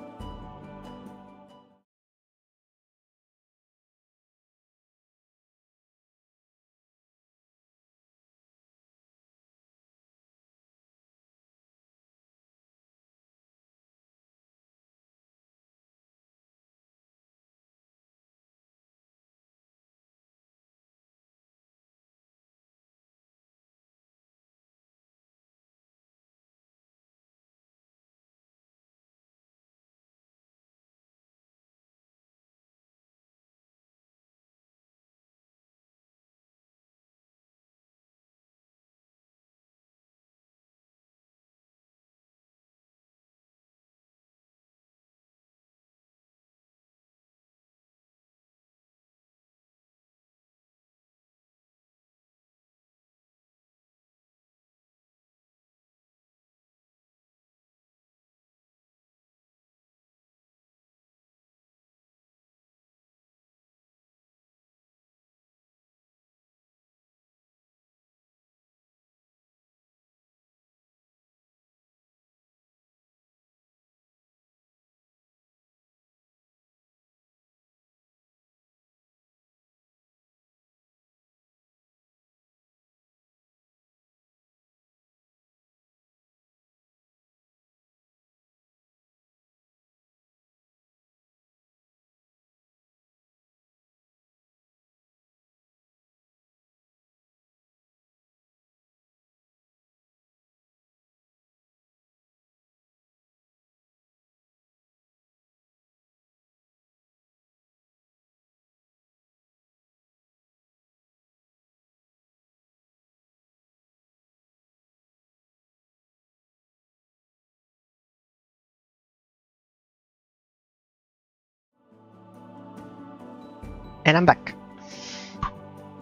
And I'm back.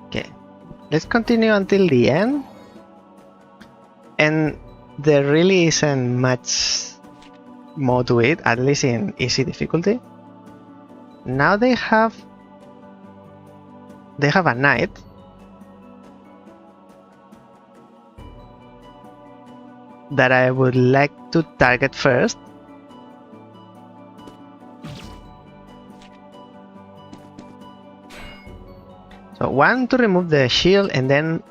Okay, let's continue until the end. And there really isn't much more to it, at least in easy difficulty. Now they have a knight. That I would like to target first. So one to remove the shield and then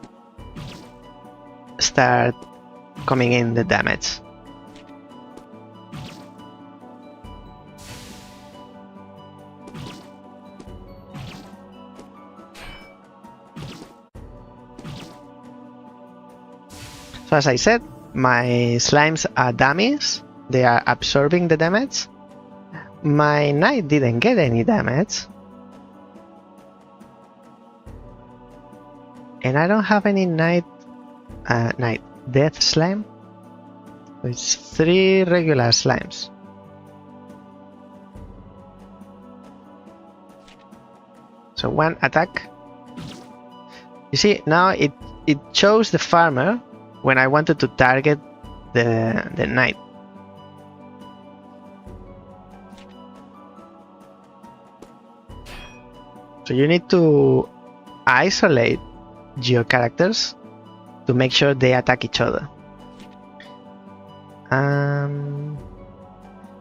start coming in the damage. So as I said, my slimes are dummies. They are absorbing the damage. My knight didn't get any damage. And I don't have any knight death slime. So it's 3 regular slimes. So one attack. You see, now it chose the farmer when I wanted to target the knight. So you need to isolate your characters to make sure they attack each other.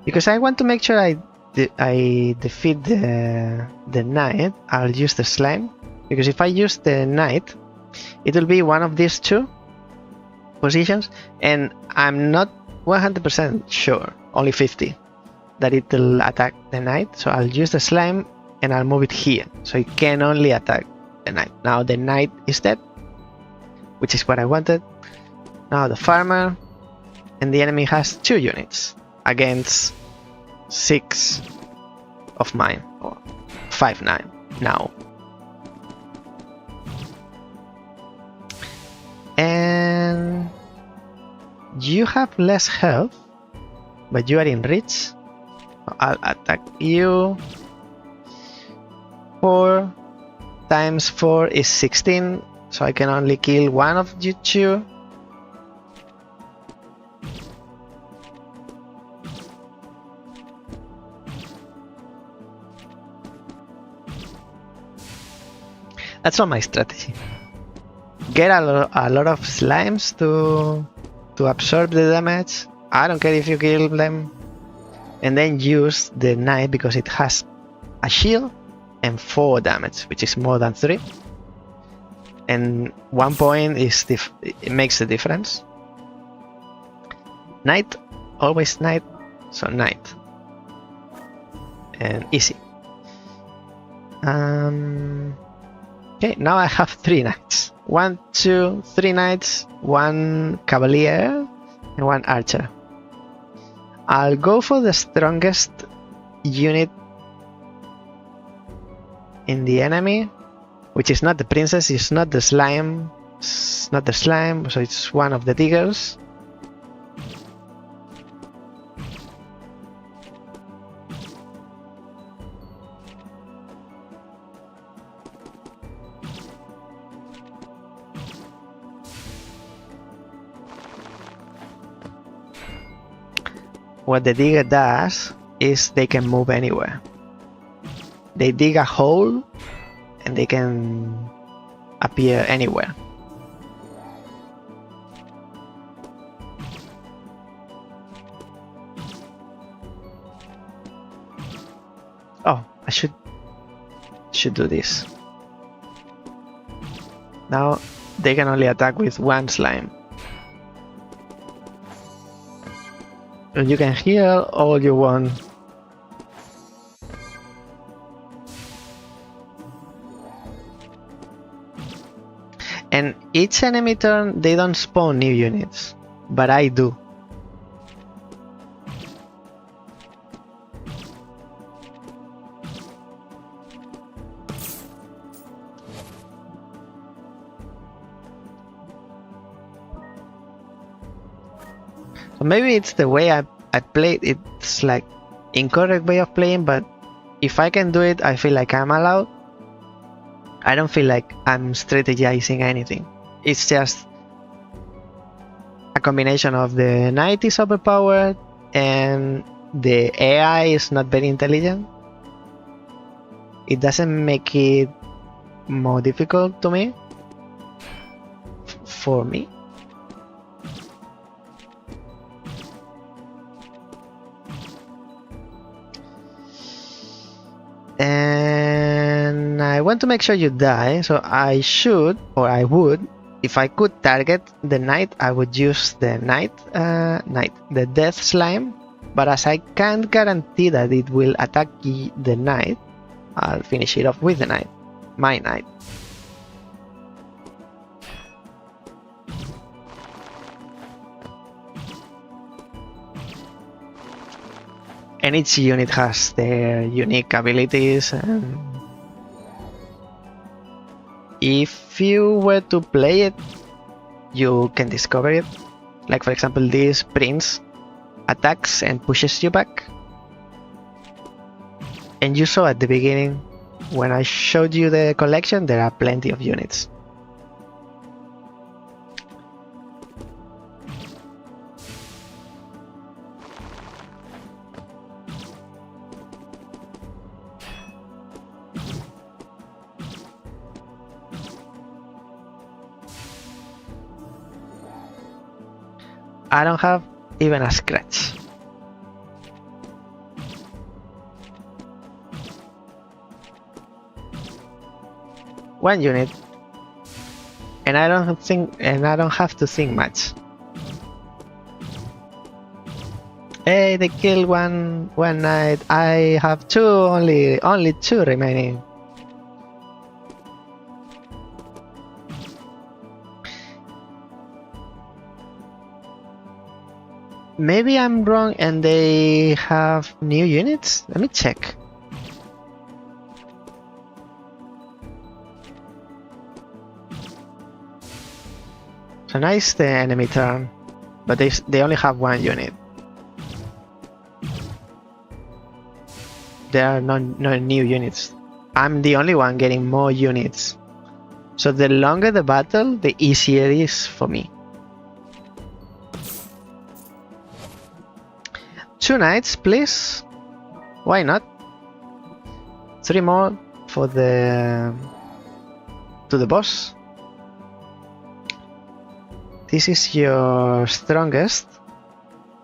Because I want to make sure I defeat the knight, I'll use the slime. Because if I use the knight, it will be one of these 2 positions, and I'm not 100% sure, only 50, that it will attack the knight. So I'll use the slime and I'll move it here, so it can only attack the knight. Now the knight is dead, which is what I wanted. Now the farmer, and the enemy has 2 units against 6 of mine, or 5-9 now. And you have less health, but you are in reach. I'll attack you. 4 times 4 is 16, so I can only kill one of you 2. That's not my strategy. Get a lot of slimes to absorb the damage. I don't care if you kill them. And then use the knight because it has a shield and 4 damage, which is more than 3. And 1 point is it makes the difference. Knight, always knight, so knight. And easy. Okay, now I have 3 knights. 1, 2, 3 knights, 1 cavalier, and 1 archer. I'll go for the strongest unit in the enemy, which is not the princess, it's not the slime, so it's one of the diggers. What the digger does is they can move anywhere. They dig a hole and they can appear anywhere. Oh, I should do this. Now they can only attack with 1 slime. And you can heal all you want. And each enemy turn, they don't spawn new units, but I do. So maybe it's the way I played. It's like incorrect way of playing, but if I can do it, I feel like I'm allowed. I don't feel like I'm strategizing anything. It's just a combination of the knight is overpowered and the AI is not very intelligent. It doesn't make it more difficult to me. For me. And I want to make sure you die, so I should, or I would, if I could target the knight, I would use the the death slime. But as I can't guarantee that it will attack the knight, I'll finish it off with the knight, my knight. And each unit has their unique abilities, and if you were to play it, you can discover it. Like for example, this prince attacks and pushes you back. And you saw at the beginning, when I showed you the collection, there are plenty of units. I don't have even a scratch. One unit, and I don't have to think much. Hey, they killed one knight. I have two, only two remaining. Maybe I'm wrong and they have new units? Let me check. So now it's the enemy turn, but they only have one unit. There are no new units. I'm the only one getting more units. So the longer the battle, the easier it is for me. 2 knights, please. Why not? 3 more for to the boss. This is your strongest,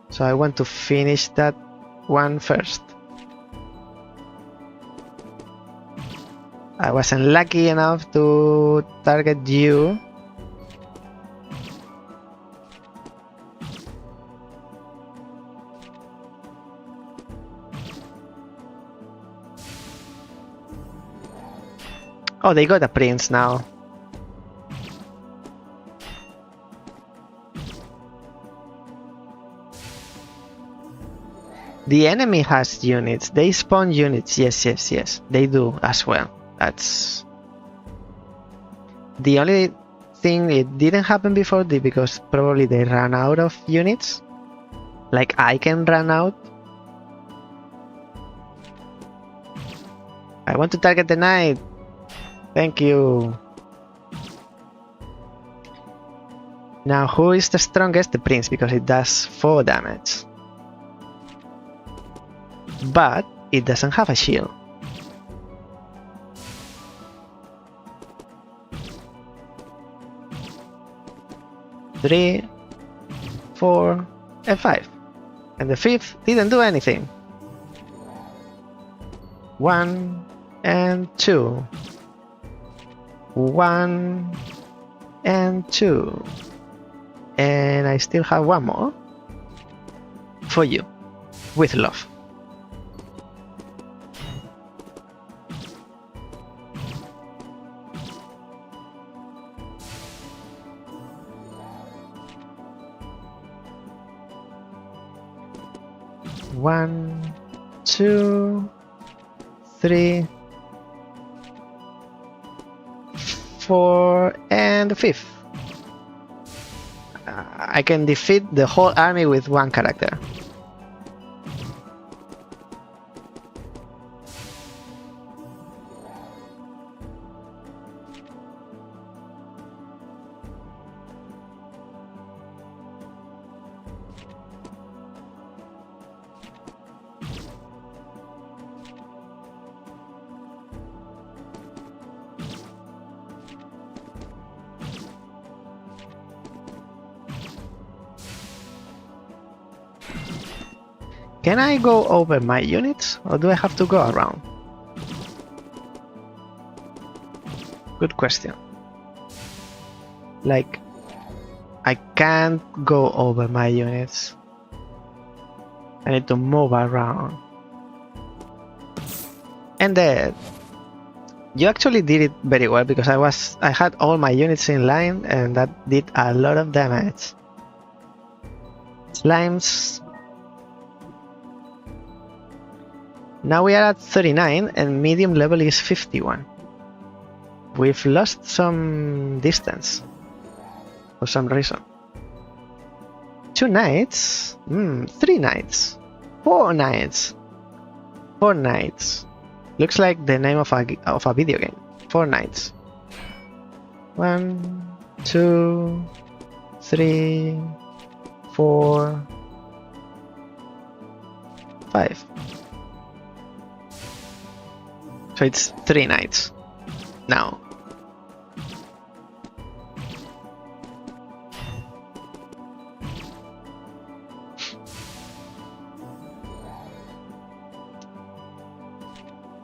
so I want to finish that one first. I wasn't lucky enough to target you. Oh, they got a prince now. The enemy has units. They spawn units. Yes. They do as well. That's the only thing it didn't happen before, because probably they ran out of units. Like I can run out. I want to target the knight. Thank you. Now, who is the strongest? The prince, because it does 4 damage. But it doesn't have a shield. Three, 4, and 5. And the 5th didn't do anything. 1 and 2. 1 and 2. And I still have one more for you, with love. One, 2, 3, 4, and the 5th. I can defeat the whole army with one character. Can I go over my units or do I have to go around? Good question. Like, I can't go over my units. I need to move around. And then you actually did it very well because I had all my units in line and that did a lot of damage. Slimes. Now we are at 39 and medium level is 51. We've lost some distance for some reason. 2 knights? 3 knights. 4 knights. 4 knights. Looks like the name of a video game. 4 knights. 1, 2, 3, 4, 5. So it's 3 knights now.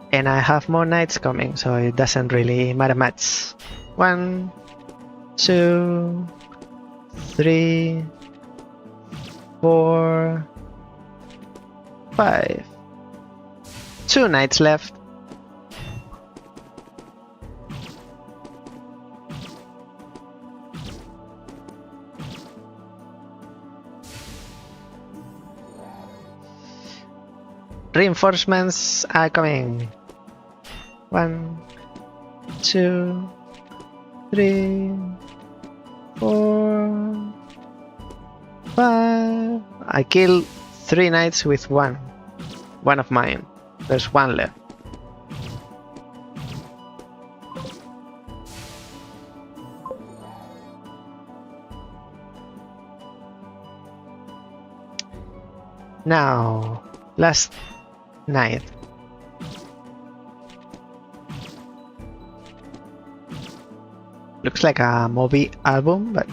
And I have more knights coming, so it doesn't really matter much. 1, 2, 3, 4, 5. 2 knights left. Reinforcements are coming. 1, 2, 3, 4, 5. I killed 3 knights with one of mine. There's 1 left. Now, last knight. Looks like a movie album, but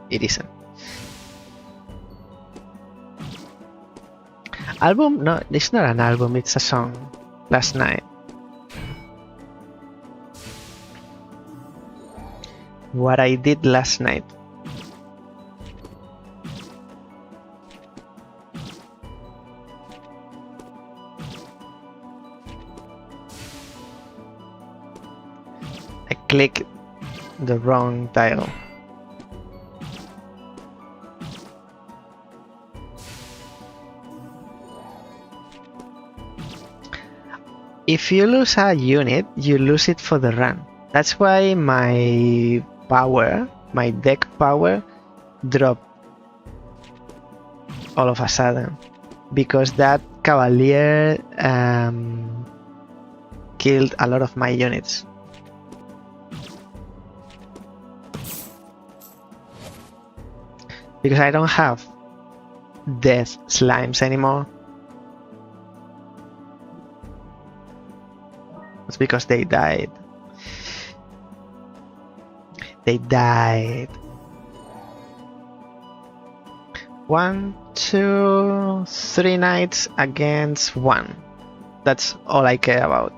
it isn't. Album? No, it's not an album, it's a song. Last night. What I did last night. I clicked the wrong tile. If you lose a unit, you lose it for the run. That's why my power, my deck power, dropped all of a sudden. Because that Cavalier killed a lot of my units. Because I don't have death slimes anymore. It's because they died. They died. 1, 2, 3 knights against 1. That's all I care about.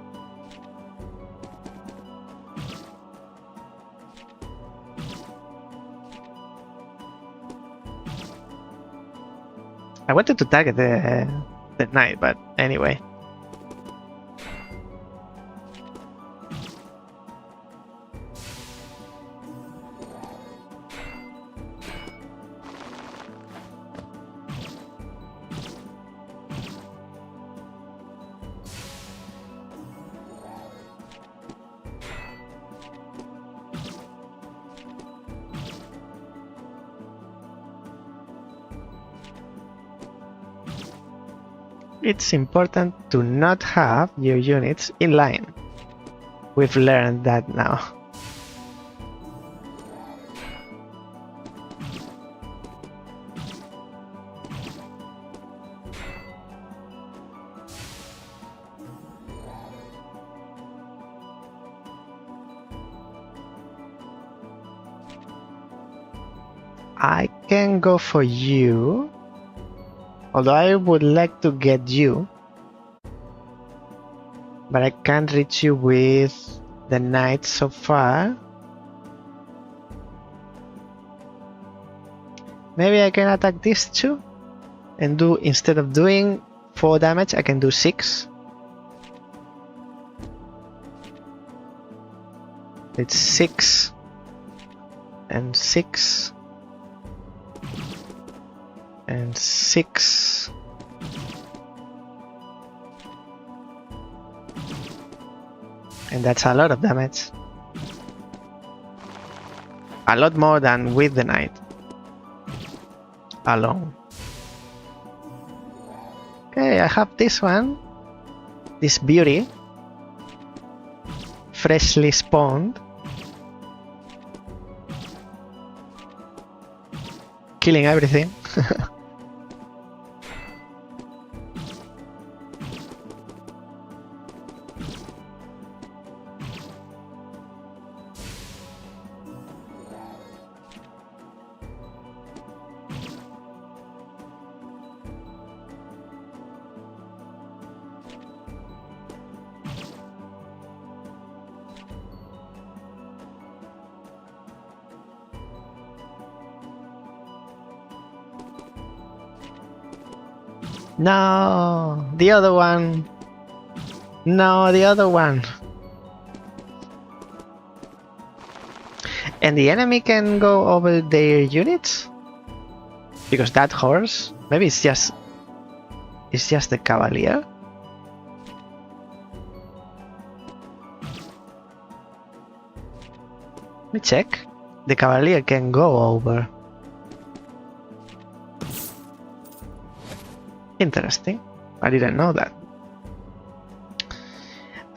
I wanted to target the knight, but anyway. It's important to not have your units in line. We've learned that now. I can go for you. Although I would like to get you, but I can't reach you with the knight so far. Maybe I can attack this too, and do, instead of doing 4 damage, I can do 6. It's 6 and 6 and 6. And that's a lot of damage. A lot more than with the knight alone. Okay, I have this one. This beauty. Freshly spawned. Killing everything. No, the other one. No, the other one. And the enemy can go over their units? Because that horse, maybe it's just the cavalier. Let me check. The cavalier can go over. Interesting. I didn't know that.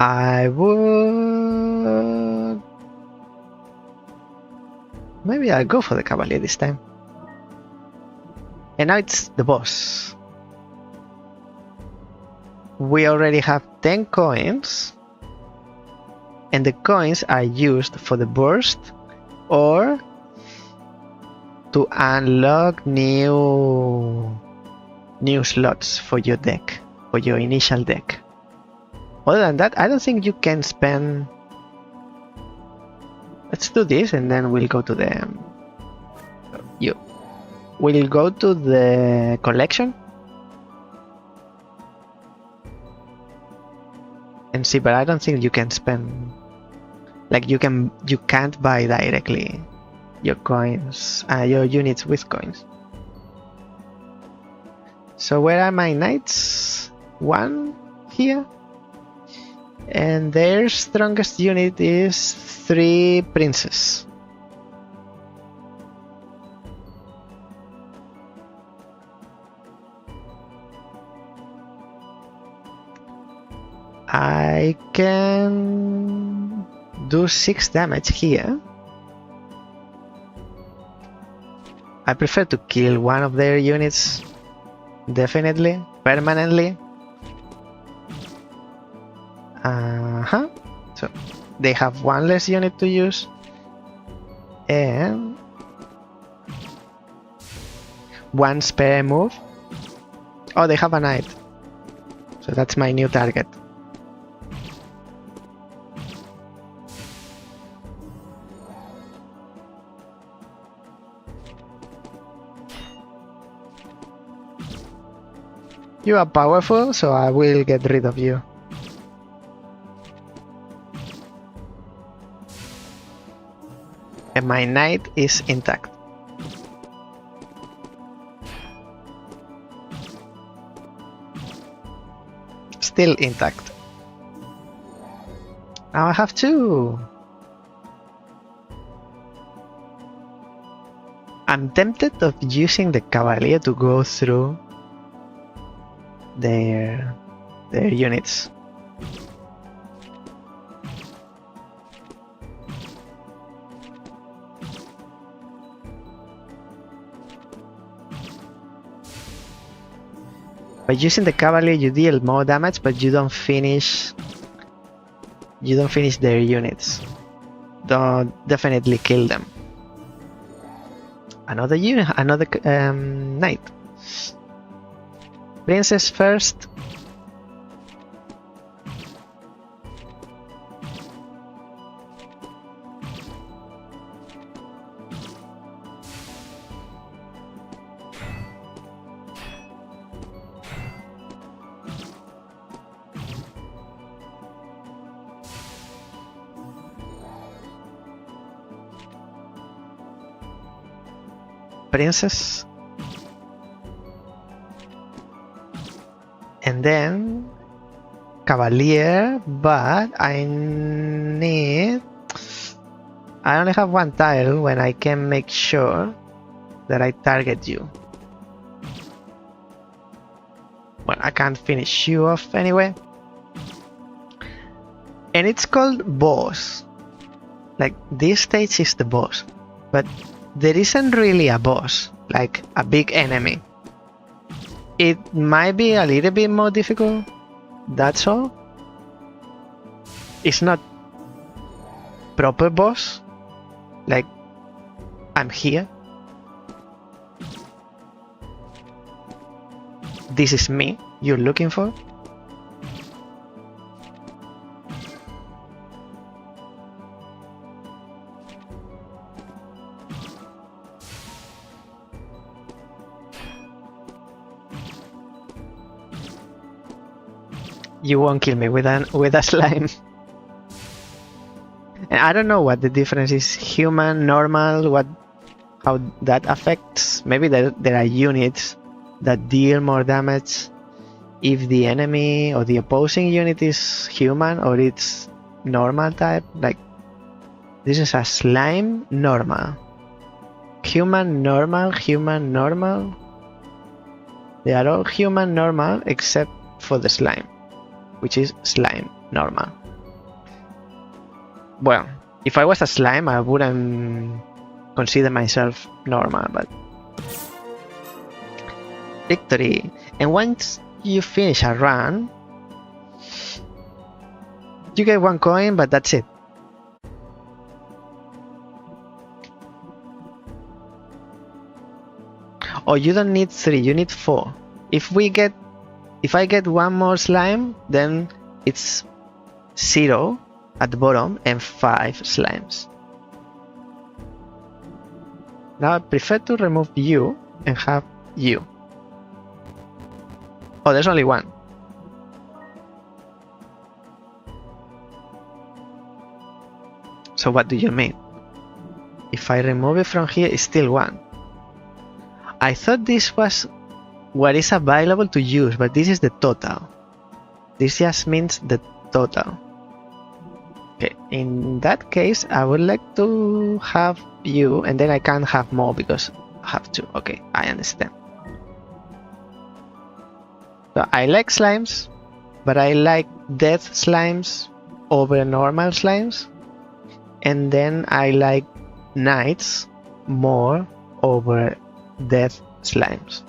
I would... Maybe I'll go for the cavalier this time. And now it's the boss. We already have 10 coins. And the coins are used for the burst or to unlock new slots for your deck, for your initial deck. Other than that, I don't think you can spend... Let's do this and then we'll go to the... We'll go to the collection and see, but I don't think you can spend... Like you can't buy directly your coins, your units with coins. So where are my knights? 1 here. And their strongest unit is 3 princes. I can do 6 damage here. I prefer to kill one of their units. Definitely, permanently. So they have 1 less unit to use, and 1 spare move. Oh, they have a knight, so that's my new target. You are powerful, so I will get rid of you. And my knight is intact. Still intact. Now I have 2. I'm tempted of using the cavalier to go through their units. By using the cavalier, you deal more damage, but you don't finish their units. Don't definitely kill them. Another knight. Princess first. Princess. And then Cavalier, but I only have one tile when I can make sure that I target you. Well, I can't finish you off anyway. And it's called boss. Like, this stage is the boss. But there isn't really a boss, like a big enemy. It might be a little bit more difficult, that's all. It's not proper boss, like I'm here. This is me you're looking for. You won't kill me with a slime. And I don't know what the difference is. Human, normal, how that affects. Maybe there are units that deal more damage if the enemy or the opposing unit is human or it's normal type. Like, this is a slime normal. Human normal, human normal. They are all human normal except for the slime, which is slime normal. Well, if I was a slime, I wouldn't consider myself normal, but victory. And once you finish a run, you get 1 coin, but that's it. Oh, you don't need 3, you need 4. If I get 1 more slime, then it's 0 at the bottom and 5 slimes. Now I prefer to remove you and have you. Oh, there's only 1. So what do you mean? If I remove it from here, it's still 1. I thought this was what is available to use, but this is the total. This just means the total. Okay, in that case, I would like to have you, and then I can't have more because I have 2. Okay, I understand. So I like slimes, but I like death slimes over normal slimes. And then I like knights more over death slimes.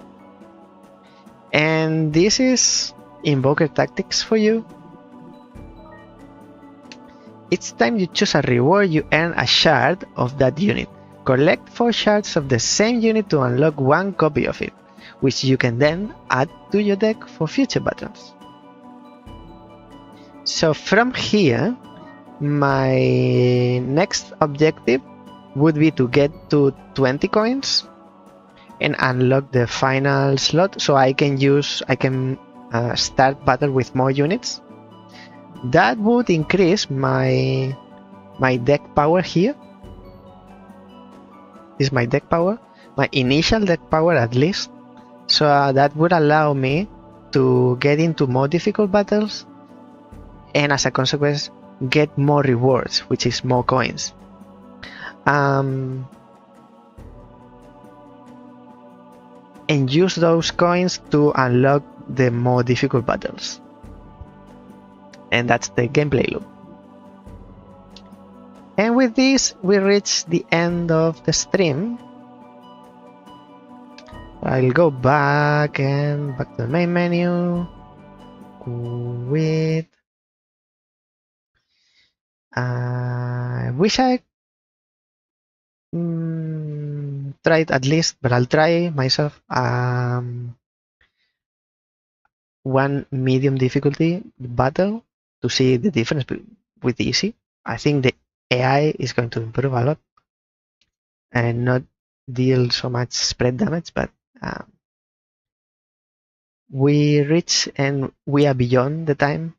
And this is Invoker Tactics for you. Each time you choose a reward, you earn a shard of that unit. Collect 4 shards of the same unit to unlock 1 copy of it, which you can then add to your deck for future battles. So from here, my next objective would be to get to 20 coins and unlock the final slot, so I can start battle with more units. That would increase my deck power here. This is my deck power, my initial deck power at least. So that would allow me to get into more difficult battles, and as a consequence, get more rewards, which is more coins. And use those coins to unlock the more difficult battles. And that's the gameplay loop. And with this, we reach the end of the stream. I'll go back to the main menu. Quit. I wish I tried at least, but I'll try myself. one medium difficulty battle to see the difference with easy. I think the AI is going to improve a lot and not deal so much spread damage, but we reach and we are beyond the time.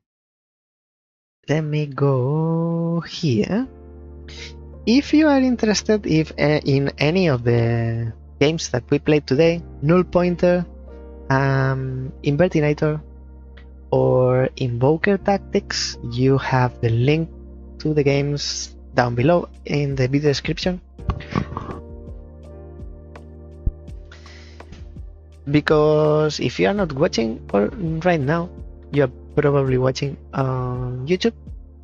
Let me go here. If you are interested in any of the games that we played today, NULLPTR, Invertinator, or Invoker Tactics, you have the link to the games down below in the video description. Because if you are not watching right now, you are probably watching on YouTube,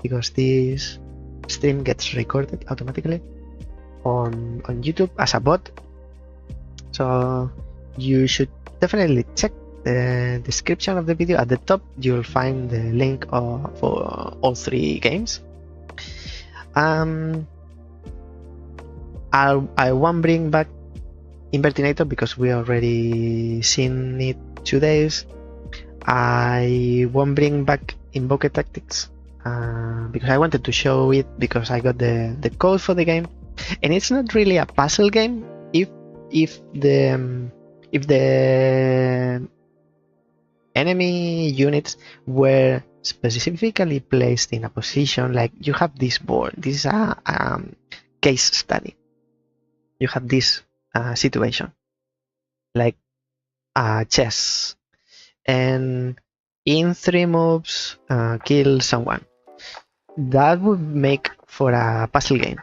because this stream gets recorded automatically on YouTube as a bot. So you should definitely check the description of the video. At the top you'll find the link for all three games. I won't bring back Invertinator because we already seen it 2 days. I won't bring back Invoker Tactics because I wanted to show it, because I got the code for the game, and it's not really a puzzle game. If the enemy units were specifically placed in a position, like you have this board, this is a case study. You have this situation like chess, and in 3 moves kill someone. That would make for a puzzle game,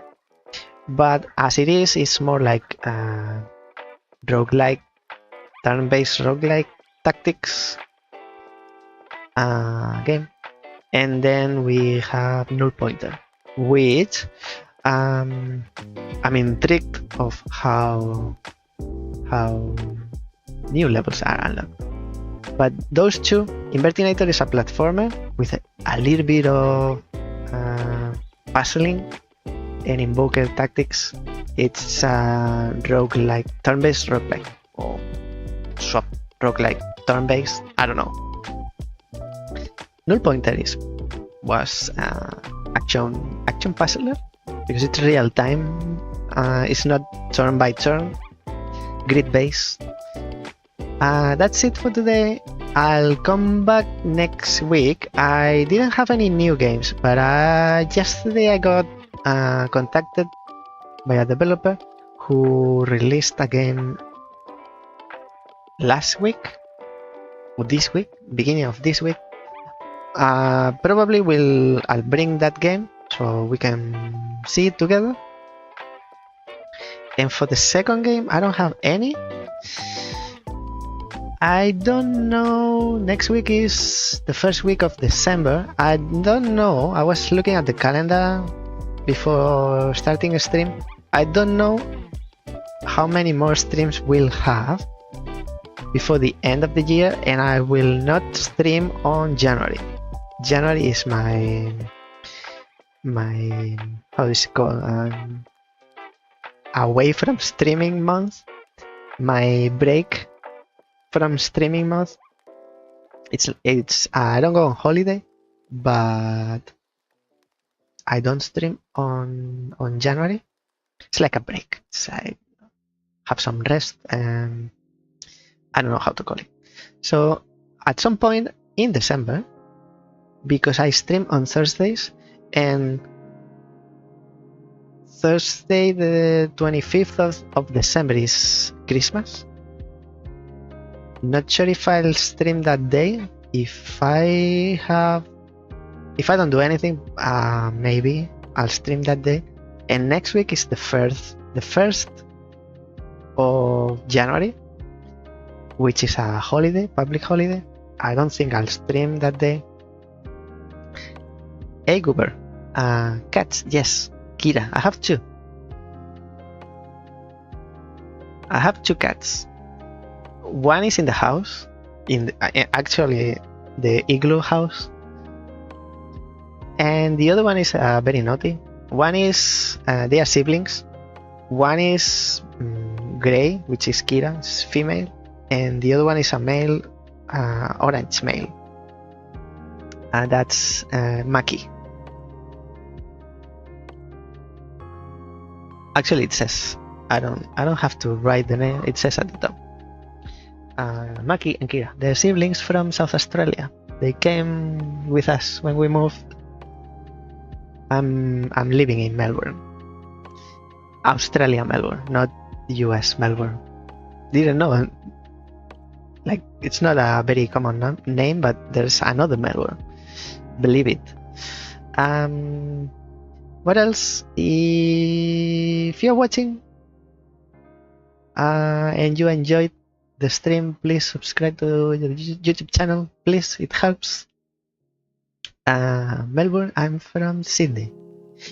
but as it is, it's more like roguelike, turn-based roguelike tactics game. And then we have NULLPTR, which I'm intrigued of how new levels are unlocked. But those two, Invertinator is a platformer with a little bit of puzzling, and Invoker Tactics, it's a roguelike, turn-based roguelike, or swap roguelike, turn-based, I don't know. NULLPTR was action puzzler, because it's real time. It's not turn by turn, grid based. That's it for today. I'll come back next week. I didn't have any new games, but yesterday I got contacted by a developer who released a game last week or this week, beginning of this week. Probably I'll bring that game so we can see it together. And for the second game, I don't have any. I don't know. Next week is the first week of December. I don't know. I was looking at the calendar before starting a stream. I don't know how many more streams we'll have before the end of the year, and I will not stream on January. January is my how is it called? Away from streaming month. My break from streaming month. It's I don't go on holiday, but I don't stream on January. It's like a break. I have some rest, and I don't know how to call it. So at some point in December, because I stream on Thursdays, and Thursday the 25th of December is Christmas. Not sure if I'll stream that day. If I don't do anything, maybe I'll stream that day. And next week is the 1st of January, which is a holiday, public holiday. I don't think I'll stream that day. Hey Goober, cats, yes. Kira, I have 2. I have 2 cats. One is in the house, actually the igloo house, and the other one is very naughty. One is they are siblings. One is gray, which is Kira, it's female, and the other one is a male, orange Mael. That's Maki. Actually, it says I don't have to write the name. It says at the top. Maki and Kira, they're siblings from South Australia. They came with us when we moved. I'm living in Melbourne, Australia, Melbourne, not US Melbourne. Didn't know. Like, it's not a very common name, but there's another Melbourne. Believe it. What else? If you're watching and you enjoyed the stream, please subscribe to your YouTube channel. Please, it helps. Melbourne, I'm from Sydney.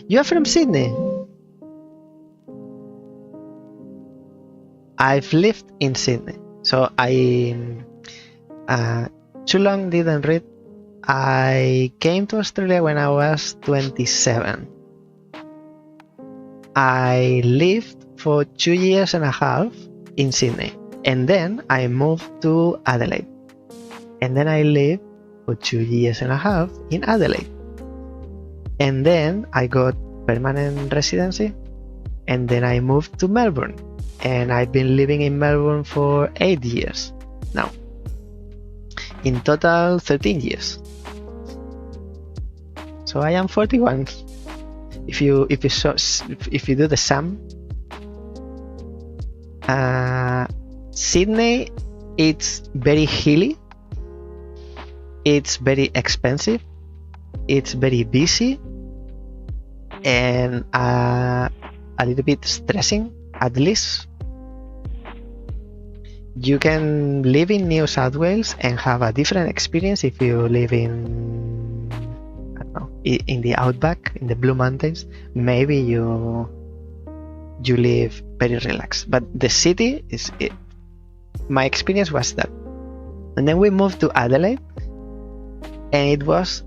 You're from Sydney? I've lived in Sydney. So I too long didn't read. I came to Australia when I was 27. I lived for 2 years and a half in Sydney, and then I moved to Adelaide, and then I lived for 2 years and a half in Adelaide, and then I got permanent residency, and then I moved to Melbourne, and I've been living in Melbourne for 8 years now. In total, 13 years. So I am 41. If you do the sum, Sydney, it's very hilly. It's very expensive. It's very busy, and a little bit stressing. At least you can live in New South Wales and have a different experience if you live in, I don't know, in the outback, in the Blue Mountains. Maybe you live very relaxed. But the city is it. My experience was that. And then we moved to Adelaide, and it was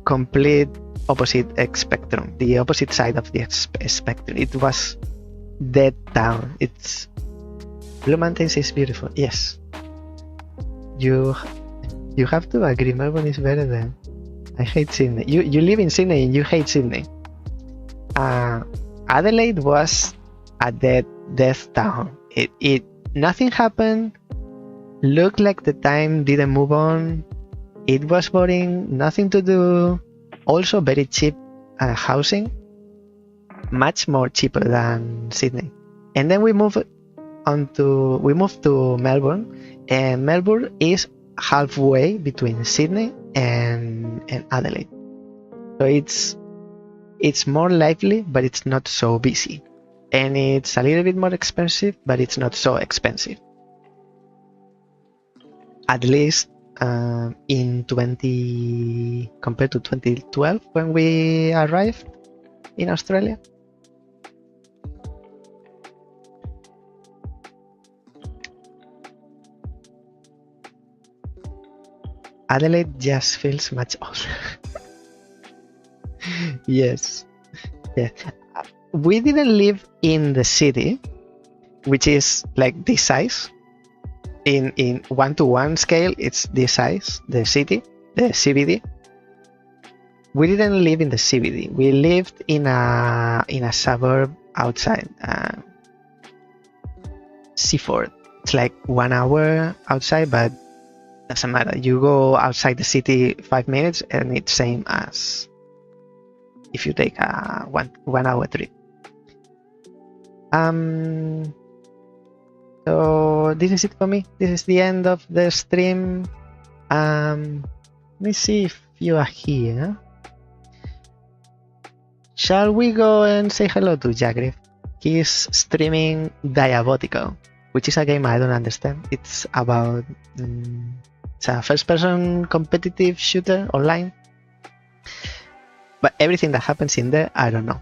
complete opposite spectrum, the opposite side of the spectrum. It was dead town. It's Blue Mountains is beautiful. Yes, you have to agree. Melbourne is better than. I hate Sydney. You live in Sydney and you hate Sydney. Adelaide was a death town. It nothing happened. Looked like the time didn't move on. It was boring. Nothing to do. Also very cheap housing. Much more cheaper than Sydney. And then we moved to Melbourne, and Melbourne is halfway between Sydney and Adelaide. So it's more lively, but it's not so busy, and it's a little bit more expensive, but it's not so expensive. At least in compared to 2012 when we arrived in Australia. Adelaide just feels much older. Yes. Yeah. We didn't live in the city, which is like this size. In 1-to-1 scale, it's this size, the city, the CBD. We didn't live in the CBD. We lived in a suburb outside, Seaford. It's like 1 hour outside, but doesn't matter. You go outside the city 5 minutes, and it's same as if you take a one hour trip. So this is it for me. This is the end of the stream. Let me see if you are here. Shall we go and say hello to Jagriff? He's streaming Diabotical, which is a game I don't understand. It's about it's a first-person competitive shooter online, but everything that happens in there, I don't know.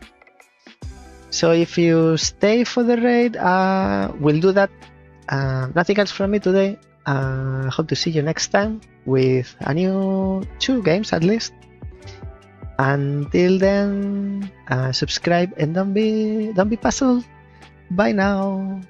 So if you stay for the raid, we'll do that. Nothing else from me today. Hope to see you next time with a new 2 games at least. Until then, subscribe and don't be puzzled. Bye now.